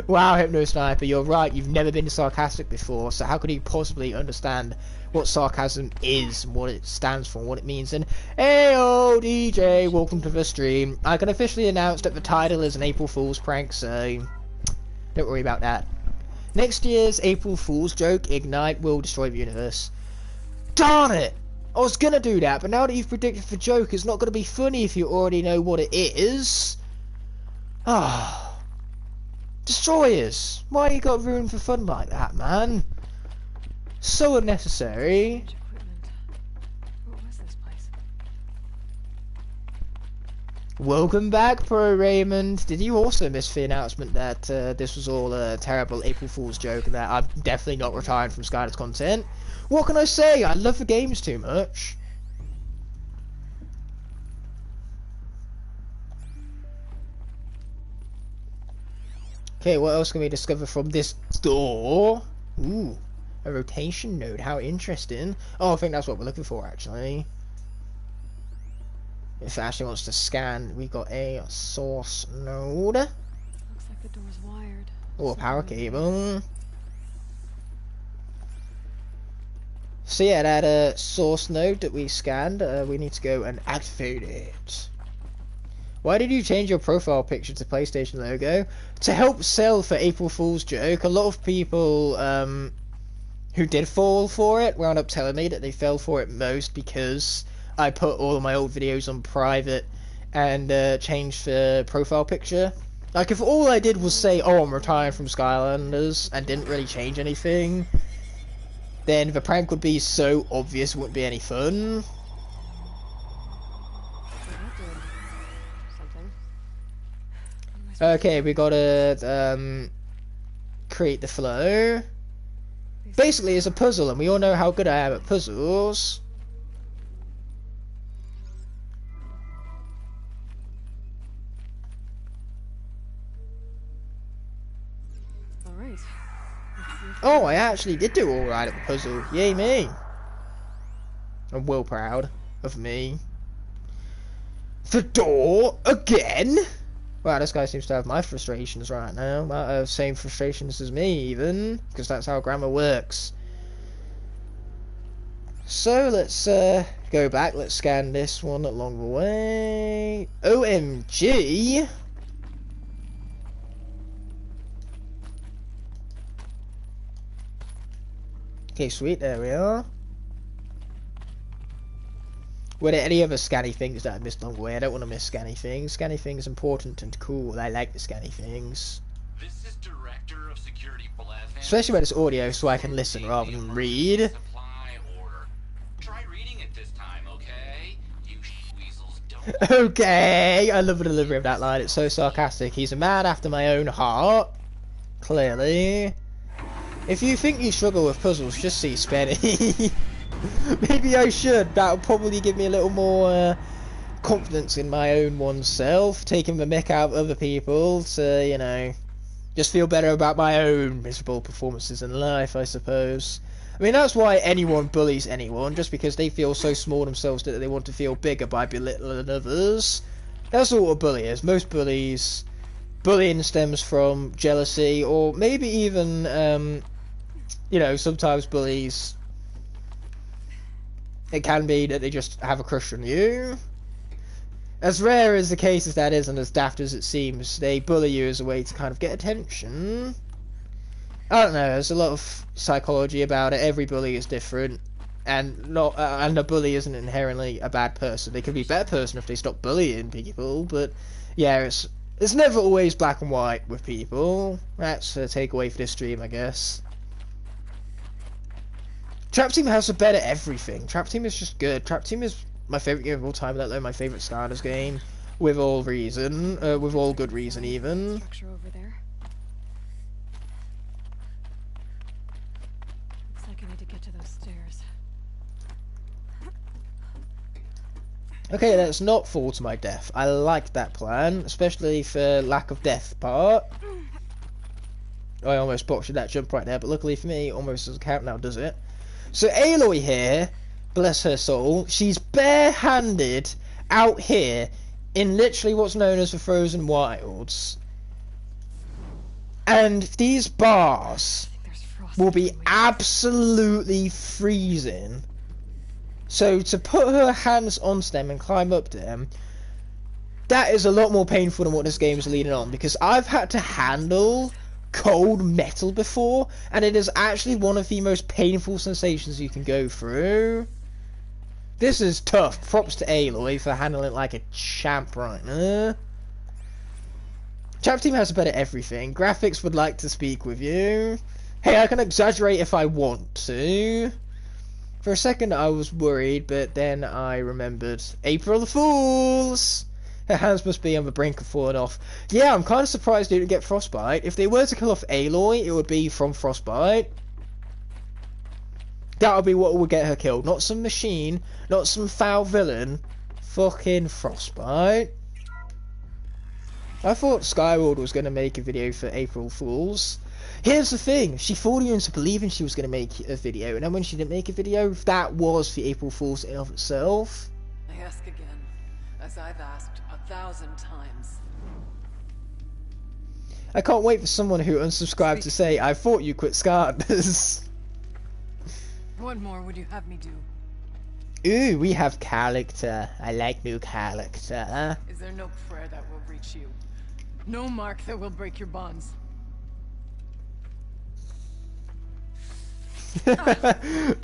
Wow, Hypno Sniper, you're right, you've never been sarcastic before, so how could you possibly understand what sarcasm is, what it stands for, what it means? And heyo DJ, welcome to the stream. I can officially announce that the title is an April Fool's prank, so don't worry about that. Next year's April Fool's joke, Ignite, will destroy the universe. Darn it! I was gonna do that, but now that you've predicted the joke, it's not gonna be funny if you already know what it is. Ah. Destroyers! Why you got ruined for fun like that, man? So unnecessary. What was this place? Welcome back, Pro Raymond. Did you also miss the announcement that this was all a terrible April Fool's joke and that I'm definitely not retiring from Skylanders content? What can I say? I love the games too much. Okay, what else can we discover from this door? Ooh, a rotation node. How interesting. Oh, I think that's what we're looking for, actually. If Ashley wants to scan, we got a source node. Looks like the door's wired. Or a power cable. So yeah, that source node that we scanned, we need to go and activate it. Why did you change your profile picture to PlayStation logo? To help sell for April Fool's joke. A lot of people who did fall for it wound up telling me that they fell for it most because I put all of my old videos on private and changed the profile picture. Like, if all I did was say, oh, I'm retiring from Skylanders, and didn't really change anything, then the prank would be so obvious it wouldn't be any fun. Okay, we gotta create the flow. Basically, it's a puzzle, and we all know how good I am at puzzles. Alright. Oh, I actually did do alright at the puzzle. Yay me. I'm well proud of me. The door again? Wow, this guy seems to have my frustrations right now. About same frustrations as me, even. Because that's how grammar works. So, let's go back. Let's scan this one along the way. OMG! Okay, sweet. There we are. Were there any other scanny things that I missed along the way? I don't want to miss scanny things. Scanny things important and cool. I like the scanny things. This is Director of Security Blevin. Especially when it's audio, so I can listen rather than read. Supply order. Try reading it this time, okay? You weasels don't. Okay, I love the delivery of that line. It's so sarcastic. He's a man after my own heart. clearly. If you think you struggle with puzzles, just see Spenny. Maybe I should. That would probably give me a little more confidence in my own oneself, taking the mick out of other people to, you know, just feel better about my own miserable performances in life, I suppose. I mean, that's why anyone bullies anyone, just because they feel so small themselves that they want to feel bigger by belittling others. That's all a bully is. Most bullying stems from jealousy, or maybe even, you know, sometimes bullies, it can be that they just have a crush on you. As rare as the case as that is, and as daft as it seems, they bully you as a way to kind of get attention. I don't know, there's a lot of psychology about it. Every bully is different, and a bully isn't inherently a bad person. They could be a better person if they stop bullying people, but yeah, it's never always black and white with people. That's a takeaway for this stream, I guess. Trap Team has a better everything. Trap Team is just good. Trap Team is my favourite game of all time, let alone my favourite Skylanders game. With all reason. With all good reason, even. Structure over there. Looks like I need to get to those stairs. Okay, let's not fall to my death. I like that plan, especially for lack of death part. I almost botched that jump right there, but luckily for me, almost doesn't count now, does it? So Aloy here, bless her soul, she's barehanded out here in literally what's known as the Frozen Wilds. And these bars will be absolutely freezing. So to put her hands onto them and climb up them, that is a lot more painful than what this game is leading on, because I've had to handle cold metal before, and it is actually one of the most painful sensations you can go through. This is tough. Props to Aloy for handling it like a champ right now. Trap Team has a better everything. Graphics would like to speak with you. Hey, I can exaggerate if I want to. For a second I was worried, but then I remembered April the Fools! Her hands must be on the brink of falling off. Yeah, I'm kind of surprised they didn't get frostbite. If they were to kill off Aloy, it would be from frostbite. That would be what would get her killed. Not some machine, not some foul villain. Fucking frostbite. I thought Skyward was going to make a video for April Fools. Here's the thing, she fooled you into believing she was going to make a video, and then when she didn't make a video, that was the April Fools in and of itself. I ask again, as I've asked 1,000 times. I can't wait for someone who unsubscribed to say, I thought you quit Skylanders. What more would you have me do? Ooh, we have character. I like new character. Is there no prayer that will reach you? No mark that will break your bonds?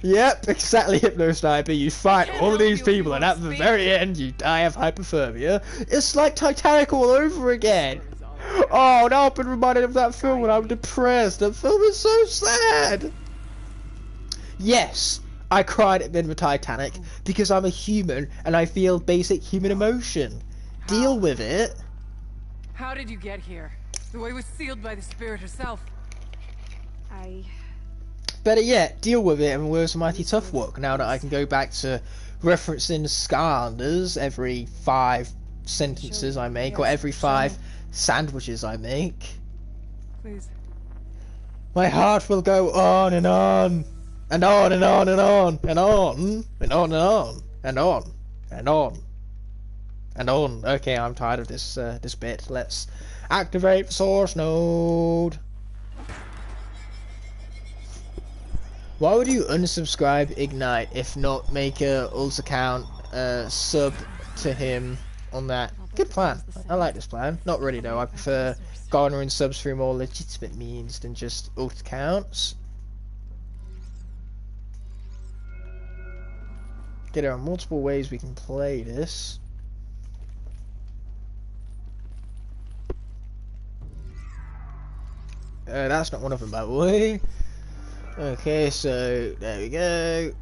Yep, exactly, Hypnosniper. You fight all these people, and at the very end, you die of hypothermia. It's like Titanic all over again. Oh, now I've been reminded of that film when I'm depressed. That film is so sad. Yes, I cried at the end of Titanic because I'm a human and I feel basic human emotion. Deal with it. How did you get here? The way was sealed by the spirit herself. Better yet, deal with it and where's the mighty tough work now that I can go back to referencing Skylanders every 5 sentences I make, or every 5 sandwiches I make. Please. My heart will go on and on. And on and on and on and on and on and on and on and on and on. Okay, I'm tired of this this bit. Let's activate the source node. Why would you unsubscribe Ignite if not make a ult account sub to him on that? Good plan. I like this plan. Not really though. I prefer garnering subs through more legitimate means than just ult accounts. Okay, there are multiple ways we can play this. That's not one of them, by the way. Okay, so there we go.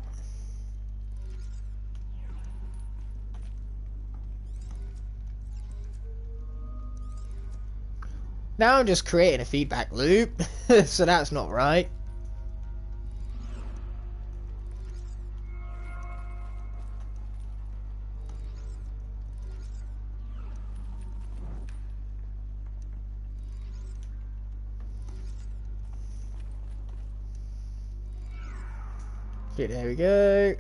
Now I'm just creating a feedback loop, so that's not right. Okay, there we go.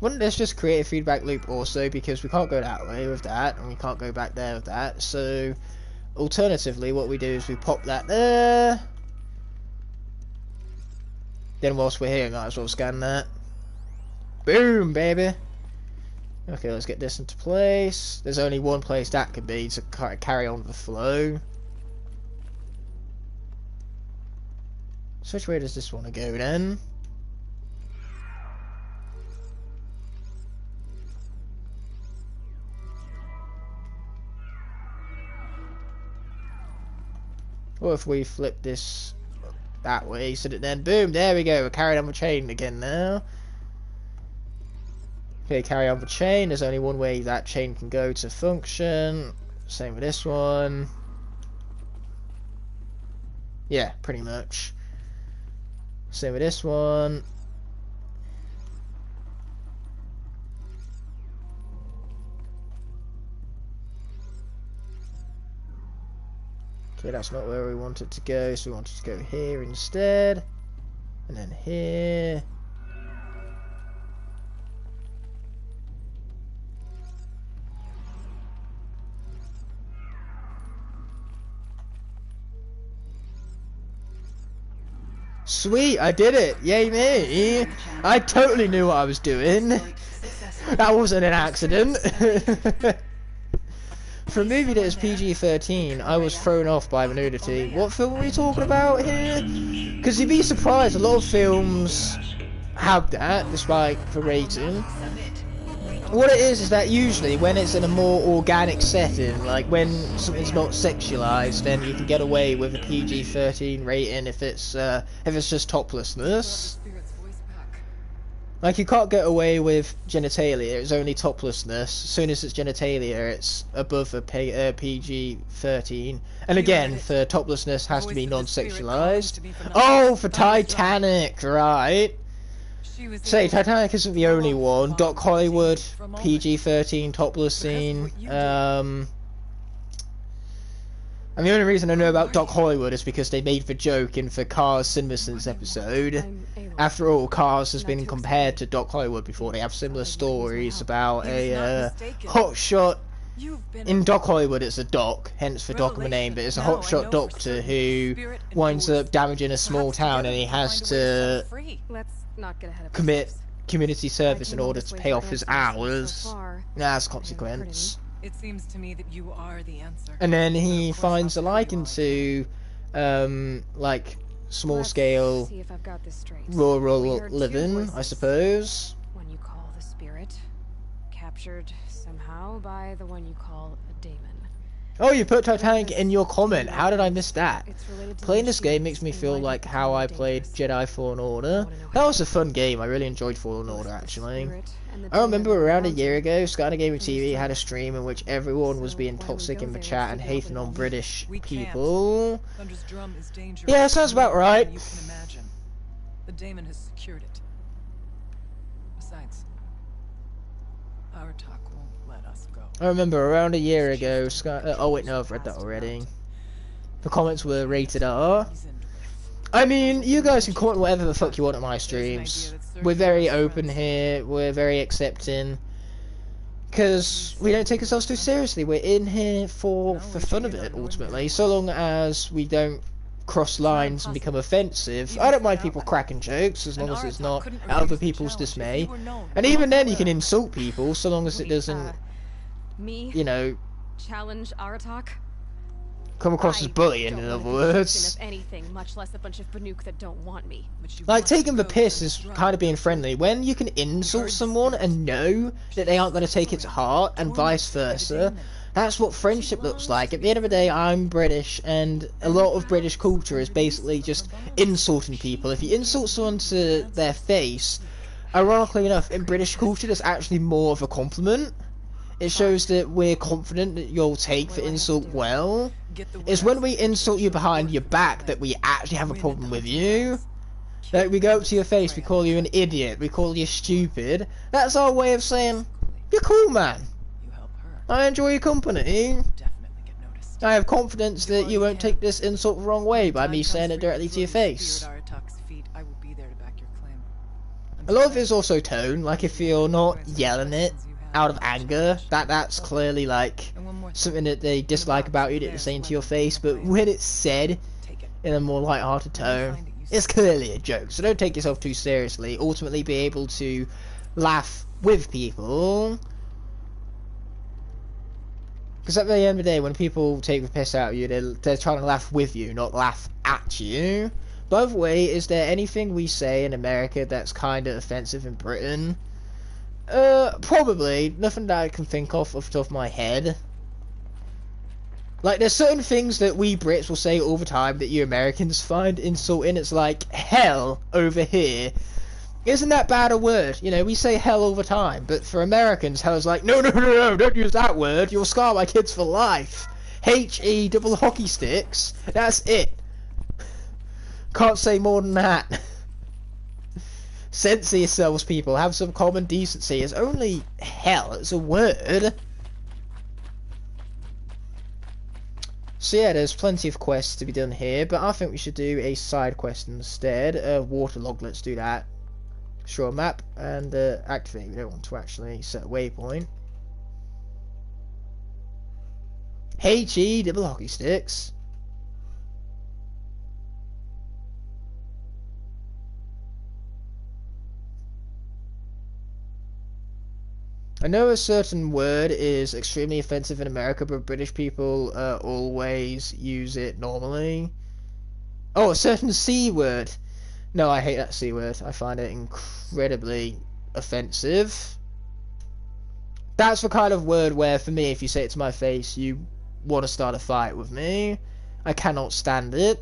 Wouldn't this just create a feedback loop also, because we can't go that way with that, and we can't go back there with that, so alternatively what we do is we pop that there. Then whilst we're here, might as well scan that. Boom, baby! Okay, let's get this into place. There's only one place that could be to carry on the flow. So which way does this want to go then? What if we flip this that way so that then, boom, there we go, we're carrying on the chain again now. Okay, carry on the chain, there's only one way that chain can go to function. Same with this one. Yeah, pretty much. Same with this one. Okay, that's not where we want it to go, so we want it to go here instead. And then here. Sweet, I did it! Yay me! I totally knew what I was doing. That wasn't an accident. For a movie that is PG-13, I was thrown off by the nudity. What film are we talking about here? Because you'd be surprised, a lot of films have that, despite the rating. What it is that usually when it's in a more organic setting, like when something's not sexualized, then you can get away with a PG-13 rating if it's just toplessness. Like, you can't get away with genitalia, it's only toplessness. As soon as it's genitalia, it's above a PG-13. And again, for toplessness has to be non-sexualized. Oh, for Titanic, right. Say, Titanic isn't the only one. Doc Hollywood, PG-13 topless scene. And the only reason I know about Doc Hollywood is because they made the joke in the Cars CinemaSins episode. After all, Cars has been compared to Doc Hollywood before. They have similar stories about a hotshot. In Doc Hollywood, it's a doc, hence the doc in the name, but it's a hotshot doctor who winds up damaging a small town and he has to commit community service in order to pay off his hours as a consequence. It seems to me that you are the answer. And then he finds a liking to, like, small-scale rural living, I suppose. One you call the spirit, captured somehow by the one you call a daemon. Oh, you put Titanic in your comment. How did I miss that? Playing this game makes me feel like how I played Jedi Fallen Order. That was a fun game. I really enjoyed Fallen Order, actually. I remember around a year ago, Skylanders Gaming TV had a stream in which everyone was being toxic in the chat and hating on British people. Yeah, sounds about right. The daemon has secured it. Besides, our talk won't let us go. I remember around a year ago, oh wait, no, I've read that already. The comments were rated R. I mean, you guys can comment whatever the fuck you want at my streams. We're very open here, we're very accepting. Because we don't take ourselves too seriously, we're in here for the fun of it, ultimately. So long as we don't cross lines and become offensive. I don't mind people cracking jokes, as long as it's not out of other people's dismay. And even then you can insult people, so long as it doesn't, you know, challenge our talk. Come across as bullying, in other words. Anything, much less a bunch of Banuk that don't want me. Like, taking the piss is kind of being friendly. When you can insult someone and know that they aren't going to take it to heart, and vice versa, that's what friendship looks like. At the end of the day, I'm British, and a lot of British culture is basically just insulting people. If you insult someone to their face, ironically enough, in British culture, that's actually more of a compliment. it shows that we're confident that you'll take the insult well. It's when we insult you behind your back that we actually have a problem with you. Like, we go up to your face, we call you an idiot, we call you stupid. That's our way of saying, you're cool, man. I enjoy your company. I have confidence that you won't take this insult the wrong way by me saying it directly to your face. A lot of it is also tone, like if you're not yelling it out of anger, that's clearly like something that they dislike about you that they're saying to your face, but when it's said in a more light-hearted tone, it's clearly a joke, so don't take yourself too seriously. Ultimately be able to laugh with people. Because at the end of the day, when people take the piss out of you, they're trying to laugh with you, not laugh at you. By the way, is there anything we say in America that's kind of offensive in Britain? Probably. Nothing that I can think of off the top of my head. Like, there's certain things that we Brits will say all the time that you Americans find insulting. It's like, hell over here. Isn't that bad a word? You know, we say hell all the time, but for Americans, hell is like, no, don't use that word. You'll scar my kids for life. H-E double hockey sticks. That's it. Can't say more than that. Censor yourselves, people. Have some common decency. It's only hell. It's a word. So yeah, there's plenty of quests to be done here, but I think we should do a side quest instead. Waterlog, let's do that. Show a map and activate. We don't want to actually set a waypoint. HE double hockey sticks. I know a certain word is extremely offensive in America, but British people always use it normally. Oh, a certain C word. No, I hate that C word. I find it incredibly offensive. That's the kind of word where, for me, if you say it to my face, you want to start a fight with me. I cannot stand it.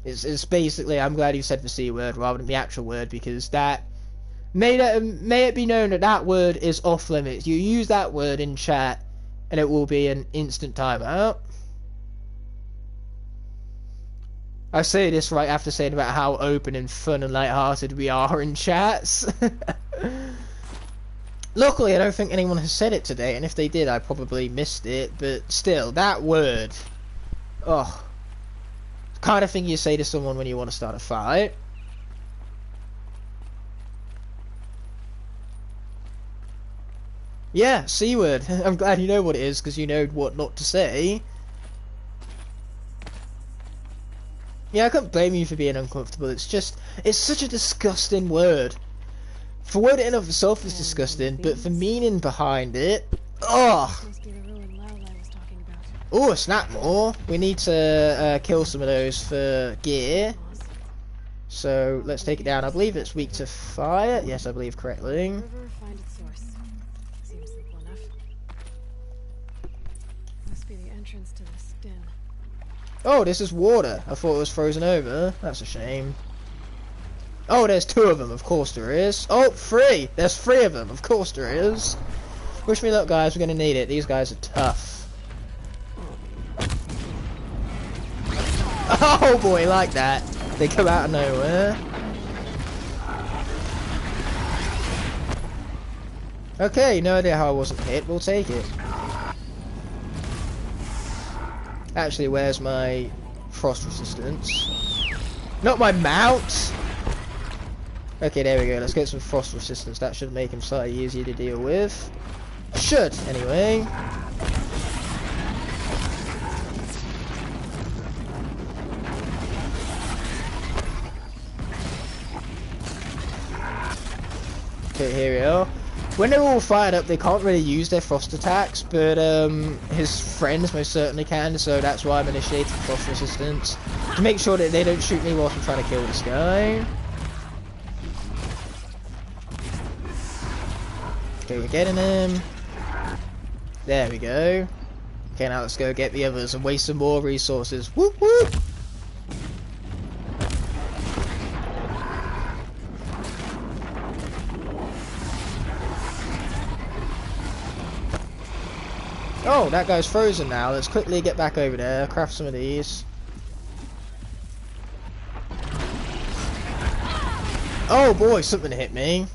It's basically, I'm glad you said the C word rather than the actual word, because that... May it be known that that word is off limits. You use that word in chat, and it will be an instant timeout. I say this right after saying about how open and fun and light-hearted we are in chats. Luckily, I don't think anyone has said it today, and if they did, I probably missed it. But still, that word, oh, kind of thing you say to someone when you want to start a fight. Yeah, C word. I'm glad you know what it is, because you know what not to say. Yeah, I can't blame you for being uncomfortable. It's just, it's such a disgusting word. For word in and of itself is disgusting, but the meaning behind it, oh. Oh, a snap more. We need to kill some of those for gear. So let's take it down. I believe it's weak to fire. Yes, I believe correctly. Oh, this is water. I thought it was frozen over. That's a shame. Oh, there's 2 of them. Of course there is. Oh, 3. There's 3 of them. Of course there is. Wish me luck, guys. We're going to need it. These guys are tough. Oh, boy, like that. They come out of nowhere. Okay, no idea how I wasn't hit. We'll take it. Actually, where's my frost resistance? Not my mount! Okay, there we go. Let's get some frost resistance. That should make him slightly easier to deal with. Should, anyway. Okay, here we are. When they're all fired up, they can't really use their frost attacks, but his friends most certainly can, so that's why I'm initiating frost resistance. To make sure that they don't shoot me whilst I'm trying to kill this guy. Okay, we're getting him. There we go. Okay, now let's go get the others and waste some more resources. Whoop whoop! Oh, that guy's frozen now. Let's quickly get back over there, craft some of these. Oh boy, something hit me.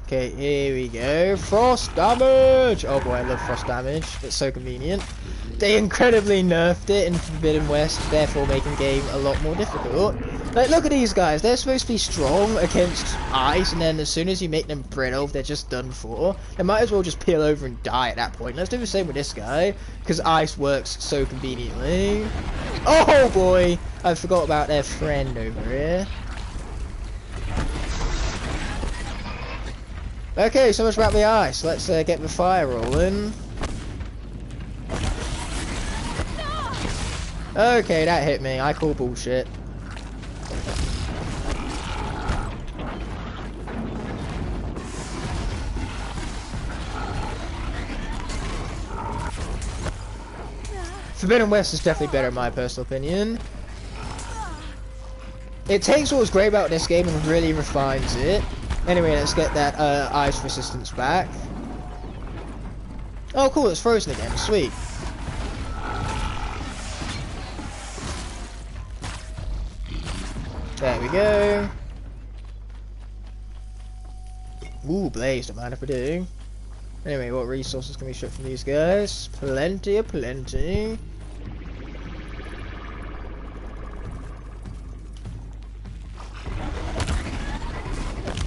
Okay, here we go. Frost damage! Oh boy, I love frost damage. It's so convenient. They incredibly nerfed it in Forbidden West, therefore making the game a lot more difficult. Like, look at these guys. They're supposed to be strong against ice, and then as soon as you make them brittle, they're just done for. They might as well just peel over and die at that point. Let's do the same with this guy, because ice works so conveniently. Oh boy! I forgot about their friend over here. Okay, so much about the ice. Let's get the fire rolling. Okay, that hit me. I call bullshit. Forbidden West is definitely better in my personal opinion. It takes what was great about this game and really refines it. Anyway, let's get that ice resistance back. Oh cool, it's frozen again, sweet. There we go. Ooh, blaze, don't mind if I do. Anyway, what resources can we ship from these guys? Plenty of plenty.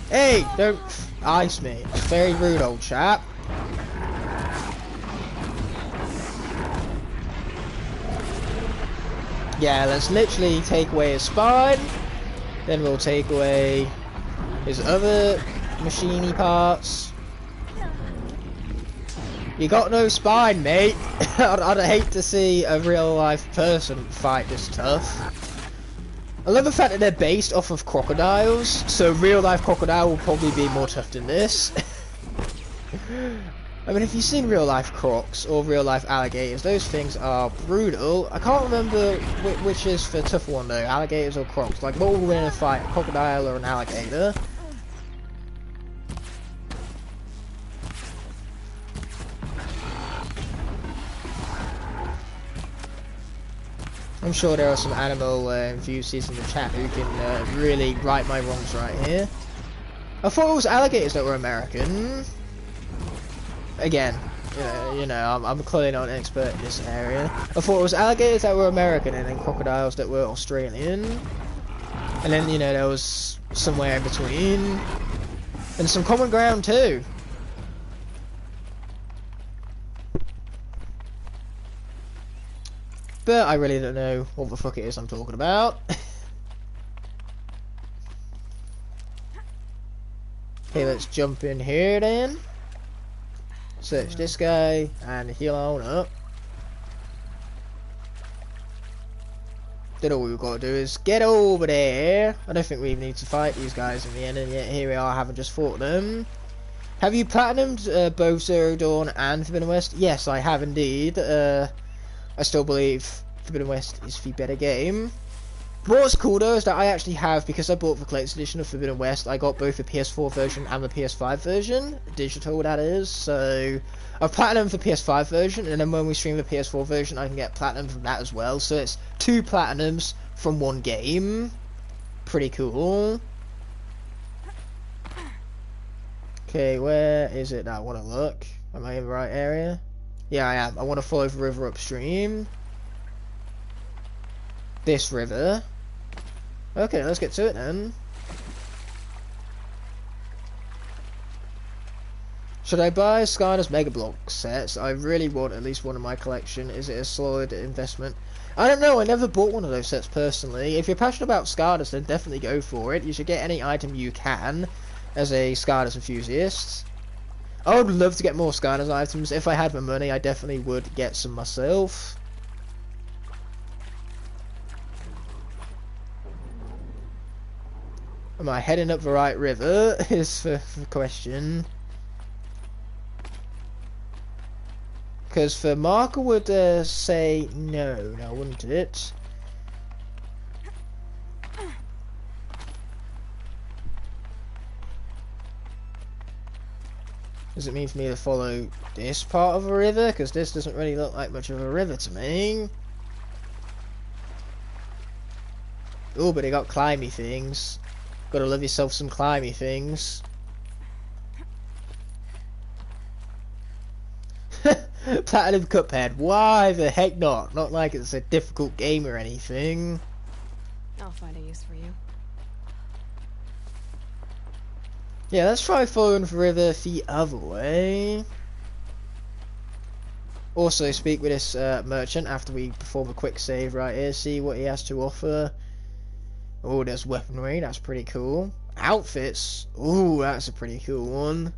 Hey, don't ice me. It's very rude, old chap. Yeah, let's literally take away his spine. Then we'll take away his other machiney parts. You got no spine, mate. I'd hate to see a real life person fight this tough. I love the fact that they're based off of crocodiles, so real life crocodile will probably be more tough than this. I mean, if you've seen real life crocs or real life alligators, those things are brutal. I can't remember which is the tougher one though, alligators or crocs. Like, what will win in a fight, a crocodile or an alligator? I'm sure there are some animal enthusiasts in the chat who can really right my wrongs right here. I thought it was alligators that were American. Again, you know, I'm clearly not an expert in this area. I thought it was alligators that were American and then crocodiles that were Australian. And then, you know, there was somewhere in between. And some common ground too. But I really don't know what the fuck it is I'm talking about. Okay, let's jump in here then. Search this guy and heal on up. Then all we've got to do is get over there. I don't think we even need to fight these guys in the end, and yet here we are having just fought them. Have you platinumed both Zero Dawn and Forbidden West? Yes, I have indeed. I still believe Forbidden West is the better game. What's cool though is that I actually have, because I bought the collector's edition of Forbidden West, I got both the PS4 version and the PS5 version, digital that is, so I've platinumed the PS5 version, and then when we stream the PS4 version I can get platinum from that as well, so it's 2 platinums from one game. Pretty cool. Okay, where is it that I want to look? Am I in the right area? Yeah, I am. I want to follow the river upstream. This river. Okay, let's get to it then. Should I buy Skylanders Mega Block sets? I really want at least one in my collection. Is it a solid investment? I don't know, I never bought one of those sets personally. If you're passionate about Skylanders, then definitely go for it. You should get any item you can as a Skylanders enthusiast. I would love to get more Skylanders items. If I had the money, I definitely would get some myself. Am I heading up the right river? Is the question. Because the marker would say no, now wouldn't it? Does it mean for me to follow this part of a river? Because this doesn't really look like much of a river to me. Oh, but they got climby things. Gotta love yourself some climby things. Platinum Cuphead. Why the heck not? Not like it's a difficult game or anything. I'll find a use for you. Yeah, let's try following the river the other way. Also, speak with this merchant after we perform a quick save right here. See what he has to offer. Oh, there's weaponry. That's pretty cool. Outfits. Ooh, that's a pretty cool one.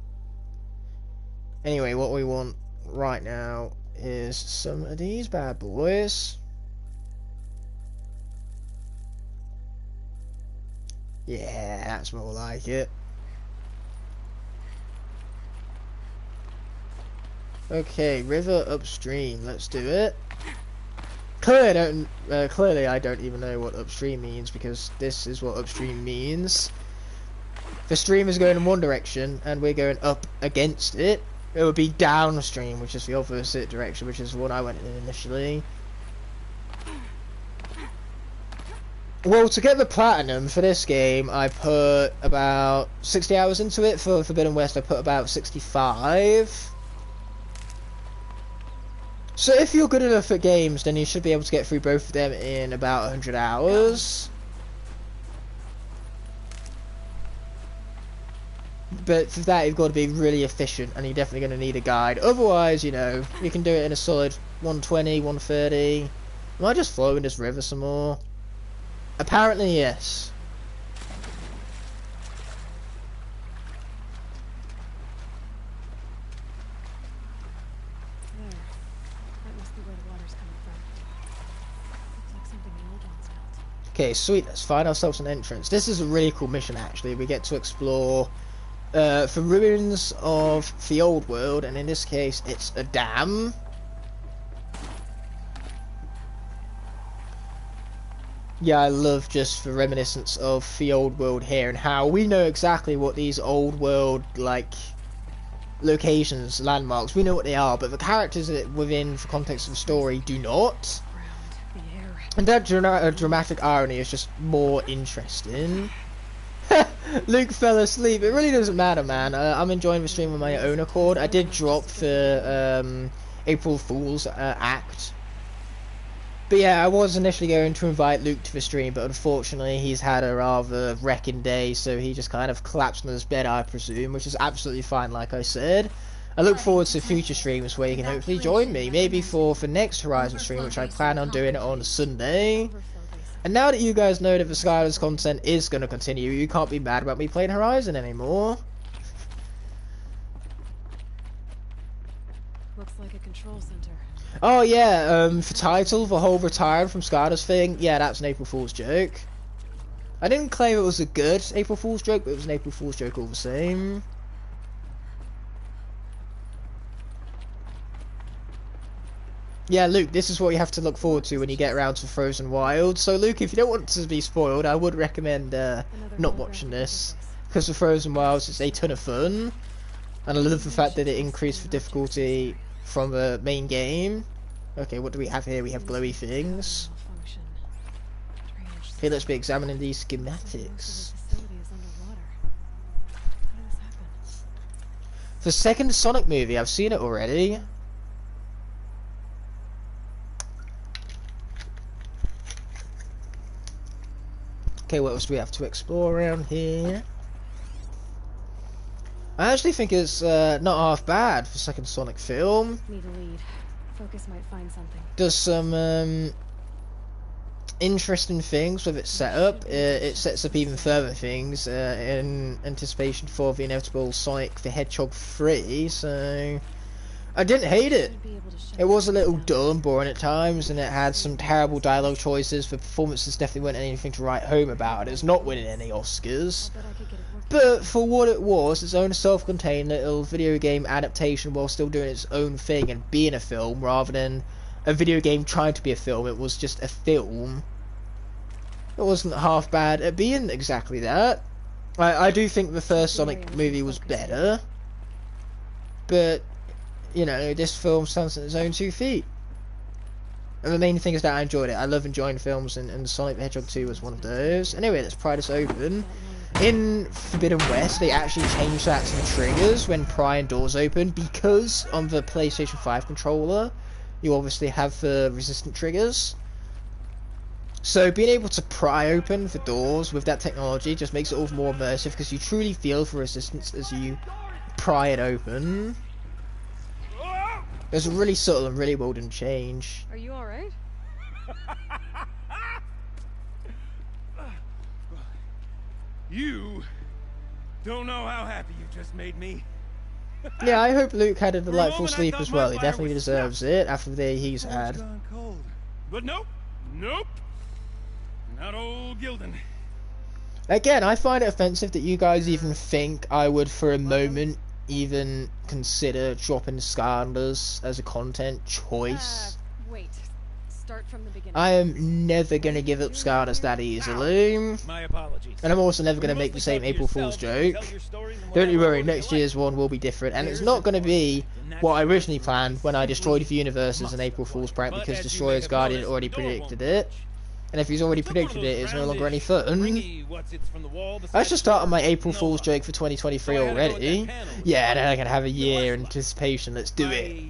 Anyway, what we want right now is some of these bad boys. Yeah, that's more like it. Okay, river upstream. Let's do it. Clearly, I don't even know what upstream means, because this is what upstream means. The stream is going in one direction, and we're going up against it. It would be downstream, which is the opposite direction, which is the one I went in initially. Well, to get the platinum for this game, I put about 60 hours into it. For Forbidden West, I put about 65. So if you're good enough at games, then you should be able to get through both of them in about 100 hours. But for that, you've got to be really efficient, and you're definitely going to need a guide. Otherwise, you know, you can do it in a solid 120, 130. Am I just following this river some more? Apparently, yes. Okay, sweet, let's find ourselves an entrance. This is a really cool mission, actually. We get to explore the ruins of the old world, and in this case, it's a dam. Yeah, I love just the reminiscence of the old world here, and how we know exactly what these old world, like, locations, landmarks, we know what they are, but the characters within the context of the story do not. And that dramatic irony is just more interesting. Luke fell asleep. It really doesn't matter, man. I'm enjoying the stream on my own accord. I did drop the April Fool's act. But yeah, I was initially going to invite Luke to the stream, but unfortunately he's had a rather wrecking day, so he just kind of collapsed on his bed, I presume, which is absolutely fine, like I said. I look forward to future streams where you can hopefully join me, maybe for the next Horizon stream, which I plan on doing it on Sunday. And now that you guys know that the Skylanders content is going to continue, you can't be mad about me playing Horizon anymore. Looks like a control center. Oh yeah, the title, the whole retired from Skylanders thing, yeah, that's an April Fool's joke. I didn't claim it was a good April Fool's joke, but it was an April Fool's joke all the same. Yeah, Luke, this is what you have to look forward to when you get around to Frozen Wild. So, Luke, if you don't want to be spoiled, I would recommend not watching this. Because the Frozen Wilds is a ton of fun. And I love the fact that it increased the difficulty from the main game. Okay, what do we have here? We have glowy things. Okay, let's be examining these schematics. The second Sonic movie, I've seen it already. Okay, what else do we have to explore around here? I actually think it's not half bad for second Sonic film. Need a lead. Focus might find something. Does some interesting things with its setup. It sets up even further things in anticipation for the inevitable Sonic the Hedgehog 3, so I didn't hate it. It was a little dull and boring at times, and it had some terrible dialogue choices. The performances definitely weren't anything to write home about. It's not winning any Oscars. But for what it was, its own self-contained little video game adaptation while still doing its own thing and being a film rather than a video game trying to be a film. It was just a film. It wasn't half bad at being exactly that. I do think the first Sonic movie was better. but you know, this film stands on its own 2 feet. And the main thing is that I enjoyed it. I love enjoying films, and Sonic the Hedgehog 2 was one of those. Anyway, let's pry this open. In Forbidden West, they actually changed that to the triggers when prying doors open, because on the PlayStation 5 controller, you obviously have the resistant triggers. So being able to pry open the doors with that technology just makes it all more immersive, because you truly feel the resistance as you pry it open. There's a really subtle and really well done change. Are you alright? You don't know how happy you just made me. Yeah, I hope Luke had a delightful sleep as well. He definitely deserves it after the day he's had. But nope, nope. Not old Gildan. Again, I find it offensive that you guys even think I would for a moment even consider dropping Skylanders as a content choice. Wait. Start from the beginning. I am never gonna give up Skylanders that easily. My apologies. And I'm also never gonna make the same April Fool's joke. Don't you worry, next year's one will be different, and it's not gonna be what I originally planned when I destroyed the universe as an April Fool's prank, because Destroyer's Guardian already predicted it. And if he's already predicted it, it's no longer any fun. I should start on my April Fool's joke for 2023 already. Yeah, then I can have a year anticipation. Let's do it.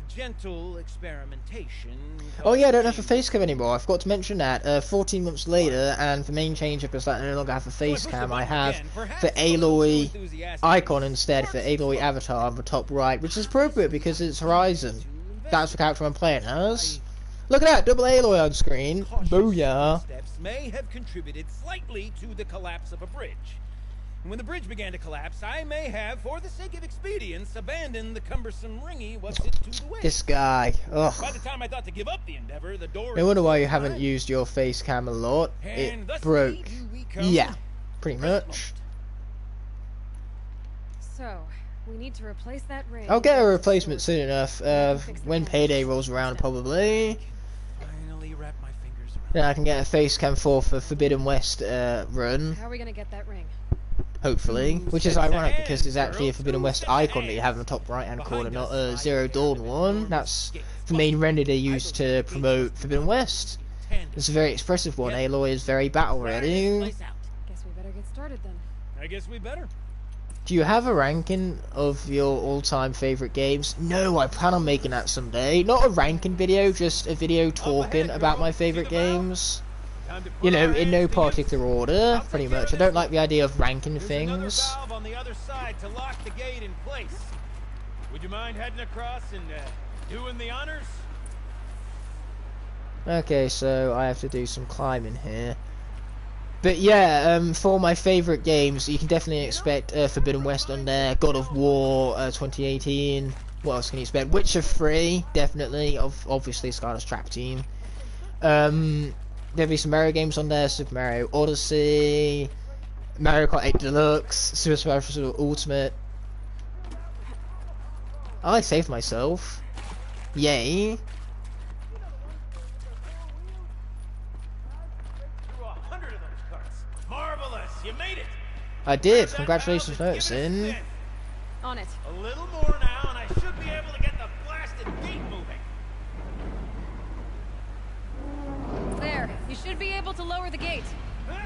Oh yeah, I don't have a face cam anymore. I forgot to mention that. 14 months later, and the main change up is that I no longer have a face cam. I have the Aloy icon instead, for Aloy avatar on the top right, which is appropriate because it's Horizon. That's the character I'm playing as. Look at that, double Aloy on screen. Booyah. Steps may have contributed slightly to the collapse of a bridge. And when the bridge began to collapse, I may have, for the sake of expedience, abandoned the cumbersome ringy what's it to the way. This guy. Ugh. By the time I thought to give up the endeavor, the door. No wonder why you haven't used your face cam a lot. It broke. Yeah, pretty much. So, we need to replace that ring. I'll get a replacement soon enough. When payday rolls around, probably. Then I can get a face cam for Forbidden West run. How are we gonna get that ring? Hopefully, which is ironic because there's actually a Forbidden West icon that you have in the top right hand corner, not a Zero Dawn one. That's the main render they used to promote Forbidden West. It's a very expressive one. Aloy is very battle ready. Guess we better get started then. I guess we better. Do you have a ranking of your all-time favourite games? No, I plan on making that someday. Not a ranking video, just a video talking about my favourite games. You know, in no particular order, pretty much. I don't like the idea of ranking things. On the other side to lock the gate in place. Would you mind heading across and doing the honors? Okay, so I have to do some climbing here. But yeah, for my favourite games, you can definitely expect Forbidden West on there, God of War 2018, what else can you expect? Witcher 3, definitely, obviously Skylanders Trap Team. There'll be some Mario games on there, Super Mario Odyssey, Mario Kart 8 Deluxe, Super Smash Bros. Ultimate. I saved myself. Yay. You made it. I did. Congratulations for noticing. On it. A little more now, and I should be able to get the blasted gate moving. There. You should be able to lower the gate. Huh?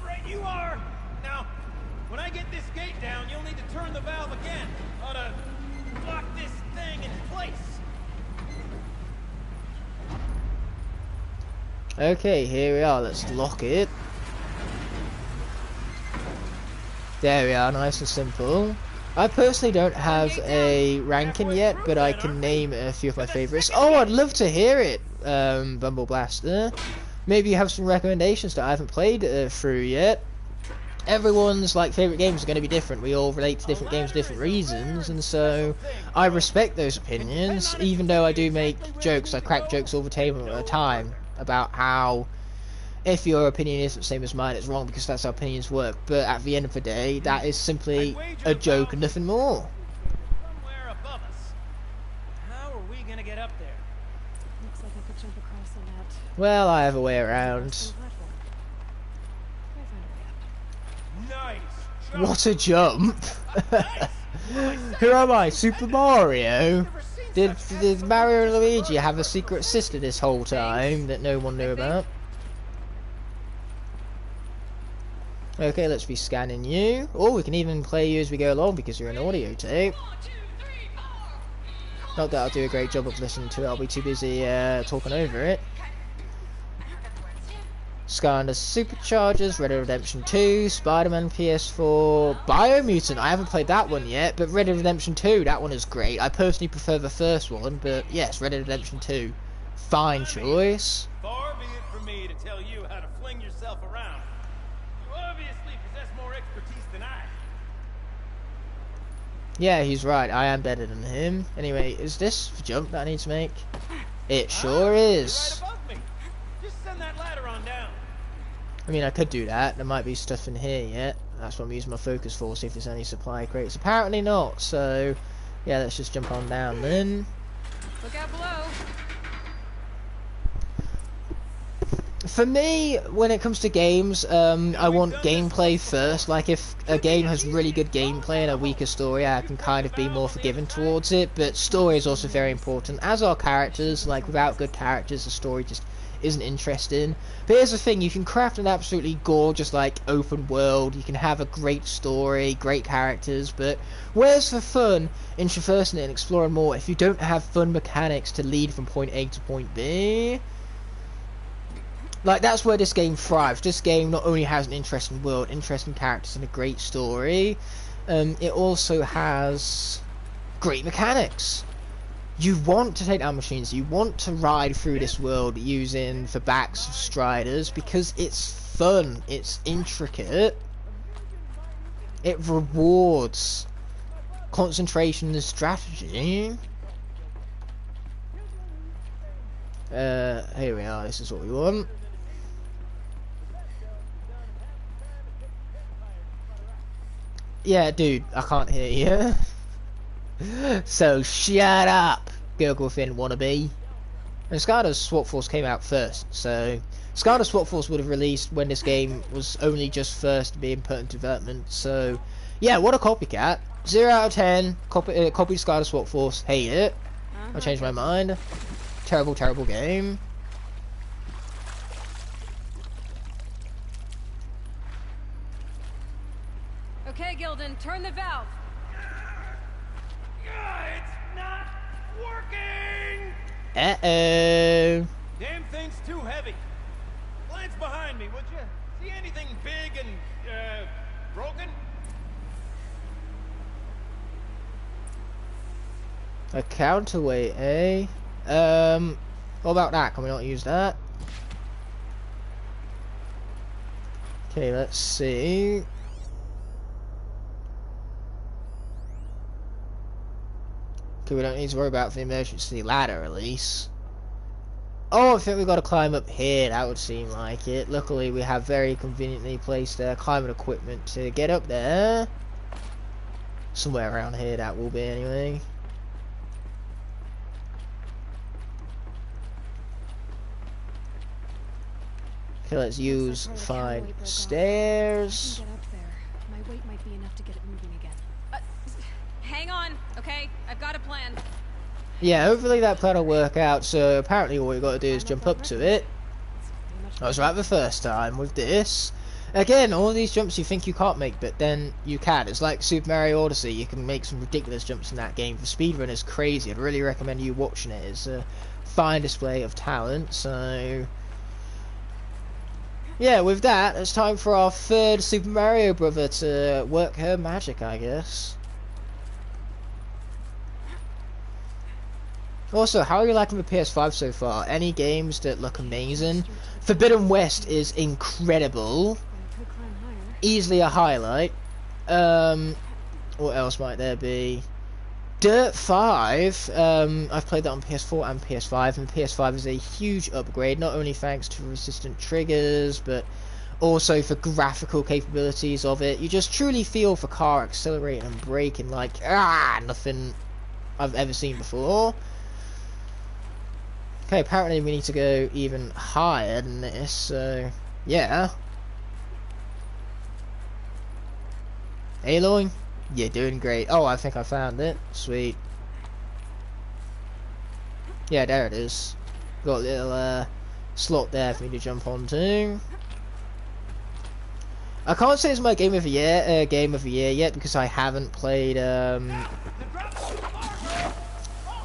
Right you are. Now, when I get this gate down, you'll need to turn the valve again. Ought to lock this thing in place. Okay, here we are. Let's lock it. There we are, nice and simple. I personally don't have a ranking yet, but I can name a few of my favourites. Oh, I'd love to hear it, Bumble Blaster. Maybe you have some recommendations that I haven't played through yet. Everyone's favourite games are going to be different. We all relate to different games for different reasons, and so I respect those opinions, even though I do make jokes. I crack jokes all the time about how if your opinion isn't the same as mine, it's wrong, because that's how opinions work. But at the end of the day, that is simply a joke and nothing more. Somewhere above us. How are we gonna get up there? Looks like I could jump across on that. Well, I have a way around. Nice. What a jump! Who am I? Super Mario? Did Mario and Luigi have a secret sister this whole time that no one knew about? Okay, let's be scanning you. Or we can even play you as we go along because you're an audio tape. Not that I'll do a great job of listening to it, I'll be too busy talking over it. Skylanders Superchargers, Red Dead Redemption 2, Spider-Man PS4, Biomutant, I haven't played that one yet, but Red Dead Redemption 2, that one is great. I personally prefer the first one, but yes, Red Dead Redemption 2, fine choice. Far be it from me to tell you how to fling yourself around. You obviously possess more expertise than I. Yeah, he's right, I am better than him. Anyway, is this the jump that I need to make? It sure is. You're right above me. Just send that ladder on down. I mean, I could do that. There might be stuff in here yet. That's what I'm using my focus for, see if there's any supply crates. Apparently not, so yeah, let's just jump on down then. Look out below. For me, when it comes to games, I want gameplay first. Like, if a game has really good gameplay and a weaker story, I can kind of be more forgiving towards it. But story is also very important, as are characters. Like, without good characters, the story just isn't interesting. But here's the thing, you can craft an absolutely gorgeous, like, open world. You can have a great story, great characters, but where's the fun in traversing it and exploring more if you don't have fun mechanics to lead from point A to point B? Like, that's where this game thrives. This game not only has an interesting world, interesting characters, and a great story, it also has great mechanics. You want to take down machines, you want to ride through this world using the backs of striders because it's fun, it's intricate, it rewards concentration and strategy. Here we are, this is what we want. Yeah, dude, I can't hear you. So shut up, Gurgle Finn wannabe. And Skylanders SWAT Force came out first, so Skylanders SWAT Force would have released when this game was only just first being put into development. So yeah, what a copycat. 0 out of 10. Copied Skylanders SWAT Force. Hate it. I changed my mind. Terrible, terrible game. Okay, Gildan, turn the valve. It's not working! Uh-oh. Damn thing's too heavy. Glance behind me, would you? See anything big and, broken? A counterweight, eh? What about that? Can we not use that? Okay, let's see. Okay, we don't need to worry about the emergency ladder release. Oh, I think we've got to climb up here. That would seem like it. Luckily, we have very conveniently placed climbing equipment to get up there. Somewhere around here, that will be anyway. Okay, let's use fine stairs. Get up there. My weight might be enough to get it moving again. Hang on, okay? I've got a plan. Yeah, hopefully that plan will work out. So apparently all we got to do is jump up to it. I was right the first time with this. Again, all these jumps you think you can't make, but then you can. It's like Super Mario Odyssey. You can make some ridiculous jumps in that game. The speedrun is crazy. I'd really recommend you watching it. It's a fine display of talent. So yeah, with that, it's time for our third Super Mario brother to work her magic, I guess. Also, how are you liking the PS5 so far? Any games that look amazing? Forbidden West is incredible. Easily a highlight. What else might there be? Dirt 5. I've played that on PS4 and PS5, and PS5 is a huge upgrade, not only thanks to resistant triggers, but also for graphical capabilities of it. You just truly feel the car accelerating and braking like nothing I've ever seen before. Okay, apparently we need to go even higher than this, so yeah. Aloy, You're doing great. Oh, I think I found it. Sweet. Yeah, there it is. Got a little slot there for me to jump onto. I can't say it's my game of the year yet because I haven't played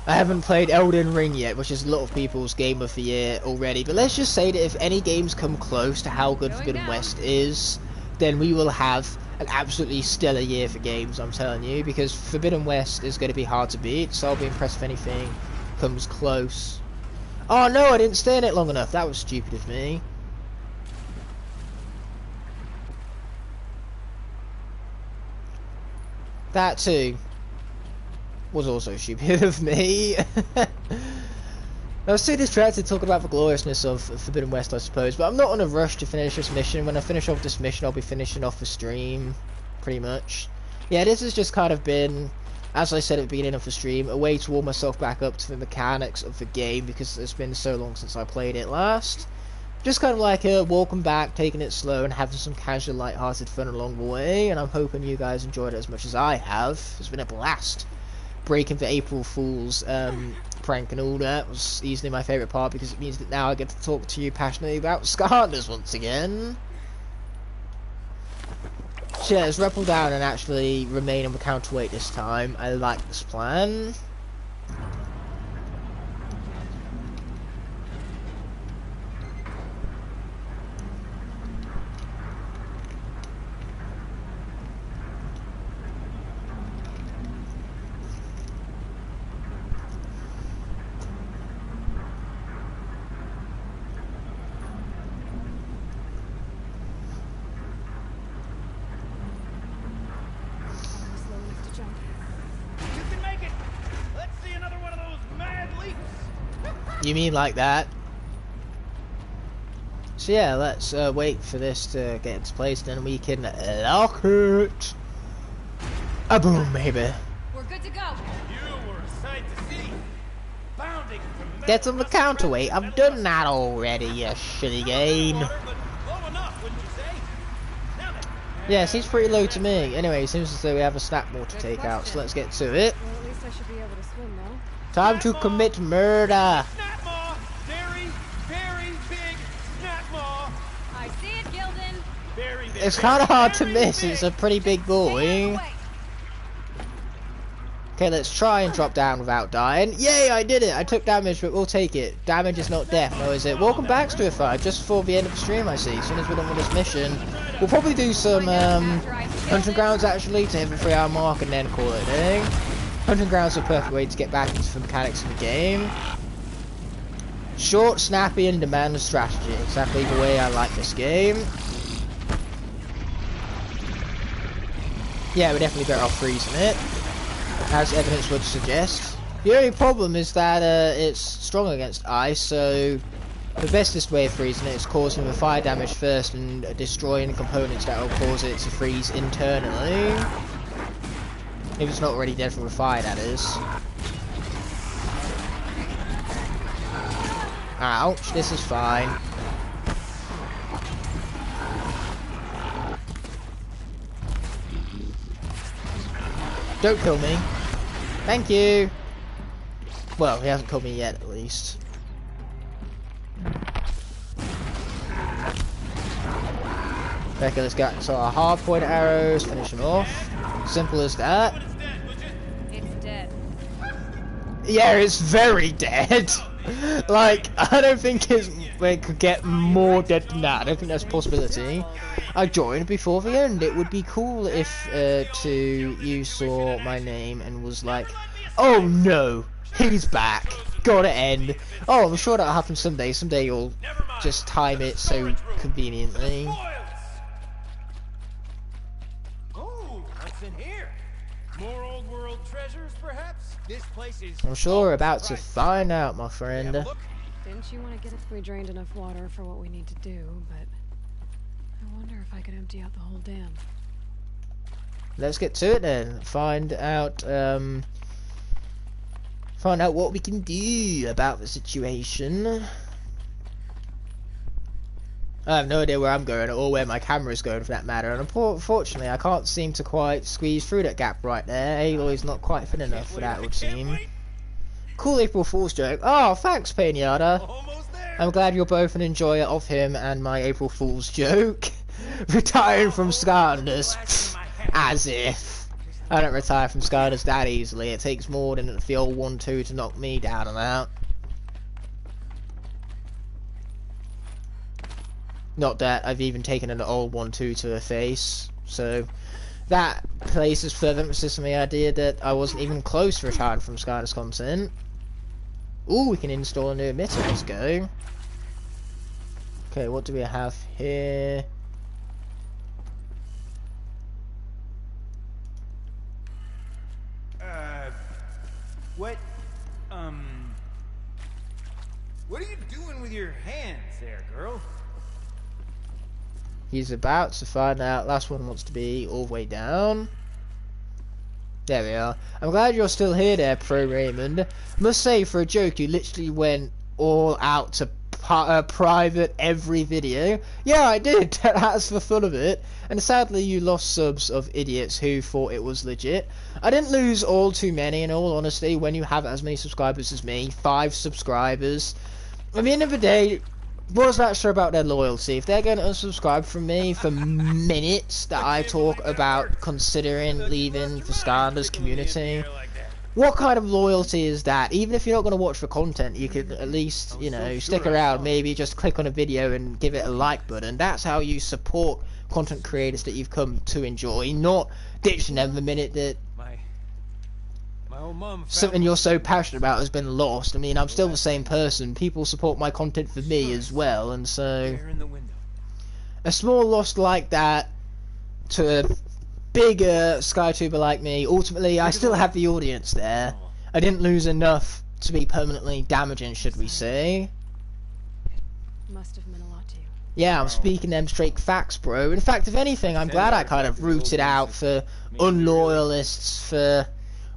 Elden Ring yet, which is a lot of people's game of the year already. But let's just say that if any games come close to how good Forbidden West is, then we will have an absolutely stellar year for games, I'm telling you, because Forbidden West is going to be hard to beat, so I'll be impressed if anything comes close. Oh no, I didn't stay in it long enough. That was stupid of me. That too was also stupid of me. I was too distracted talking about the gloriousness of Forbidden West, I suppose, but I'm not in a rush to finish this mission. When I finish off this mission, I'll be finishing off the stream, pretty much. Yeah, this has just kind of been, as I said at the beginning of the stream, a way to warm myself back up to the mechanics of the game, because it's been so long since I played it last. Just kind of like walking back, taking it slow, and having some casual, light-hearted fun along the way, and I'm hoping you guys enjoyed it as much as I have. It's been a blast. Breaking the April Fool's prank and all that was easily my favourite part, because it means that now I get to talk to you passionately about Skylanders once again. So yeah, let's rappel down and actually remain on the counterweight this time. I like this plan. You mean like that? So yeah, let's wait for this to get into place, then we can lock it. A boom, baby. We're good to go. You were a sight to see. Bounding from Get on the counterweight. I've done that already, you shitty game. Yeah, it seems pretty low to me. Anyway, it seems as though we have a snap more to take out, so let's get to it. Well, at least I should be able to swim, though. Time to commit murder. It's kind of hard to miss. It's a pretty big boy. Okay, let's try and drop down without dying. Yay, I did it. I took damage, but we'll take it. Damage is not death, no, is it? Welcome back, Stuart5. Just before the end of the stream, I see. As soon as we're done with this mission, we'll probably do some hunting grounds actually to hit the 3-hour mark and then call it a day. Hunting grounds are a perfect way to get back into the mechanics of the game. Short, snappy, and demand strategy. Exactly the way I like this game. Yeah, we're definitely better off freezing it, as evidence would suggest. The only problem is that it's strong against ice, so the bestest way of freezing it is causing the fire damage first and destroying components that will cause it to freeze internally. If it's not already dead from the fire, that is. Ouch, this is fine. Don't kill me. Thank you. Well, he hasn't killed me yet, at least. Okay, let's get so our hard point arrows, finish him off. Simple as that. It's dead. Yeah, it's very dead. Like, I don't think it could get more dead than that. I don't think that's a possibility. I joined before the end. It would be cool if you saw my name and was like, oh no, he's back. Gotta end. Oh, I'm sure that'll happen someday. Someday you'll just time it so conveniently. Oh, what's in here? More old world treasures, perhaps? This place is. I'm sure we're about to find out, my friend. Didn't you want to get if we drained enough water for what we need to do, but I wonder if I could empty out the whole dam. Let's get to it then. Find out what we can do about the situation. I have no idea where I'm going or where my camera's going for that matter, and unfortunately I can't seem to quite squeeze through that gap right there. Aloy's not quite thin enough for that, it would seem. Cool April Fool's joke. Oh, thanks, Pinata. I'm glad you're both an enjoyer of him and my April Fool's joke. Retiring from Skylanders. As if. I don't retire from Skylanders that easily. It takes more than the old 1-2 to knock me down and out. Not that I've even taken an old 1-2 to the face. So that places further emphasis on the idea that I wasn't even close to retiring from Skylanders content. Ooh, we can install a new emitter. Let's go. Okay, what do we have here? What are you doing with your hands there, girl? He's about to find out. Last one wants to be all the way down. There we are. I'm glad you're still here there, Pro Raymond. Must say, for a joke, you literally went all out to private every video. Yeah, I did. That's the fun of it. And sadly, you lost subs of idiots who thought it was legit. I didn't lose all too many, in all honesty, when you have as many subscribers as me. 5 subscribers. At the end of the day, what does that show about their loyalty? If they're going to unsubscribe from me for minutes that I talk about considering leaving the Skylanders community, what kind of loyalty is that? Even if you're not going to watch the content, you could at least, you know, stick around, maybe just click on a video and give it a like button. That's how you support content creators that you've come to enjoy, not ditching them the minute that something you're so passionate about has been lost. I mean, I'm still the same person. People support my content for me as well, and so a small loss like that to a bigger SkyTuber like me, ultimately I still have the audience there. I didn't lose enough to be permanently damaging, should we say. Must have meant a lot to you. Yeah, I'm speaking them straight facts, bro. In fact, if anything, I'm glad I kind of rooted out for unloyalists, for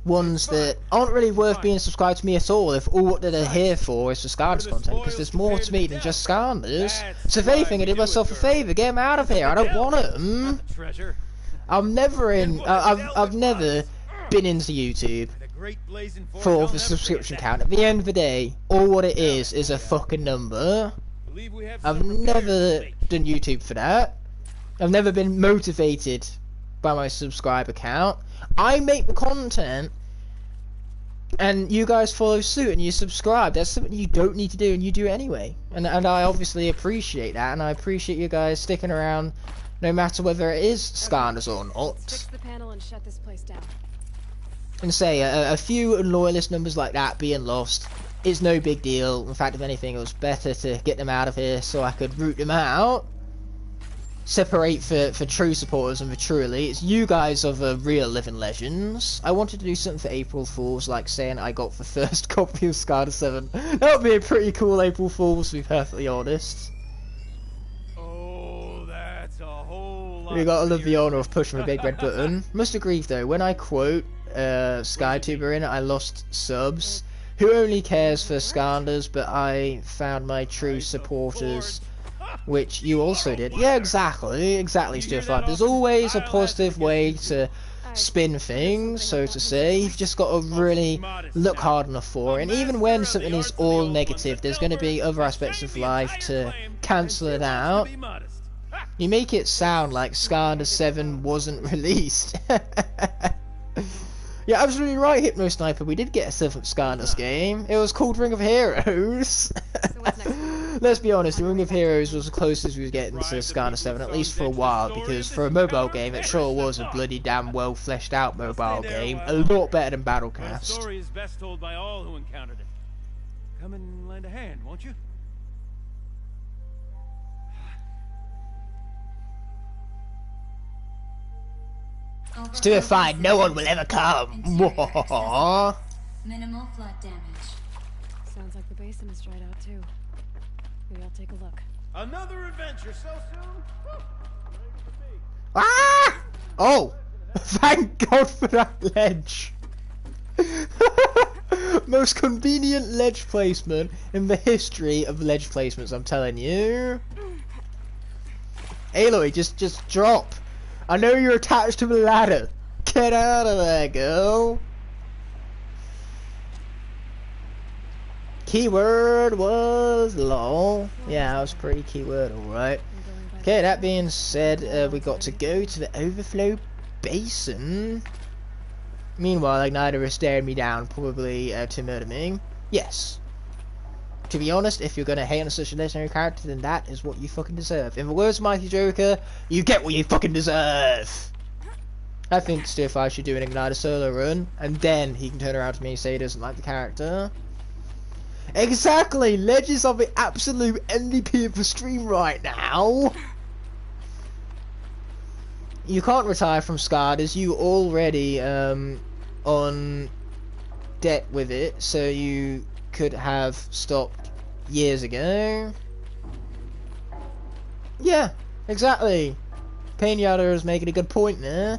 ones that aren't really worth being subscribed to me at all, if all what they're here for is for Skylanders content, because there's more to me than just Skylanders. So if anything, I did myself a favour, get them out of here, I don't want them. I'm never in, I've never been into YouTube for the subscription count. At the end of the day, all what it is a fucking number. I've never done YouTube for that. I've never been motivated by my subscriber count. I make the content and you guys follow suit and you subscribe. That's something you don't need to do and you do it anyway. And I obviously appreciate that, and I appreciate you guys sticking around no matter whether it is Skylanders or not. Fix the panel and shut this place down. And say a few loyalist numbers like that being lost is no big deal. In fact, if anything, it was better to get them out of here so I could root them out. Separate for true supporters and for true elites. You guys are the real living legends. I wanted to do something for April Fools, like saying I got the first copy of Skylanders 7. That would be a pretty cool April Fools, to be perfectly honest. Oh, that's a whole lot. We gotta love the honour of pushing the big red button. Must agree though, when I quote SkyTuber in it, I lost subs. Who only cares for Skylanders, but I found my true supporters, which you also did. Yeah, exactly, Stuart. There's always a positive way to spin things, so to say. You've just got to really look hard enough for it. And even when something is all negative, there's going to be other aspects of life to cancel it out. You make it sound like Skylanders 7 wasn't released. You're absolutely right, Hypno Sniper. We did get a 7th Skylanders game. It was called Ring of Heroes. Let's be honest, the Ring of Heroes was the closest we were getting to Skylanders 7, at least for a while, because for a mobile game, it sure was a bloody damn well fleshed out mobile game. A lot better than Battlecast. The story is best told by all who encountered it. Come and lend a hand, won't you? It's to a fight no one will ever come. Minimal flood damage. Sounds like the basin is dried out too. Maybe I'll take a look. Another adventure so soon? Ah! Oh! Thank God for that ledge. Most convenient ledge placement in the history of ledge placements, I'm telling you. Aloy, just drop. I know you're attached to the ladder. Get out of there, girl. Keyword was lol. Yeah, that was pretty keyword, alright. Okay, that being said, we got to go to the overflow basin. Meanwhile, Igniter is staring me down, probably to murder me. Yes. To be honest, if you're gonna hate on such a legendary character, then that is what you fucking deserve. In the words of Mighty Joker, you get what you fucking deserve. I think Starfire should do an Igniter solo run, and then he can turn around to me and say he doesn't like the character. Exactly! Legends are the absolute MVP of the stream right now. You can't retire from Skylanders. You already on debt with it, so you could have stopped years ago. Yeah, exactly. Pinata is making a good point there.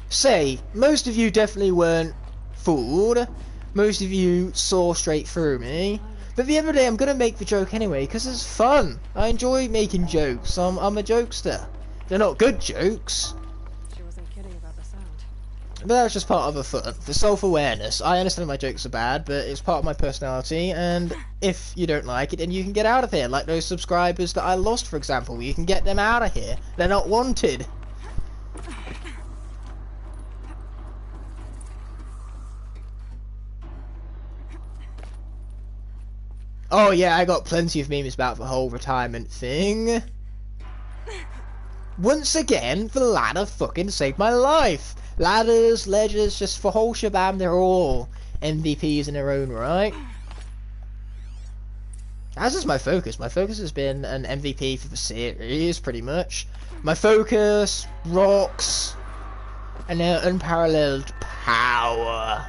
Say, most of you definitely weren't fooled. Most of you saw straight through me. But the other day I'm gonna make the joke anyway, because it's fun. I enjoy making jokes. I'm a jokester. They're not good jokes. She wasn't kidding about the sound. But that's just part of the fun. The self-awareness. I understand my jokes are bad, but it's part of my personality, and if you don't like it, then you can get out of here. Like those subscribers that I lost, for example. You can get them out of here. They're not wanted. Oh yeah, I got plenty of memes about the whole retirement thing. Once again, the ladder fucking saved my life. Ladders, ledgers, just the whole shabam, they're all MVPs in their own right. As is my focus. My focus has been an MVP for the series, pretty much. My focus, rocks, and their unparalleled power.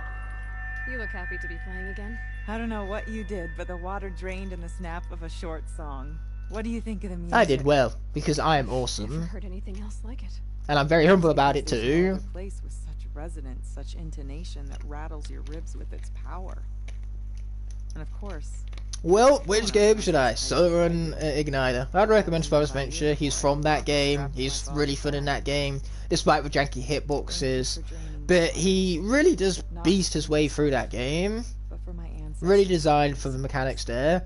You look happy to be playing again. I don't know what you did, but the water drained in the snap of a short song. What do you think of the music? I did well, because I am Never awesome. heard anything else like it. And I'm very humble about it too. A place with such resonance, such intonation that rattles your ribs with its power. And of course... Well, which game should I? Solo run Igniter. I'd recommend Spyro's Adventure. He's from that game. He's really fun in that game, despite the janky hitboxes. But he really does beast his way through that game. Really designed for the mechanics there.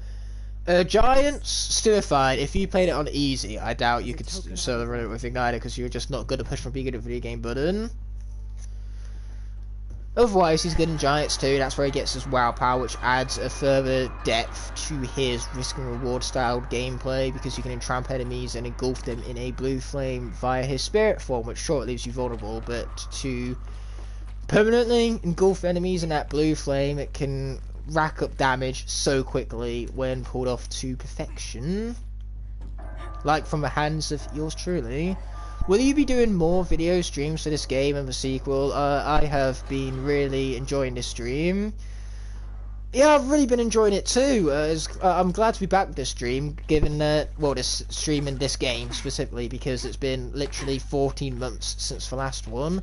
Giants, still fine. If you played it on easy, I doubt you could solo run it with Igniter because you're just not good at push from being good at video game button. Otherwise, he's good in Giants too. That's where he gets his WoW power, which adds a further depth to his risk and reward styled gameplay because you can entrap enemies and engulf them in a blue flame via his spirit form, which sure, it leaves you vulnerable, but to permanently engulf enemies in that blue flame, it can rack up damage so quickly when pulled off to perfection, like from the hands of yours truly. Will you be doing more video streams for this game and the sequel? I have been really enjoying this stream. Yeah, I've really been enjoying it too. I'm glad to be back with this stream, given that, well, this stream and this game specifically, because it's been literally 14 months since the last one.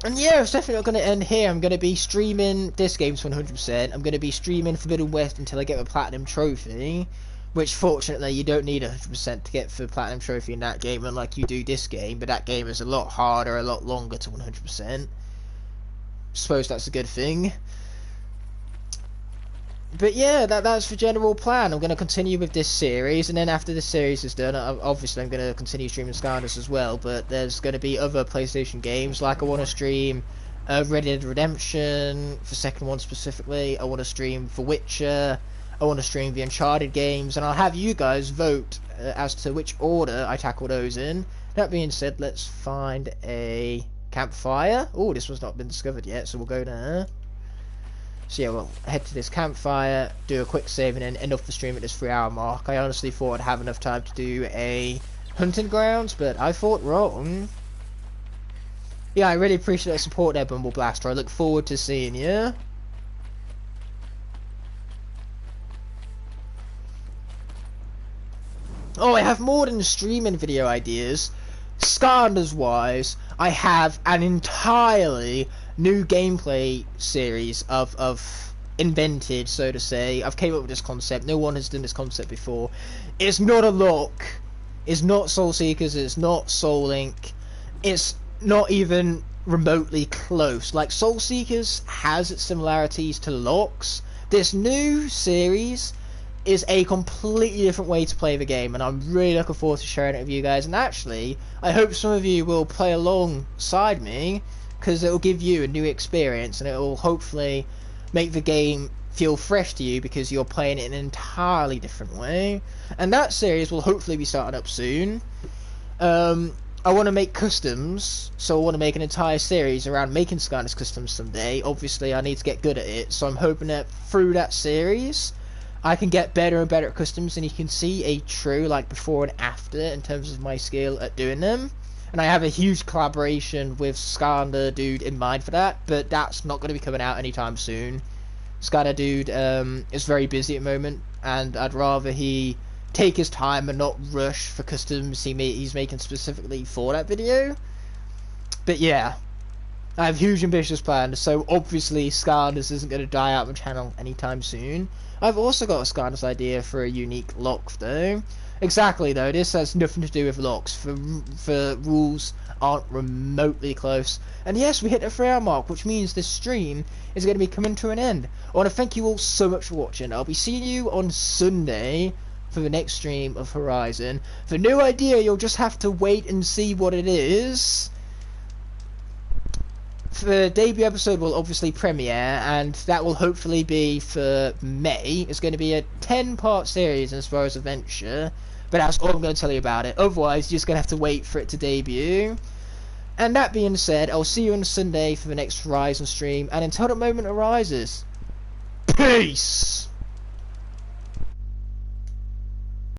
And yeah, it's definitely not going to end here. I'm going to be streaming this game to 100%. I'm going to be streaming Forbidden West until I get the Platinum Trophy. Which, fortunately, you don't need 100% to get the Platinum Trophy in that game, unlike you do this game. But that game is a lot harder, a lot longer to 100%. Suppose that's a good thing. But yeah, that's the general plan. I'm going to continue with this series, and then after this series is done, obviously I'm going to continue streaming Skylanders as well, but there's going to be other PlayStation games, like I want to stream Red Dead Redemption, the second one specifically. I want to stream The Witcher, I want to stream the Uncharted games, and I'll have you guys vote as to which order I tackle those in. That being said, let's find a campfire. Oh, this one's not been discovered yet, so we'll go there. So yeah, we'll head to this campfire, do a quick save, and then end off the stream at this 3-hour mark. I honestly thought I'd have enough time to do a hunting grounds, but I thought wrong. Yeah, I really appreciate the support there, Bumble Blaster. I look forward to seeing you. Oh, I have more than streaming video ideas. Skylanders wise, I have an entirely new gameplay series of invented, so to say. I've came up with this concept. No one has done this concept before. It's not a lock. is not Soul Seekers, it's not Soul Link, it's not even remotely close. Like, Soul Seekers has its similarities to Locks. This new series is a completely different way to play the game, and I'm really looking forward to sharing it with you guys. And actually, I hope some of you will play alongside me, because it will give you a new experience, and it will hopefully make the game feel fresh to you because you're playing it in an entirely different way. And that series will hopefully be starting up soon. I want to make customs, so I want to make an entire series around making Skylanders customs someday. Obviously, I need to get good at it, so I'm hoping that through that series I can get better and better at customs, and you can see a true, like, before and after in terms of my skill at doing them. And I have a huge collaboration with Skylander Dude in mind for that, but that's not going to be coming out anytime soon. Skylander Dude is very busy at the moment, and I'd rather he take his time and not rush for customs he's making specifically for that video. But yeah, I have huge ambitious plans, so obviously Skylanders isn't going to die out of the channel anytime soon. I've also got a Skylanders idea for a unique lock though. Exactly though, this has nothing to do with locks, for rules aren't remotely close. And yes, we hit the 3-hour mark, which means this stream is going to be coming to an end. I want to thank you all so much for watching. I'll be seeing you on Sunday for the next stream of Horizon. For no idea, you'll just have to wait and see what it is. The debut episode will obviously premiere, and that will hopefully be for May. It's going to be a 10-part series as far as adventure, but that's all I'm going to tell you about it. Otherwise, you're just going to have to wait for it to debut. And that being said, I'll see you on Sunday for the next Horizon stream, and until that moment arises, peace!